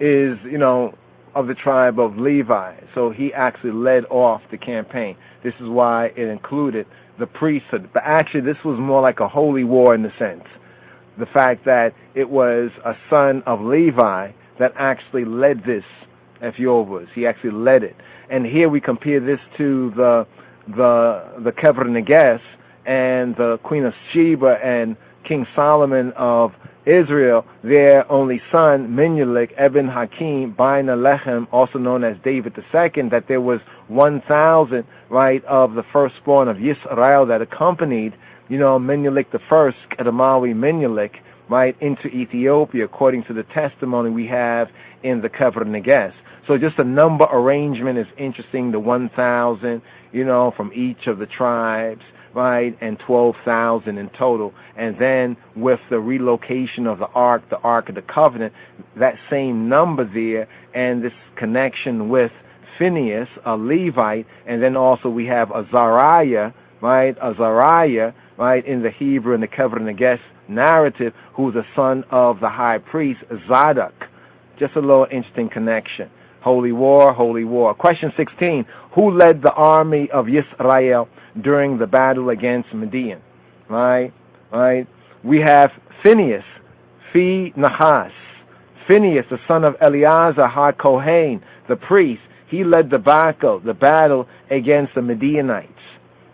is, of the tribe of Levi, so he actually led off the campaign. This is why it included the priesthood. But actually, this was more like a holy war in the sense. The fact that it was a son of Levi that actually led this Ephiopus. He actually led it. And here we compare this to the Kever Neges and the Queen of Sheba and King Solomon of Israel, their only son, Menelik, Eben Hakim, Bain Alechem, also known as David II, that there was 1,000, right, of the firstborn of Yisrael that accompanied, Menelik the first, Kedemawi Menelik, right, into Ethiopia, according to the testimony we have in the Kever Neges. So just the number arrangement is interesting, the 1,000, from each of the tribes, right, and 12,000 in total. And then with the relocation of the Ark of the Covenant, that same number there, and this connection with Phineas, a Levite, and then also we have Azariah, right, in the Hebrew and the Kever Neges narrative, who's a son of the high priest, Zadok. Just a little interesting connection. Holy war, holy war. Question 16, who led the army of Yisrael during the battle against Midian? Right? We have Phineas, Phi Nahas. Phineas, the son of Eleazar HaKohen, the priest, he led the battle against the Midianites.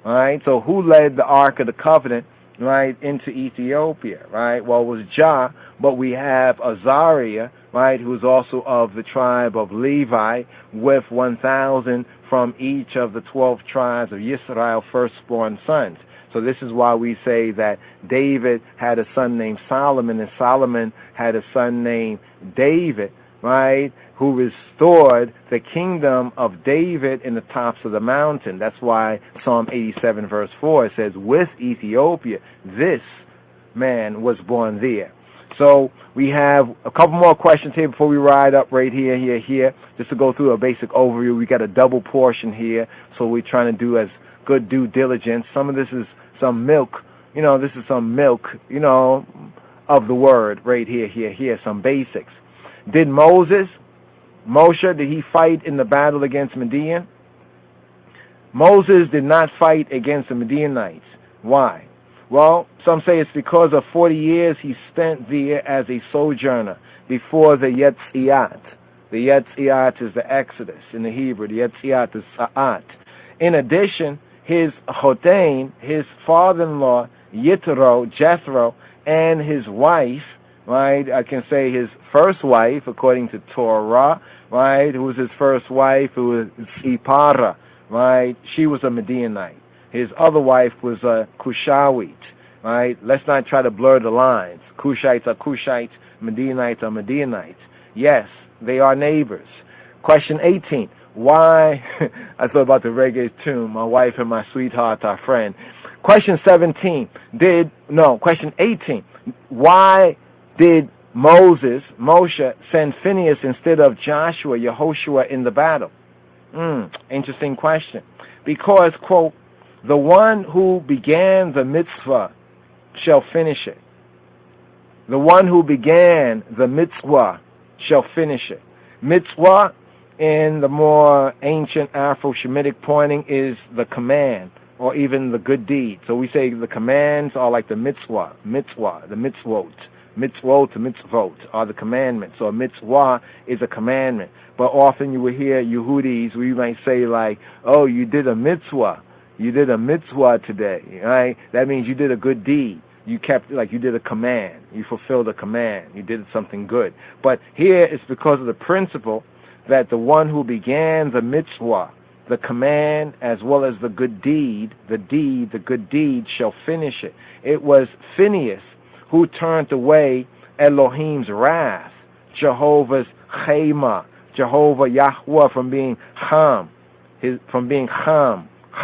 Right? So who led the Ark of the Covenant, right, into Ethiopia? Right? Well, it was Jah, but we have Azariah, right, who's also of the tribe of Levi, with 1,000 from each of the 12 tribes of Yisrael, firstborn sons. So this is why we say that David had a son named Solomon, and Solomon had a son named David, right, who restored the kingdom of David in the tops of the mountain. That's why Psalm 87 verse 4 says, with Ethiopia, this man was born there. So we have a couple more questions here before we ride up right here. Just to go through a basic overview. We got a double portion here, so we're trying to do as good due diligence. Some of this is some milk, this is some milk, of the word right here, some basics. Did Moshe, did he fight in the battle against Midian? Moses did not fight against the Midianites. Why? Well, some say it's because of 40 years he spent there as a sojourner before the Yetziat. The Yetziat is the Exodus in the Hebrew. The Yetziat is Sa'at. In addition, his Chotain, his father-in-law, Jethro, and his wife, right, I can say his first wife, according to Torah, right, who was his first wife, who was Ipara, right, she was a Midianite. His other wife was a Cushawite, right? Let's not try to blur the lines. Cushites are Cushites, Midianites are Midianites. Yes, they are neighbors. Question 18, why, I thought about the reggae tune, my wife and my sweetheart, our friend. Question 18, why did Moshe send Phineas instead of Joshua, Yehoshua, in the battle? Interesting question. Because, quote, the one who began the mitzvah shall finish it. The one who began the mitzvah shall finish it. Mitzvah, in the more ancient Afro-Shemitic pointing, is the command, or even the good deed. So we say the commands are like the mitzvah, the mitzvot. Mitzvot are the commandments. So a mitzvah is a commandment. But often you will hear Yehudis, we might say like, oh, you did a mitzvah. You did a mitzvah today, right? That means you did a good deed. You kept, like you did a command. You fulfilled a command. You did something good. But here it's because of the principle that the one who began the mitzvah, the command, as well as the good deed, the good deed shall finish it. It was Phineas who turned away Elohim's wrath, Jehovah's chema, Jehovah Yahweh from being Cham,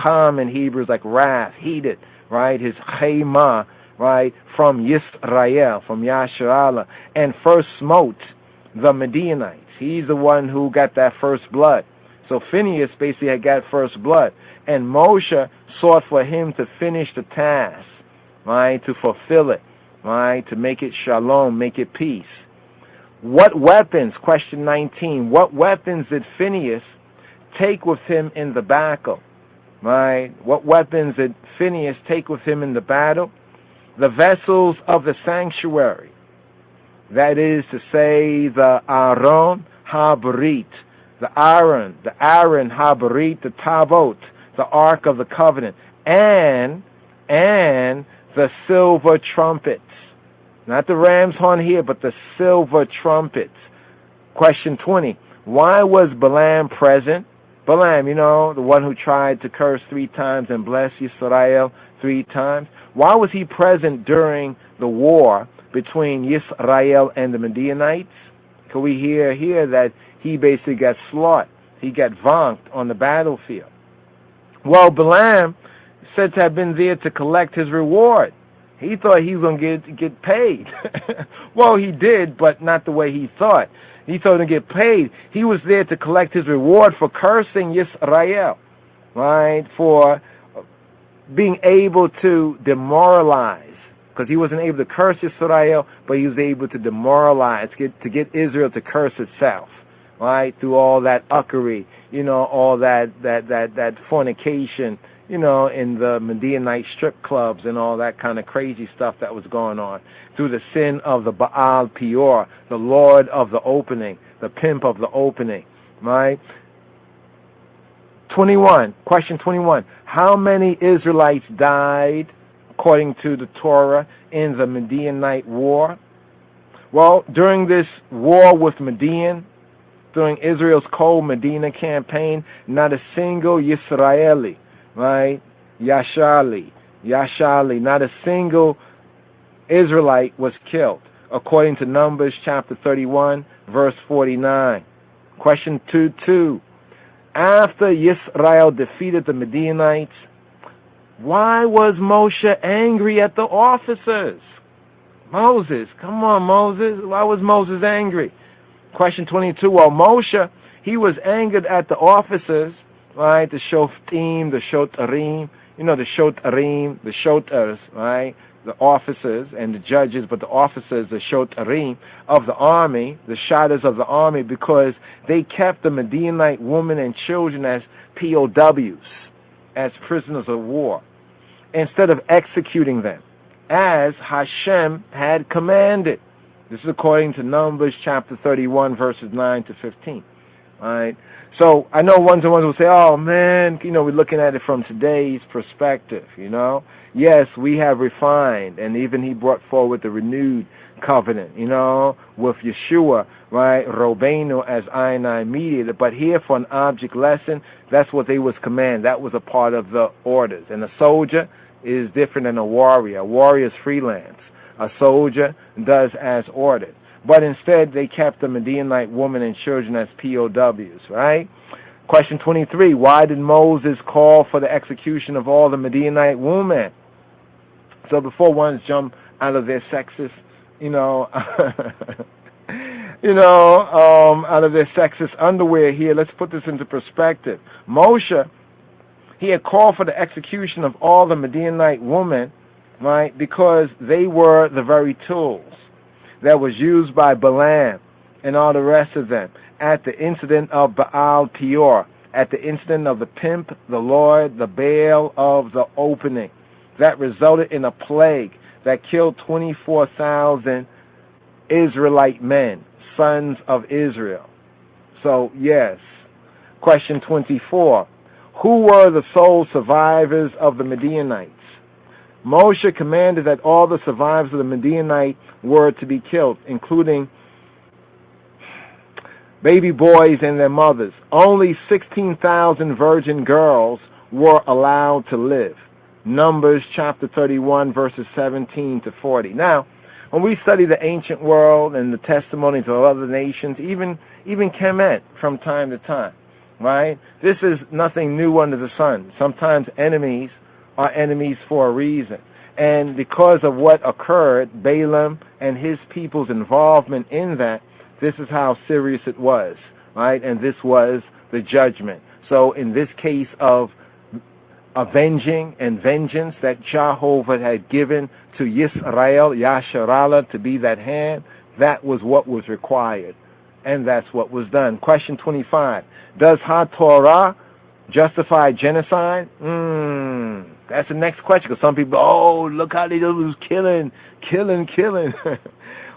Cham in Hebrew is like wrath, heated, right? His chema, right, from Yisrael, from Yasharallah, and first smote the Midianites. He's the one who got that first blood. So Phineas basically had got first blood. And Moshe sought for him to finish the task, right, to fulfill it, right, to make it shalom, make it peace. What weapons, question 19, what weapons did Phineas take with him in the battle? Right? What weapons did Phineas take with him in the battle? The vessels of the sanctuary. That is to say, the Aaron HaBrit, the Aaron HaBrit, the Tavot, the Ark of the Covenant, and the silver trumpets. Not the ram's horn here, but the silver trumpets. Question 20. Why was Balaam present? Balaam, the one who tried to curse 3 times and bless Israel 3 times. Why was he present during the war between Israel and the Midianites? Can we hear here that he basically got slaughtered? He got vonked on the battlefield. Well, Balaam said to have been there to collect his reward. He thought he was going to get paid. Well, he did, but not the way he thought. He thought he was going to get paid. He was there to collect his reward for cursing Yisrael, right? For being able to demoralize. Because he wasn't able to curse Yisrael, but he was able to demoralize, to get Israel to curse itself, right? Through all that uckery, all that fornication, in the Midianite strip clubs and all that kind of crazy stuff that was going on. Through the sin of the Baal Peor, the Lord of the opening, the pimp of the opening, right? 21, question 21. How many Israelites died, according to the Torah, in the Midianite war? Well, during this war with Midian, during Israel's cold Medina campaign, not a single Yisraeli, right? Yashali, not a single Israelite was killed, according to Numbers chapter 31, verse 49. Question 2. After Yisrael defeated the Midianites, why was Moshe angry at the officers? Moses, come on, Moses. Why was Moses angry? Question 22. Well, Moshe, he was angered at the officers, right? The shoftim, the shotarim, the shotarim, the shotars, right? The officers and the judges, but the officers, the shotarim of the army, the shadows of the army, because they kept the Midianite women and children as POWs, as prisoners of war, instead of executing them, as Hashem had commanded. This is according to Numbers chapter 31, verses 9 to 15. All right. So I know ones will say, oh, man, we're looking at it from today's perspective, Yes, we have refined, and even he brought forward the renewed covenant, with Yeshua, right, Robenu as I mediator. But here for an object lesson, that's what they was commanded. That was a part of the orders. And a soldier is different than a warrior. A warrior is freelance. A soldier does as ordered. But instead, they kept the Midianite women and children as POWs, right? Question 23, why did Moses call for the execution of all the Midianite women? So before ones jump out of their sexist, out of their sexist underwear here, let's put this into perspective. Moshe, he had called for the execution of all the Midianite women, right, because they were the very tools that was used by Balaam and all the rest of them at the incident of Baal Peor, at the incident of the pimp, the Lord, the Baal of the opening. That resulted in a plague that killed 24,000 Israelite men, sons of Israel. So, yes. Question 24. Who were the sole survivors of the Midianites? Moshe commanded that all the survivors of the Midianite were to be killed, including baby boys and their mothers. Only 16,000 virgin girls were allowed to live. Numbers chapter 31, verses 17 to 40. Now, when we study the ancient world and the testimonies of other nations, even Kemet from time to time, right? This is nothing new under the sun. Sometimes enemies are enemies for a reason. And because of what occurred, Balaam and his people's involvement in that, this is how serious it was, right? And this was the judgment. So in this case of avenging and vengeance that Jehovah had given to Yisrael, Yasharallah, to be that hand, that was what was required. And that's what was done. Question 25. Does HaTorah justify genocide? That's the next question, because some people, look how they was killing.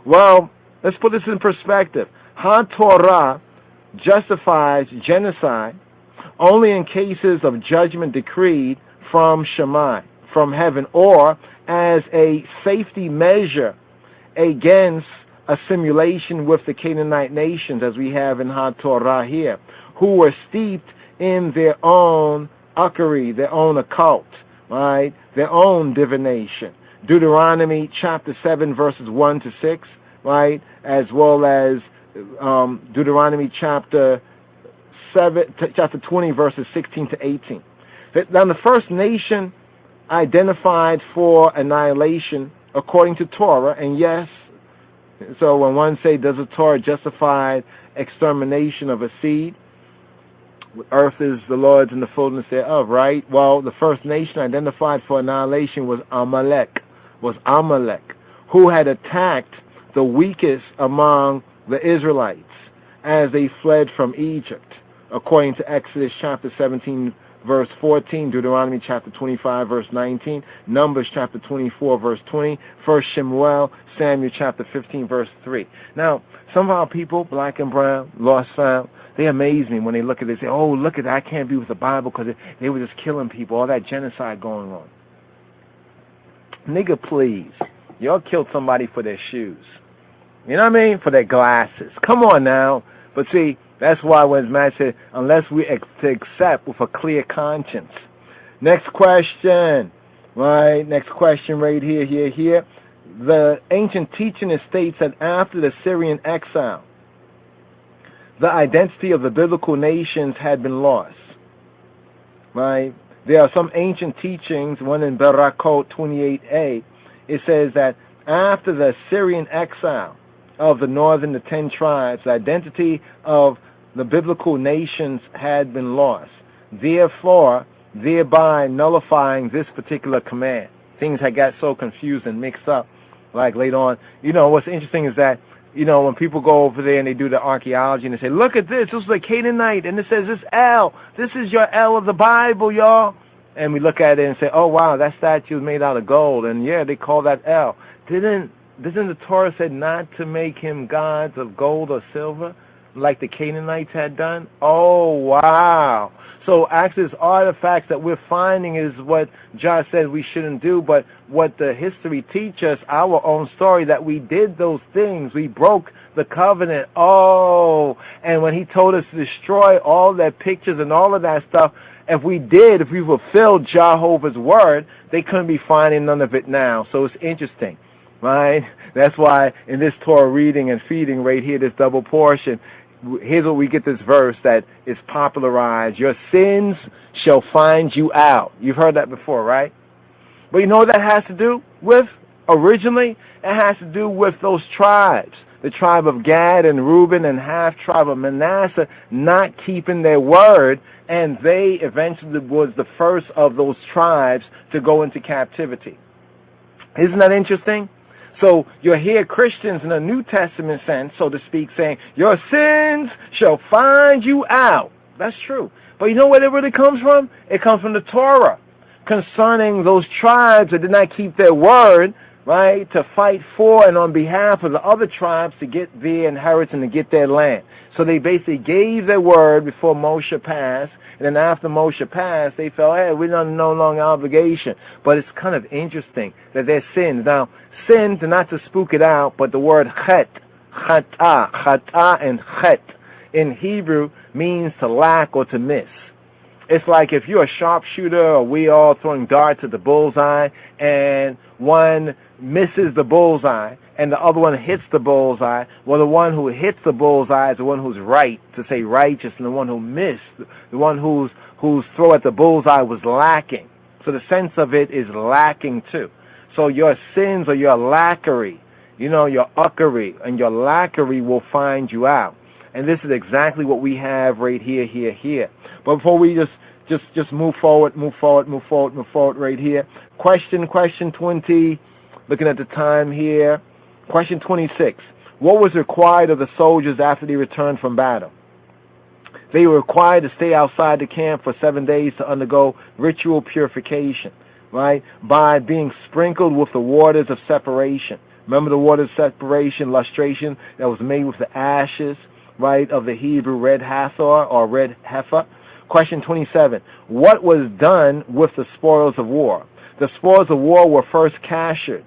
Well, let's put this in perspective. HaTorah justifies genocide only in cases of judgment decreed from Shammai, from heaven, or as a safety measure against assimilation with the Canaanite nations, as we have in Torah here, who were steeped in their own uckery, their own occult, right? Their own divination. Deuteronomy chapter 7 verses 1 to 6, right? As well as Deuteronomy chapter 20 verses 16 to 18. Now the first nation identified for annihilation according to Torah, and yes, so when one say, does the Torah justify extermination of a seed? Earth is the Lord's and the fullness thereof, right? Well, the first nation identified for annihilation was Amalek, who had attacked the weakest among the Israelites as they fled from Egypt, according to Exodus chapter 17 verse 14, Deuteronomy chapter 25 verse 19, Numbers chapter 24 verse 20, 1 Samuel chapter 15 verse 3. Now, some of our people, black and brown, lost found, they amaze me when they look at it. They say, oh, look at that, I can't be with the Bible because they were just killing people, all that genocide going on. Nigga, please. Y'all killed somebody for their shoes. You know what I mean? For their glasses. Come on now. But see, that's why when Matt said, unless we accept with a clear conscience. Next question. Right? Next question right here. The ancient teaching states that after the Syrian exile, the identity of the biblical nations had been lost. Right? There are some ancient teachings, one in Barakot 28a, it says that after the Syrian exile of the northern, the 10 tribes, the identity of the biblical nations had been lost. Therefore, thereby nullifying this particular command. Things had got so confused and mixed up, like later on. You know, what's interesting is that, you know, when people go over there and they do the archaeology and they say, look at this is the Canaanite, and it says this L, this is your L of the Bible, y'all. And we look at it and say, oh, wow, that statue is made out of gold, and yeah, they call that L. Didn't the Torah say not to make him gods of gold or silver, like the Canaanites had done? Oh, wow. So actually, this artifacts that we're finding is what Josh said we shouldn't do, but what the history teaches, our own story, that we did those things. We broke the covenant. Oh, and when he told us to destroy all that pictures and all of that stuff, if we fulfilled Jehovah's word, they couldn't be finding none of it now. So it's interesting, right? That's why in this Torah reading and feeding right here, this double portion, here's where we get this verse that is popularized. Your sins shall find you out. You've heard that before, right? But you know what that has to do with originally? It has to do with those tribes. The tribe of Gad and Reuben and half tribe of Manasseh not keeping their word, and they eventually was the first of those tribes to go into captivity. Isn't that interesting? So you'll hear Christians in a New Testament sense, so to speak, saying, your sins shall find you out. That's true. But you know where it really comes from? It comes from the Torah concerning those tribes that did not keep their word, right, to fight for and on behalf of the other tribes to get their inheritance and to get their land. So they basically gave their word before Moshe passed, and then after Moshe passed, they felt, hey, we're no longer obligation. But it's kind of interesting that their sins. Now, sins, not to spook it out, but the word chet, chata and chet in Hebrew means to lack or to miss. It's like if you're a sharpshooter or we all throwing darts at the bullseye and one misses the bullseye and the other one hits the bullseye. Well, the one who hits the bullseye is the one who's right, to say righteous, and the one who missed, the one whose throw at the bullseye was lacking. So the sense of it is lacking too. So your sins or your lackery, you know, your uckery and your lackery will find you out. And this is exactly what we have right here. But before we just move forward right here. Question 20, looking at the time here. Question 26. What was required of the soldiers after they returned from battle? They were required to stay outside the camp for 7 days to undergo ritual purification, right? By being sprinkled with the waters of separation. Remember the waters of separation, lustration that was made with the ashes, right, of the Hebrew red Hathor or red heifer. Question 27. What was done with the spoils of war? The spoils of war were first captured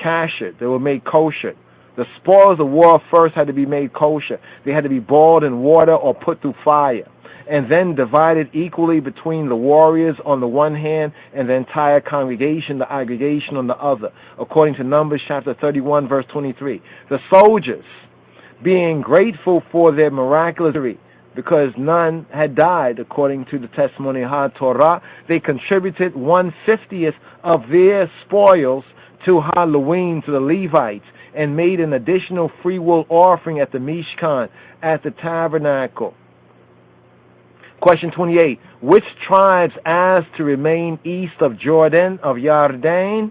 kasher. They were made kosher. The spoils of war first had to be made kosher. They had to be boiled in water or put through fire, and then divided equally between the warriors on the one hand and the entire congregation, the aggregation on the other, according to Numbers chapter 31, verse 23. The soldiers, being grateful for their miraculous victory, because none had died, according to the testimony of Ha-Torah, they contributed 1/50th of their spoils to Halloween, to the Levites, and made an additional free will offering at the Mishkan, at the tabernacle. Question 28. Which tribes asked to remain east of Jordan, of Yarden?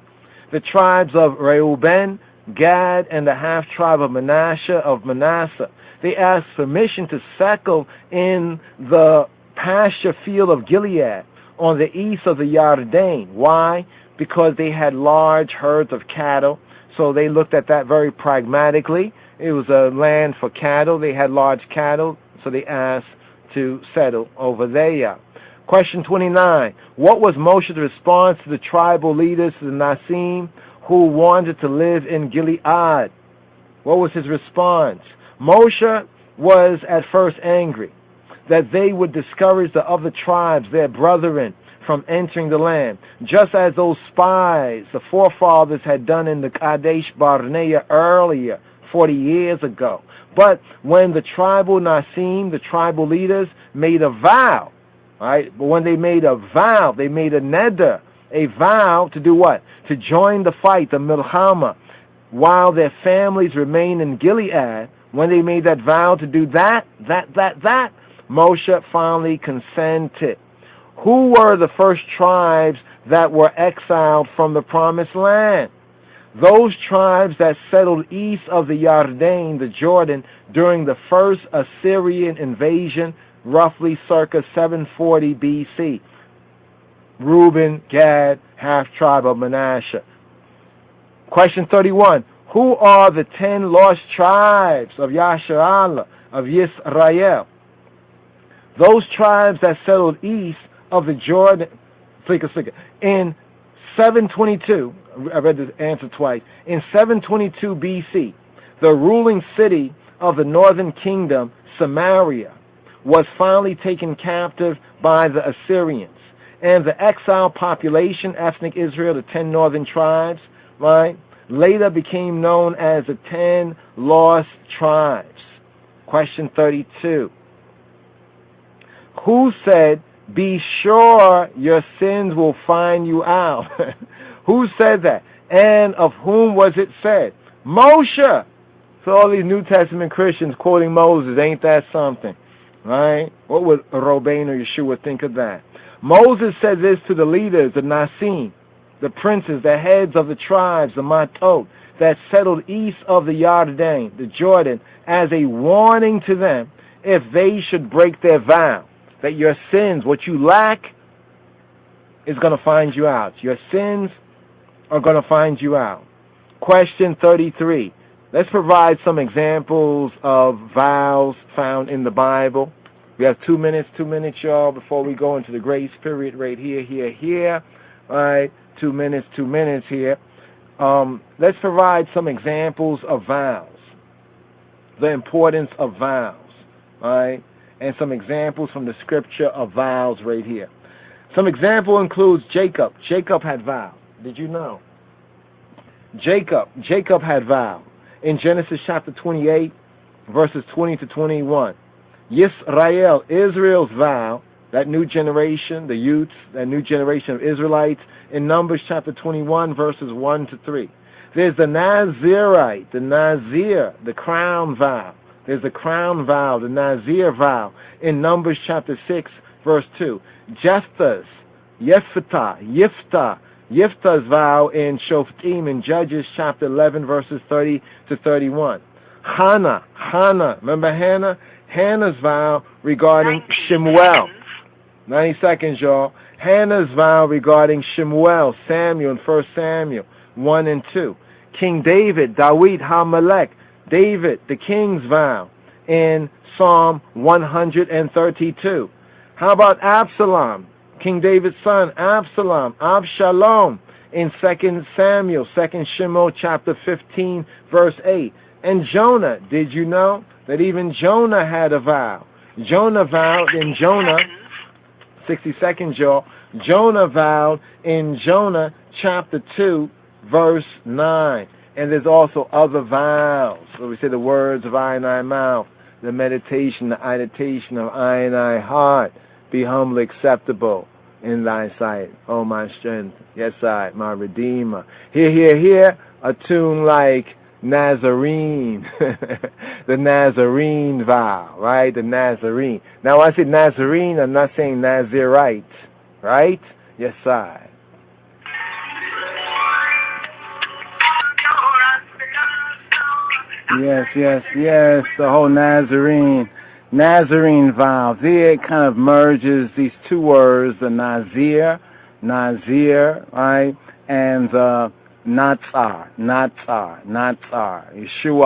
The tribes of Reuben, Gad, and the half-tribe of Manasseh. They asked permission to settle in the pasture field of Gilead on the east of the Yarden. Why? Because they had large herds of cattle, so they looked at that very pragmatically. It was a land for cattle. They had large cattle, so they asked to settle over there. Question 29. What was Moshe's response to the tribal leaders, the Nasim, who wanted to live in Gilead? What was his response? Moshe was at first angry that they would discourage the other tribes, their brethren, from entering the land, just as those spies, the forefathers, had done in the Kadesh Barnea earlier, 40 years ago. But when the tribal Nasim, the tribal leaders, made a vow, right? But when they made a vow, they made a neder, a vow to do what? To join the fight, the milchama, while their families remain in Gilead. When they made that vow to do that, Moshe finally consented. Who were the first tribes that were exiled from the promised land? Those tribes that settled east of the Yarden, the Jordan, during the first Assyrian invasion, roughly circa 740 BC. Reuben, Gad, half-tribe of Manasseh. Question 31. Who are the 10 lost tribes of Yasharallah, of Yisrael? Those tribes that settled east of the Jordan, in 722, I read this answer twice, in 722 BC, the ruling city of the northern kingdom, Samaria, was finally taken captive by the Assyrians. And the exiled population, ethnic Israel, the 10 northern tribes, right, later became known as the 10 lost tribes. Question 32. Who said, "Be sure your sins will find you out"? Who said that? And of whom was it said? Moshe. So all these New Testament Christians quoting Moses, ain't that something? Right? What would Robin or Yeshua think of that? Moses said this to the leaders, the Nasim, the princes, the heads of the tribes, the Mattot, that settled east of the Yarden, the Jordan, as a warning to them if they should break their vow, that your sins, what you lack, is going to find you out. Your sins are going to find you out. Question 33. Let's provide some examples of vows found in the Bible. We have 2 minutes, y'all, before we go into the grace period right here. All right, 2 minutes here. Let's provide some examples of vows, the importance of vows, all right, and some examples from the scripture of vows right here. Some example includes Jacob. Jacob had vow. Did you know? Jacob had vow. In Genesis chapter 28, verses 20 to 21. Yisrael, Israel's vow, that new generation, the youths, that new generation of Israelites, in Numbers chapter 21, verses 1 to 3. There's the Nazirite, the Nazir, the crown vow. There's the crown vow, the Nazir vow, in Numbers chapter 6, verse 2. Yiftah's vow in Shoftim, in Judges chapter 11, verses 30 to 31. Hannah, remember Hannah? Hannah's vow regarding Shemuel. 90 seconds, y'all. Hannah's vow regarding Shemuel, Samuel, in 1 Samuel 1 and 2. King David, Dawid HaMelech, David, the king's vow, in Psalm 132. How about Absalom, King David's son, Absalom, in 2 Samuel, 2 Shemot chapter 15, verse 8. And Jonah, did you know that even Jonah had a vow? Jonah vowed in Jonah, 60 seconds, y'all. Jonah vowed in Jonah chapter 2, verse 9. And there's also other vows. So we say the words of I and I mouth, the meditation, the meditation of I and I heart, be humbly acceptable in thy sight, oh my strength, yes I, my Redeemer. Hear, a tune like Nazarene, the Nazarene vow, right? The Nazarene. Now, when I say Nazarene, I'm not saying Nazirite, right? Yes I. Yes, the whole Nazarene vow. There it kind of merges these two words, the Nazir, right, and the Natsar, Yeshua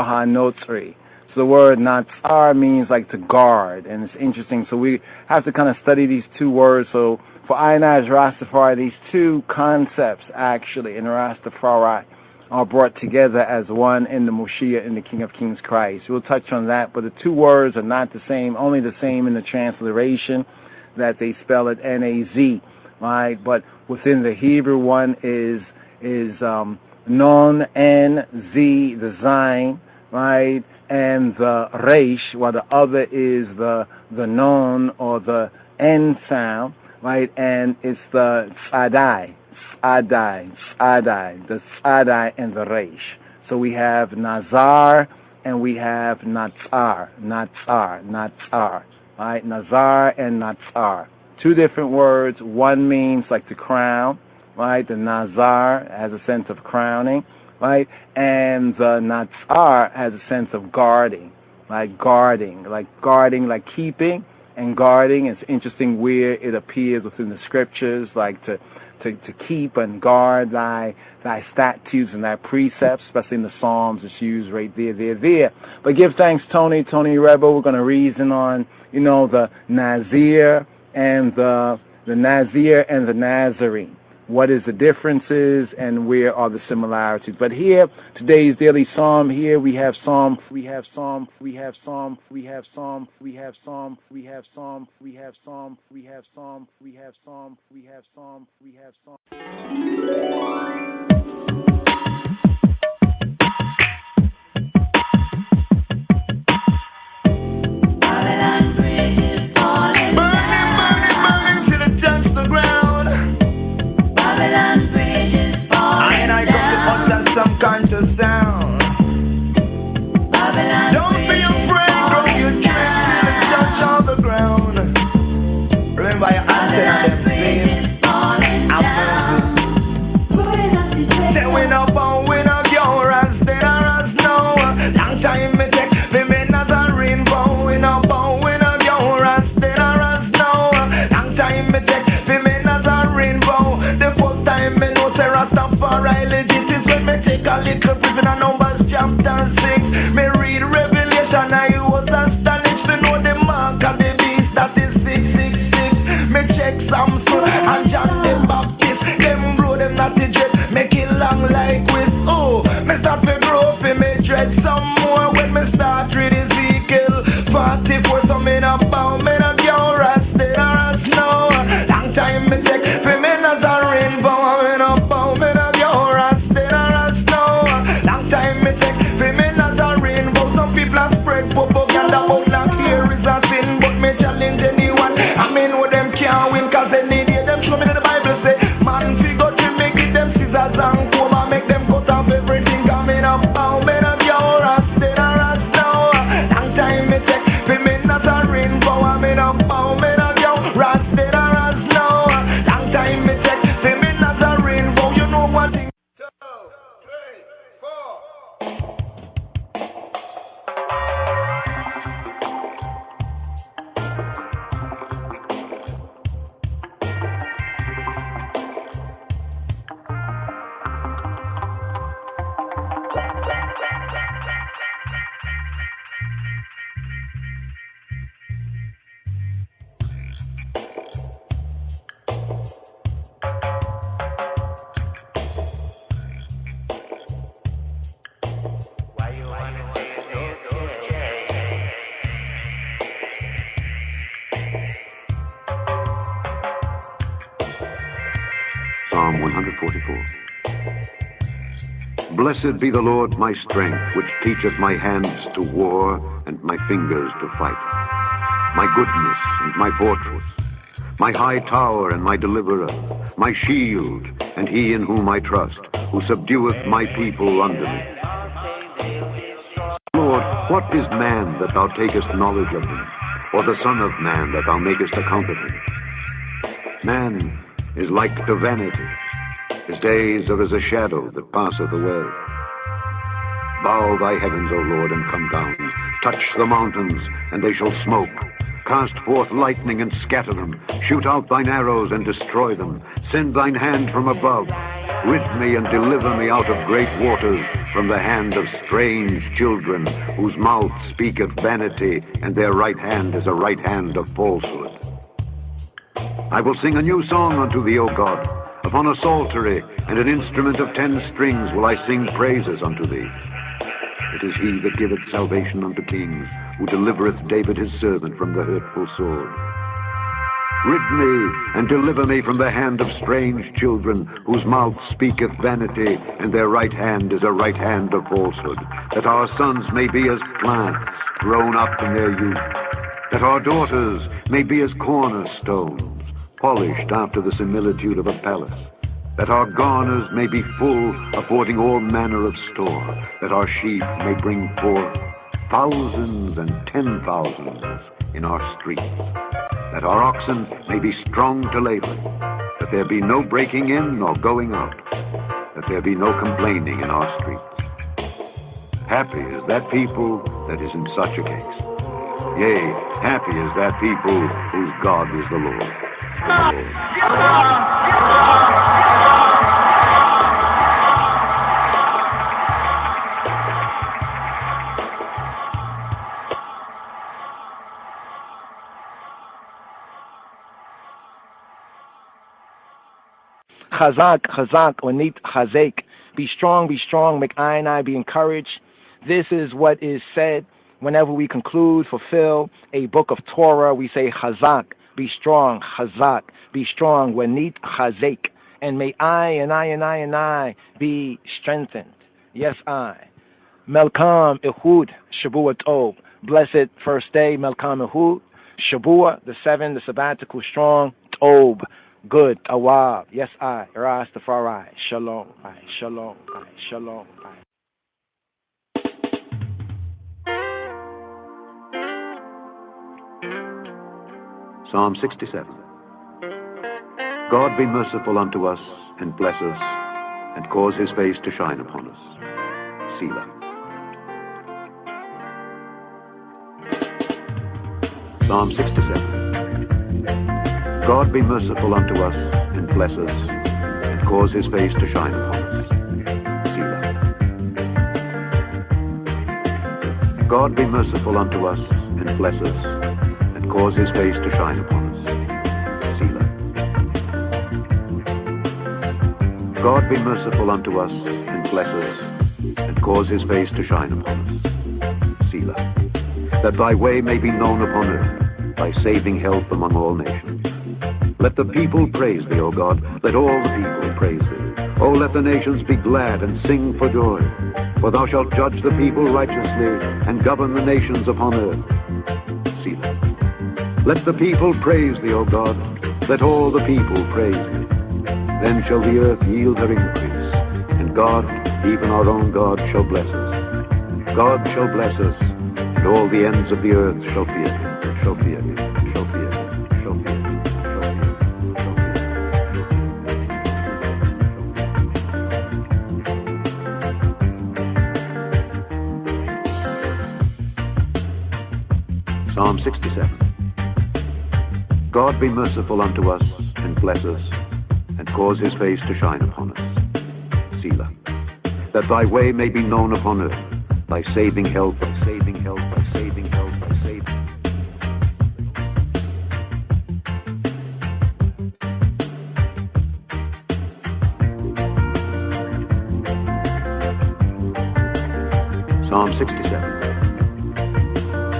HaNotri. So the word Natsar means like to guard, and it's interesting. So we have to kind of study these two words. So for I and I as Rastafari, these two concepts actually in Rastafari are brought together as one in the Moshiach, in the King of Kings Christ. We'll touch on that, but the two words are not the same, only the same in the transliteration that they spell it N-A-Z, right? But within the Hebrew, one is non, N-Z, the Zayin, right? And the Reish, while the other is the non or the N sound, right? And it's the Tzadai. The Tzadai and the Reish. So we have Nazar and we have Natsar, right? Nazar and Natsar. Two different words. One means like to crown, right? The Nazar has a sense of crowning, right? And the Natsar has a sense of guarding, like keeping and guarding. It's interesting where it appears within the scriptures, like to keep and guard thy statutes and thy precepts, especially in the Psalms. It's used right there. But give thanks, Tony Rebel. We're going to reason on, the Nazir and the Nazarene. What is the differences and where are the similarities? But here, today's daily psalm, here we have Psalm. Conscious sound. Don't be afraid, grow your strength and touch all the ground. Remember your answer and them things. Say we no bound, we no cure, and stay as no. Long time me take, we may not a rainbow. We no bound, we no cure, and stay as no. Long time me take, we may not a rainbow. The first time me know say Rastafari legit. A little prison in Numbers chapter 6. Me read Revelation, I was astonished to know the mark of the beast that is 666. Me check Samson and John the Baptist. Them blow them not the jet, make it long like with. Oh, me start to grow for me dread some more when me start read Ezekiel 44. So me not bow, me not your stay as no. Long time me take for me not a rainbow. Me not bow, me not your stay. Time me take, for me not a rainbow. Some people are spread propaganda about black here is a sin, but me challenge anyone. I mean what them can't win, cause any day them show me that the Bible say, man figure to make it them scissors and comb and make them cut off everything. Coming up, bow, me not your stay or now. Long time me take, for me not 44. Blessed be the Lord my strength, which teacheth my hands to war and my fingers to fight, my goodness and my fortress, my high tower and my deliverer, my shield, and he in whom I trust, who subdueth my people under me. Lord, what is man that thou takest knowledge of him, or the son of man that thou makest account of him? Man is like to vanity. His days are as a shadow that passeth away. Bow thy heavens, O Lord, and come down. Touch the mountains, and they shall smoke. Cast forth lightning and scatter them. Shoot out thine arrows and destroy them. Send thine hand from above. Rid me and deliver me out of great waters, from the hand of strange children, whose mouth speaketh vanity, and their right hand is a right hand of falsehood. I will sing a new song unto thee, O God. Upon a psaltery and an instrument of 10 strings will I sing praises unto thee. It is he that giveth salvation unto kings, who delivereth David his servant from the hurtful sword. Rid me and deliver me from the hand of strange children, whose mouth speaketh vanity, and their right hand is a right hand of falsehood, that our sons may be as plants grown up in their youth, that our daughters may be as cornerstones, polished after the similitude of a palace, that our garners may be full, affording all manner of store, that our sheep may bring forth thousands and 10,000s in our streets, that our oxen may be strong to labor, that there be no breaking in nor going out, that there be no complaining in our streets. Happy is that people that is in such a case. Yea, happy is that people whose God is the Lord. Chazak, chazak, onit chazek. Be strong, make I and I be encouraged. This is what is said whenever we conclude, fulfill a book of Torah. We say chazak, be strong, chazak, be strong, onit chazek. And may I and I be strengthened. Yes, I. Melkam Ehud, Shavua Tov. Blessed first day, Melkam Ehud. Shavua, the 7, the sabbatical strong, Tov. Good, Awab, yes I, Rastafari, Shalom, Shalom, Shalom. Psalm 67. God be merciful unto us, and bless us, and cause his face to shine upon us. Selah. Psalm 67. God be merciful unto us, and bless us, and cause his face to shine upon us. Selah. God be merciful unto us, and bless us, and cause his face to shine upon us. Selah. God be merciful unto us, and bless us, and cause his face to shine upon us. Selah. That thy way may be known upon earth, thy saving help among all nations. Let the people praise thee, O God. Let all the people praise thee. O let the nations be glad and sing for joy. For thou shalt judge the people righteously and govern the nations upon earth. Selah. Let the people praise thee, O God. Let all the people praise thee. Then shall the earth yield her increase. And God, even our own God, shall bless us. God shall bless us, and all the ends of the earth shall fear him, shall fear him, shall fear him. Psalm 67. God be merciful unto us, and bless us, and cause his face to shine upon us. Selah. That thy way may be known upon earth, thy saving help, thy saving help, thy saving help, thy saving help. Psalm 67.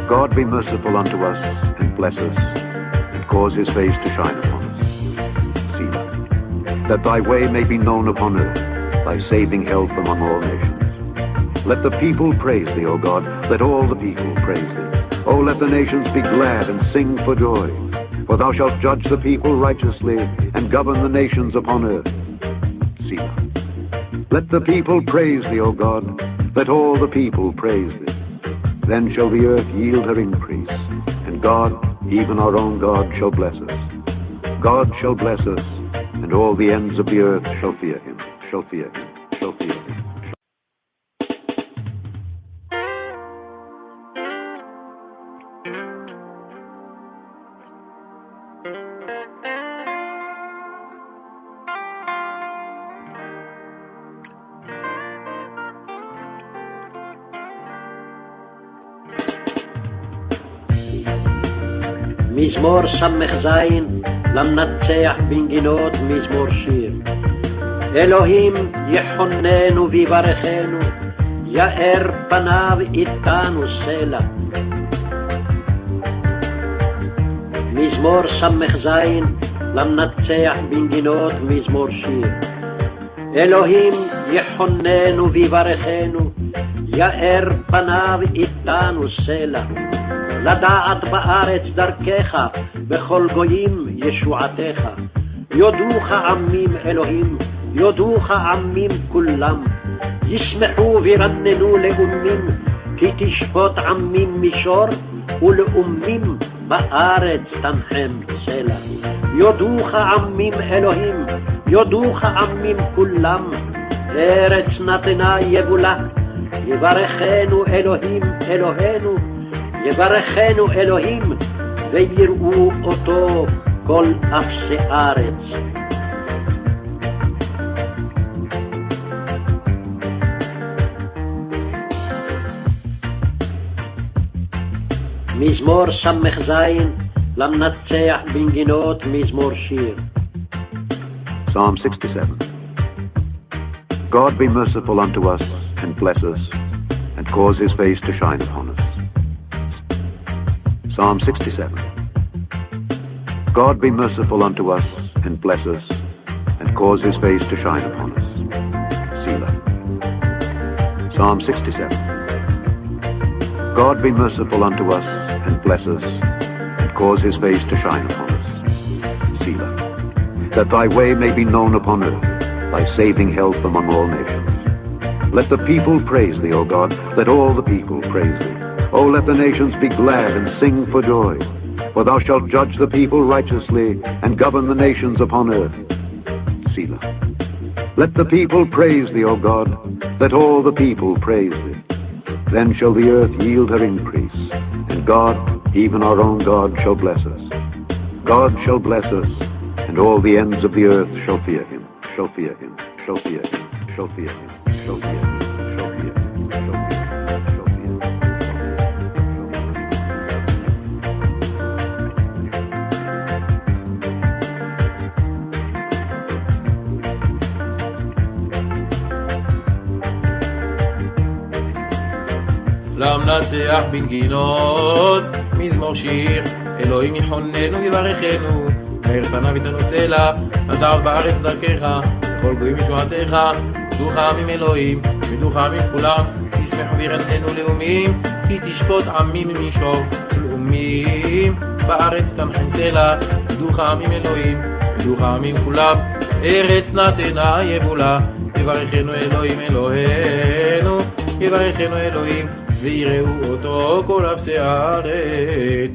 God be merciful unto us, and bless us, and cause his face to shine upon us. Selah. that thy way may be known upon earth, thy saving health among all nations. Let the people praise thee, O God, let all the people praise thee. O let the nations be glad and sing for joy, for thou shalt judge the people righteously and govern the nations upon earth. Selah. Let the people praise thee, O God, let all the people praise thee. Then shall the earth yield her increase, and God, even our own God, shall bless us. God shall bless us, and all the ends of the earth shall fear him, shall fear him, shall fear him. מזמור ס"ז למנצח בנגינות מזמור שיר. אלוהים יחוננו ויברכנו, יאר פניו איתנו סלע. מזמור ס"ז למנצח בנגינות מזמור שיר. אלוהים יחוננו ויברכנו, יאר פניו איתנו סלע. לדעת בארץ דרכך, בכל גויים ישועתך. יודוך עמים אלוהים, יודוך עמים כולם. ישמחו וירננו לאומים, כי תשפוט עמים מישור, ולאומים בארץ תנחם סלע. יודוך עמים אלוהים, יודוך עמים כולם. ארץ נתנה יבולה, יברכנו אלוהים אלוהינו. יברכנו אלוהים ויראו אותו כל אפסי ארץ. מזמור ס"ז למנצח בנגינות מזמור שיר. Psalm 67. God be merciful unto us and bless us and cause his face to shine upon us. Psalm 67. God be merciful unto us and bless us and cause his face to shine upon us. Selah. Psalm 67. God be merciful unto us and bless us and cause his face to shine upon us. Selah. That thy way may be known upon earth, thy saving health among all nations. Let the people praise thee, O God, let all the people praise thee. O let the nations be glad and sing for joy, for thou shalt judge the people righteously and govern the nations upon earth. Selah. Let the people praise thee, O God, let all the people praise thee. Then shall the earth yield her increase, and God, even our own God, shall bless us. God shall bless us, and all the ends of the earth shall fear him, shall fear him, shall fear him, shall fear him, shall fear him. למנצח בנגינות מזמור שיר. אלוהים יחוננו ויברכנו, מאיר פניו ייתנו סלע. לדעת בארץ דרכך, בכל גויים ישועתך. ידוך עמים אלוהים, ידוך עמים כולם. ישמחו וירננו לאומים, כי תשפוט עמים מישור, ולאומים בארץ תנחם סלע. ידוך עמים אלוהים, ידוך עמים כולם. ארץ נתנה יבולה, יברכנו אלוהים אלוהינו, יברכנו אלוהים ויראו אותו כל אפסי הארץ.